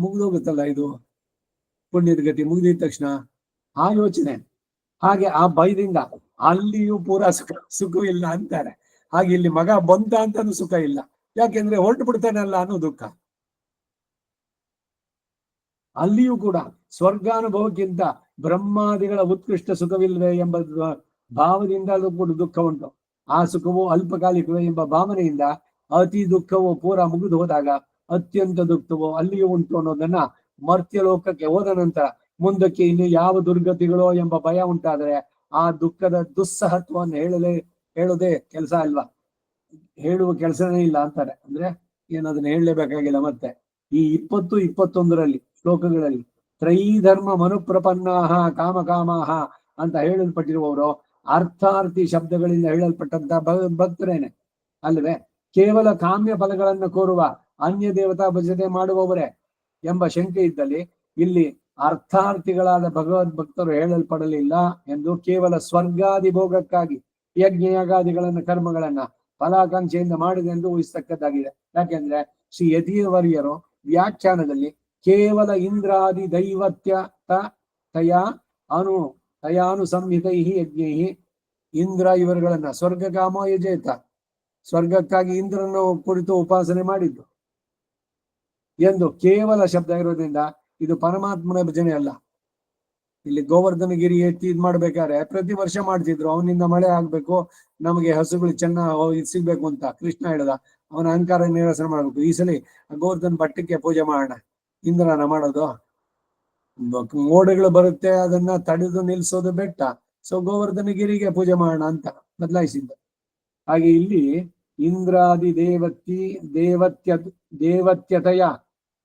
ಮುಗ್ದೋಗುತ್ತಲ್ಲ ಇದು ಪುಣ್ಯದ ಗತಿ. ಮುಗ್ದಿದ ತಕ್ಷಣ ಆ ಯೋಚನೆ, ಹಾಗೆ ಆ ಭಯದಿಂದ ಅಲ್ಲಿಯೂ ಪೂರಾ ಸುಖವಿಲ್ಲ ಅಂತಾರೆ. ಹಾಗೆ ಇಲ್ಲಿ ಮಗ ಬಂತ ಅಂತಾನು ಸುಖ ಇಲ್ಲ, ಯಾಕೆಂದ್ರೆ ಹೊರಟು ಬಿಡ್ತಾನಲ್ಲ ಅನ್ನೋ ದುಃಖ. ಅಲ್ಲಿಯೂ ಕೂಡ ಸ್ವರ್ಗಾನುಭವಕ್ಕಿಂತ ಬ್ರಹ್ಮಾದಿಗಳ ಉತ್ಕೃಷ್ಟ ಸುಖವಿಲ್ವೇ ಎಂಬ ಭಾವದಿಂದ ಕೂಡ ದುಃಖ ಉಂಟು. ಆ ಸುಖವು ಅಲ್ಪಕಾಲಿಕವೇ ಎಂಬ ಭಾವನೆಯಿಂದ ಅತಿ ದುಃಖವು ಪೂರ ಮುಗಿದು ಹೋದಾಗ ಅತ್ಯಂತ ದುಃಖವು ಅಲ್ಲಿಯೂ ಉಂಟು ಅನ್ನೋದನ್ನ ಮರ್ತ್ಯ ಲೋಕಕ್ಕೆ ಹೋದ ನಂತರ ಮುಂದಕ್ಕೆ ಇನ್ನು ಯಾವ ದುರ್ಗತಿಗಳೋ ಎಂಬ ಭಯ ಉಂಟಾದರೆ ಆ ದುಃಖದ ದುಸ್ಸಹತ್ವವನ್ನು ಹೇಳೋದೇ ಕೆಲಸ ಅಲ್ವಾ, ಹೇಳುವ ಕೆಲಸನೇ ಇಲ್ಲ ಅಂತಾರೆ. ಅಂದ್ರೆ ಏನದನ್ನ ಹೇಳಲೇಬೇಕಾಗಿಲ್ಲ. ಮತ್ತೆ ಈ 20-21 ಶ್ಲೋಕಗಳಲ್ಲಿ ತ್ರೈಧರ್ಮ ಮನುಪ್ರಪನ್ನಾಹ ಕಾಮಕಾಮಾಹ ಅಂತ ಹೇಳಲ್ಪಟ್ಟಿರುವವರು ಅರ್ಥಾರ್ಥಿ ಶಬ್ದಗಳಿಂದ ಹೇಳಲ್ಪಟ್ಟಂತ ಭಕ್ತರೇನೆ ಅಲ್ಲವೇ? ಕೇವಲ ಕಾಮ್ಯ ಫಲಗಳನ್ನು ಕೋರುವ ಅನ್ಯ ದೇವತಾ ಭಜನೆ ಮಾಡುವವರೇ ಎಂಬ ಶಂಕೆ ಇದ್ದಲ್ಲಿ ಇಲ್ಲಿ ಅರ್ಥಾರ್ಥಿಗಳಾದ ಭಗವದ್ ಭಕ್ತರು ಹೇಳಲ್ಪಡಲಿಲ್ಲ ಎಂದು ಕೇವಲ ಸ್ವರ್ಗಾದಿ ಭೋಗಕ್ಕಾಗಿ ಯಜ್ಞಯಾಗಾದಿಗಳನ್ನ ಕರ್ಮಗಳನ್ನ ಫಲಾಕಾಂಕ್ಷೆಯಿಂದ ಮಾಡಿದೆ ಎಂದು ಊಹಿಸ್ತಕ್ಕದ್ದಾಗಿದೆ. ಯಾಕೆಂದ್ರೆ ಶ್ರೀ ಯತಿವರ್ಯರು ವ್ಯಾಖ್ಯಾನದಲ್ಲಿ ಕೇವಲ ಇಂದ್ರಾದಿ ದೈವತ್ಯ ತಯಾನು ಸಂಹಿತೈ ಯಜ್ಞೈ, ಇಂದ್ರ ಇವರುಗಳನ್ನ ಸ್ವರ್ಗ ಕಾಮ ಯಜೇತ, ಸ್ವರ್ಗಕ್ಕಾಗಿ ಇಂದ್ರನ ಕುರಿತು ಉಪಾಸನೆ ಮಾಡಿದ್ದು ಎಂದು ಕೇವಲ ಶಬ್ದ ಇರೋದ್ರಿಂದ ಇದು ಪರಮಾತ್ಮನ ಭಜನೆ ಅಲ್ಲ. ಇಲ್ಲಿ ಗೋವರ್ಧನಗಿರಿ ಎತ್ತಿ ಇದ್ ಮಾಡ್ಬೇಕಾದ್ರೆ ಪ್ರತಿ ವರ್ಷ ಮಾಡ್ತಿದ್ರು, ಅವನಿಂದ ಮಳೆ ಆಗ್ಬೇಕು, ನಮಗೆ ಹಸುಗಳು ಚೆನ್ನಾಗಿ ಸಿಗ್ಬೇಕು ಅಂತ ಕೃಷ್ಣ ಹೇಳ್ದ. ಅವನ ಅಹಂಕಾರ ನಿರಸನ ಮಾಡ್ಬೇಕು. ಈ ಸಲ ಗೋವರ್ಧನ ಭಟ್ಟಕ್ಕೆ ಪೂಜೆ ಮಾಡೋಣ, ಇಂದ್ರನ ಮಾಡೋದು. ಮೋಡಗಳು ಬರುತ್ತೆ, ಅದನ್ನ ತಡೆದು ನಿಲ್ಸೋದು ಬೆಟ್ಟ. ಸೊ ಗೋವರ್ಧನಗಿರಿಗೆ ಪೂಜೆ ಮಾಡೋಣ ಅಂತ ಬದಲಾಯಿಸಿದ್ದು. ಹಾಗೆ ಇಲ್ಲಿ ಇಂದ್ರಾದಿ ದೇವತ್ಯತಯ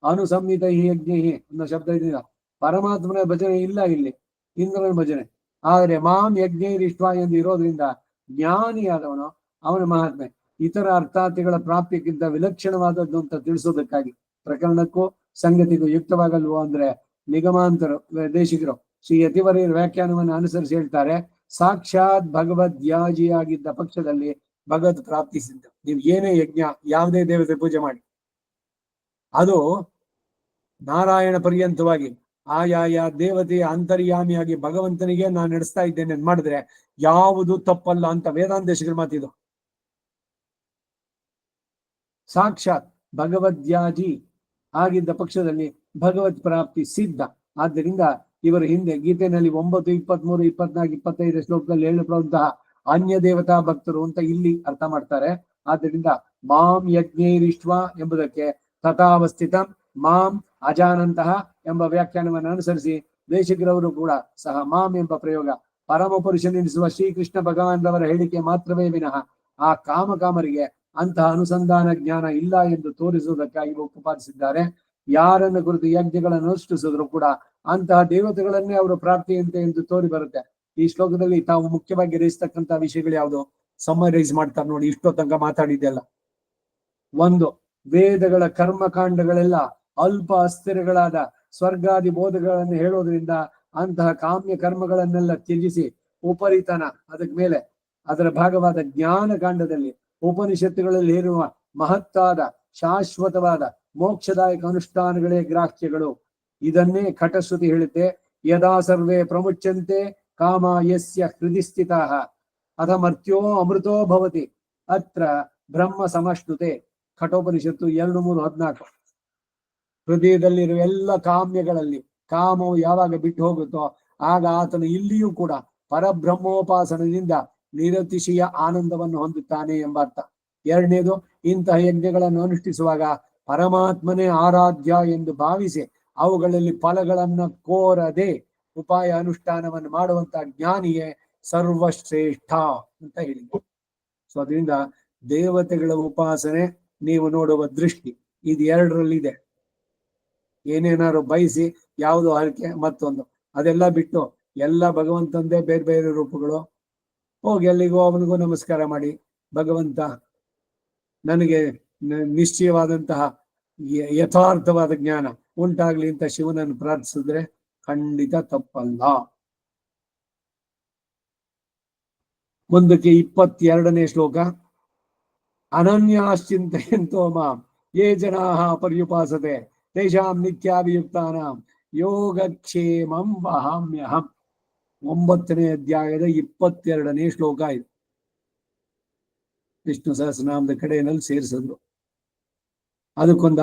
ಅನುಸಂಹಿತ ಯಜ್ಞ ಅನ್ನೋ ಶಬ್ದ ಇದೆಯಲ್ಲ, ಪರಮಾತ್ಮನ ಭಜನೆ ಇಲ್ಲ ಇಲ್ಲಿ, ಇಂದ್ರನ ಭಜನೆ. ಆದ್ರೆ ಮಾಂ ಯಜ್ಞೈರಿಷ್ಟ್ವ ಎಂದು ಇರೋದ್ರಿಂದ ಜ್ಞಾನಿಯಾದವನು ಅವನ ಮಹಾತ್ಮೆ ಇತರ ಅರ್ಥಾರ್ಥಿಗಳ ಪ್ರಾಪ್ತಿಗಿಂತ ವಿಲಕ್ಷಣವಾದದ್ದು ಅಂತ ತಿಳಿಸೋದಕ್ಕಾಗಿ ಪ್ರಕರಣಕ್ಕೂ ಸಂಗತಿಗೂ ಯುಕ್ತವಾಗಲ್ವೋ ಅಂದ್ರೆ ನಿಗಮಾಂತರ ದೇಶಿಕರು ಶ್ರೀ ಯತಿವರ್ಯರ ವ್ಯಾಖ್ಯಾನವನ್ನು ಅನುಸರಿಸಿ ಹೇಳ್ತಾರೆ, ಸಾಕ್ಷಾತ್ ಭಗವದ್ಯಾಜಿಯಾಗಿದ್ದ ಪಕ್ಷದಲ್ಲಿ ಭಗವದ್ ಪ್ರಾಪ್ತಿಸಿದ್ದ. ನೀವು ಏನೇ ಯಜ್ಞ, ಯಾವುದೇ ದೇವತೆ ಪೂಜೆ ಮಾಡಿ, ಅದು ನಾರಾಯಣ ಪರ್ಯಂತವಾಗಿ ಆಯಾಯ ದೇವತೆಯ ಅಂತರ್ಯಾಮಿಯಾಗಿ ಭಗವಂತನಿಗೆ ನಾನು ನಡೆಸ್ತಾ ಇದ್ದೇನೆ ಅಂತ ಮಾಡಿದ್ರೆ ಯಾವುದು ತಪ್ಪಲ್ಲ ಅಂತ ವೇದಾಂತೇಶಿಗಳ ಮಾತಿದು. ಸಾಕ್ಷಾತ್ ಭಗವದ್ಯಾಜಿ ಆಗಿದ್ದ ಪಕ್ಷದಲ್ಲಿ ಭಗವತ್ ಪ್ರಾಪ್ತಿ ಸಿದ್ಧ. ಆದ್ದರಿಂದ ಇವರ ಹಿಂದೆ ಗೀತೆಯಲ್ಲಿ 9, 23, 24, 25 ಶ್ಲೋಕದಲ್ಲಿ ಹೇಳಬಹುದಂತಹ ಅನ್ಯ ದೇವತಾ ಭಕ್ತರು ಅಂತ ಇಲ್ಲಿ ಅರ್ಥ ಮಾಡ್ತಾರೆ. ಆದ್ದರಿಂದ ಮಾಂ ಯಜ್ಞೈರಿಷ್ಟ್ವ ಎಂಬುದಕ್ಕೆ ತಥಾವಸ್ಥಿತ ಮಾಂ ಅಜಾನಂತಹ ಎಂಬ ವ್ಯಾಖ್ಯಾನವನ್ನು ಅನುಸರಿಸಿ ದೇಶಿಕರವರು ಕೂಡ ಸಹ ಮಾಂ ಎಂಬ ಪ್ರಯೋಗ ಪರಮ ಪುರುಷನೆನಿಸುವ ಶ್ರೀಕೃಷ್ಣ ಭಗವಾನ್ರವರ ಹೇಳಿಕೆ ಮಾತ್ರವೇ ವಿನಃ ಆ ಕಾಮರಿಗೆ ಅಂತಹ ಅನುಸಂಧಾನ ಜ್ಞಾನ ಇಲ್ಲ ಎಂದು ತೋರಿಸುವುದಕ್ಕಾಗಿ ಉಪಪಾದಿಸಿದ್ದಾರೆ. ಯಾರನ್ನು ಕುರಿತು ಯಜ್ಞಗಳನ್ನು ಅನುಷ್ಠಿಸಿದ್ರು ಕೂಡ ಅಂತಹ ದೇವತೆಗಳನ್ನೇ ಅವರು ಪ್ರಾಪ್ತಿಯಂತೆ ಎಂದು ತೋರಿ ಬರುತ್ತೆ. ಈ ಶ್ಲೋಕದಲ್ಲಿ ತಾವು ಮುಖ್ಯವಾಗಿ ಗ್ರಹಿಸ್ತಕ್ಕಂಥ ವಿಷಯಗಳು ಯಾವುದು ಸಮರೈಸ್ ಮಾಡ್ತಾರೆ ನೋಡಿ. ಇಷ್ಟೋ ತನಕ ಮಾತಾಡಿದ್ದೆಲ್ಲ ಒಂದು, ವೇದಗಳ ಕರ್ಮಕಾಂಡಗಳೆಲ್ಲ ಅಲ್ಪ ಅಸ್ಥಿರಗಳಾದ ಸ್ವರ್ಗಾದಿ ಬೋಧಗಳನ್ನು ಹೇಳೋದ್ರಿಂದ ಅಂತಹ ಕಾಮ್ಯ ಕರ್ಮಗಳನ್ನೆಲ್ಲ ತ್ಯಜಿಸಿ ಉಪರಿತನ ಅದಕ್ಕೆ ಮೇಲೆ ಅದರ ಭಾಗವಾದ ಜ್ಞಾನ ಕಾಂಡದಲ್ಲಿ ಉಪನಿಷತ್ತುಗಳಲ್ಲಿ ಇರುವ ಮಹತ್ತಾದ ಶಾಶ್ವತವಾದ ಮೋಕ್ಷದಾಯಕ ಅನುಷ್ಠಾನಗಳೇ ಗ್ರಾಹ್ಯಗಳು. ಇದನ್ನೇ ಖಟಶ್ರುತಿ ಹೇಳುತ್ತೆ. ಯದಾ ಸರ್ವೇ ಪ್ರಮುಚ್ಯಂತೆ ಕಾಮ ಯಸ್ಯ ಹೃದಯ ಸ್ಥಿತಃ ಅಥ ಮರ್ತ್ಯೋ ಅಮೃತೋ ಭವತಿ ಅತ್ರ ಬ್ರಹ್ಮ ಸಮಶ್ನುತೆ. ಕಠೋಪನಿಷತ್ತು 2:3-14. ಹೃದಯದಲ್ಲಿರುವ ಎಲ್ಲ ಕಾಮ್ಯಗಳಲ್ಲಿ ಕಾಮವು ಯಾವಾಗ ಬಿಟ್ಟು ಹೋಗುತ್ತೋ ಆಗ ಆತನು ಇಲ್ಲಿಯೂ ಕೂಡ ಪರಬ್ರಹ್ಮೋಪಾಸನದಿಂದ ನಿರತಿಶಯ ಆನಂದವನ್ನು ಹೊಂದುತ್ತಾನೆ ಎಂಬ ಅರ್ಥ. ಎರಡನೇದು, ಇಂತಹ ಯಜ್ಞಗಳನ್ನು ಅನುಷ್ಠಿಸುವಾಗ ಪರಮಾತ್ಮನೇ ಆರಾಧ್ಯ ಎಂದು ಭಾವಿಸಿ ಅವುಗಳಲ್ಲಿ ಫಲಗಳನ್ನ ಕೋರದೆ ಉಪಾಯ ಅನುಷ್ಠಾನವನ್ನು ಮಾಡುವಂತಹ ಜ್ಞಾನಿಯೇ ಸರ್ವಶ್ರೇಷ್ಠ ಅಂತ ಹೇಳಿದ್ರು. ಸೊ ಅದರಿಂದ ದೇವತೆಗಳ ಉಪಾಸನೆ ನೀವು ನೋಡುವ ದೃಷ್ಟಿ ಇದು ಎರಡರಲ್ಲಿದೆ. ಏನೇನಾದ್ರು ಬಯಸಿ ಯಾವುದು ಹರಕೆ ಮತ್ತೊಂದು ಅದೆಲ್ಲ ಬಿಟ್ಟು ಎಲ್ಲ ಭಗವಂತಂದೇ ಬೇರೆ ಬೇರೆ ರೂಪಗಳು, ಹೋಗಿ ಎಲ್ಲಿಗೋ ಅವನಿಗೂ ನಮಸ್ಕಾರ ಮಾಡಿ ಭಗವಂತ ನನಗೆ ನಿಶ್ಚಯವಾದಂತಹ ಯಥಾರ್ಥವಾದ ಜ್ಞಾನ ಉಂಟಾಗ್ಲಿ ಅಂತ ಶಿವನನ್ನು ಪ್ರಾರ್ಥಿಸಿದ್ರೆ ಖಂಡಿತ ತಪ್ಪಲ್ಲ. ಮುಂದಕ್ಕೆ 22ನೇ ಶ್ಲೋಕ. ಅನನ್ಯಾಶ್ಚಿಂತಯಂತೋ ಮಾಂ ಯೇ ಜನಾಃ ಪರ್ಯುಪಾಸತೆ ತೇಷಾಂ ನಿತ್ಯಾಭಿಯುಕ್ತಾನಾಂ ಯೋಗಕ್ಷೇಮಂ ವಹಾಮ್ಯಹಂ. 9ನೇ ಅಧ್ಯಾಯದ 22ನೇ ಶ್ಲೋಕ ಇದು. ವಿಷ್ಣು ಸಹಸ್ರನಾಮದ ಕಡೆಯಲ್ಲಿ ಸೇರಿಸಿದ್ರು. ಅದಕ್ಕೊಂದು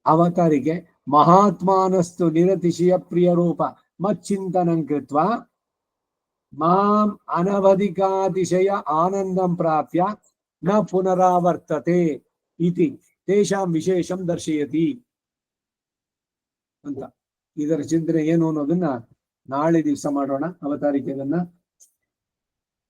ಅವತಾರಿಕೆ ಮಹಾತ್ಮಾನಸ್ತು ನಿರತಿಶಯ ಪ್ರಿಯ ರೂಪ ಮಚ್ಚಿಂತನಂ ಕೃತ್ವ ಮಾಂ ಅನವಧಿಕಾತಿಶಯ ಆನಂದಂ ಪ್ರಾಪ್ಯ ನ ಪುನರಾವರ್ತತೆ ಇತಿ ತೇಷಾಂ ವಿಶೇಷಂ ದರ್ಶಯತಿ ಅಂತ. ಇದರ ಚಿಂತನೆ ಏನು ಅನ್ನೋದನ್ನ ನಾಳೆ ದಿವಸ ಮಾಡೋಣ. ಅವತಾರಿಕೆಯನ್ನ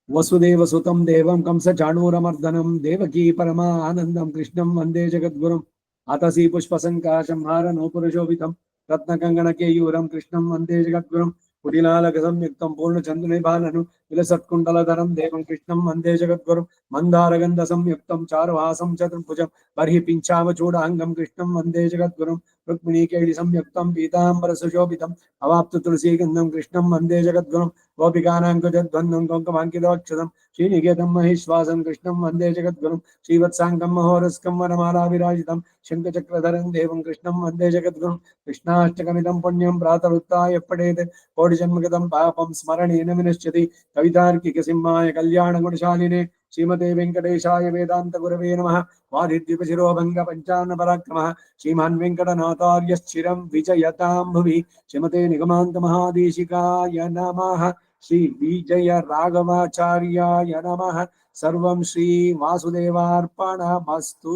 ವಸುದೇವ ಸುತಂ ದೇವಂ ಕಂಸ ಚಾಣೂರಮರ್ದನಂ ದೇವಕೀ ಪರಮ ಆನಂದಂ ಕೃಷ್ಣಂ ವಂದೇ ಜಗದ್ಗುರುಂ ಅತಸಿ ಪುಷ್ಪ ಸಂಕಾಶಂ ಹಾರ ನೂಪುರಶೋಭಿತಂ ರತ್ನಕಂಗಣ ಕೇಯೂರಂ ಕೃಷ್ಣಂ ವಂದೇ ಜಗದ್ಗುರುಂ ಕುಟಿಲಾಲಕ ಸಂಯುಕ್ತಂ ಪೂರ್ಣಚಂದ್ರನೇ ಬಾಲನು ವಿಲಸತ್ಕುಂಡಲಧರಂ ದೇವಂ ಕೃಷ್ಣಂ ವಂದೇ ಜಗದ್ಗುರುಂ ಮಂದಾರಗಂಧ ಸಂಯುಕ್ತಂ ಚಾರುಹಾಸಂ ಚತುರ್ಭುಜಂ ಬರ್ಹಿ ಪಿಂಚಾವಚೂಡಾಂಗಂ ಕೃಷ್ಣಂ ವಂದೇ ಜಗದ್ಗುರುಂ ರುಕ್ಮಿಣೀಕೇಳಿ ಸಂಯುಕ್ತಂ ಪೀತಾಂಬರ ಸುಶೋಭಿತಂ ಅವಾಪ್ತ ತುಳಸೀಗಂಧಂ ಕೃಷ್ಣಂ ವಂದೇ ಜಗದ್ಗುರುಂ ಗೋಪಿಕಾನಾಂಕುಜಧ್ವನ್ನಂ ಕೊಂಕಮಾಂಕಿತವಕ್ಷಸಂ ಶ್ರೀನಿಕೇತಂ ಮಹೇಶ್ವಾಸಂ ಕೃಷ್ಣಂ ವಂದೇ ಜಗದ್ಗುರುಂ ಶ್ರೀವತ್ಸಾಂಗಂ ಮಹೋರಸ್ಕಂ ವನಮಾಲಾ ವಿರಾಜಿತಂ ಶಂಖಚಕ್ರಧರಂ ದೇವಂ ಕೃಷ್ಣಂ ವಂದೇ ಜಗದ್ಗುರುಂ ಕೃಷ್ಣಾಷ್ಟಕಮಿದಂ ಪುಣ್ಯಂ ಪ್ರಾತರುತ್ತಾಯ ಪಡೇತ್ ಕೋಟಿ ಜನ್ಮಗತಂ ಪಾಪಂ ಸ್ಮರಣೇನ ವಿನಶ್ಯತಿ. ಕವಿತಾರ್ಕಿಕ ಸಿಂಹಾಯ ಕಲ್ಯಾಣ ಗುಣಶಾಲಿನೇ ಶ್ರೀಮತೆ ವೆಂಕಟೇಶಾಯ ವೇದಾಂತ ಗುರವೇ ನಮಃ. ವಾರಿದ್ವೀಪ ಶಿರೋಭಂಗ ಪಂಚಾನ್ನ ಪರಾಕ್ರಮಃ ಶ್ರೀಮಾನ್ ವೆಂಕಟನಾಥಾರ್ಯ ಸ್ಥಿರಂ ವಿಜಯತಾಂ ಭುವಿ. ಶ್ರೀಮತೆ ನಿಗಮಾಂತ ಮಹಾದೇಶಿಕಾಯ ನಮಃ. ಶ್ರೀ ವಿಜಯ ರಾಘವಾಚಾರ್ಯಾಯ ನಮಃ. ಸರ್ವಂ ಶ್ರೀ ವಾಸುದೇವಾರ್ಪಣಮಸ್ತು.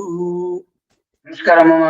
ನಮಸ್ಕಾರ ಮಾಮ.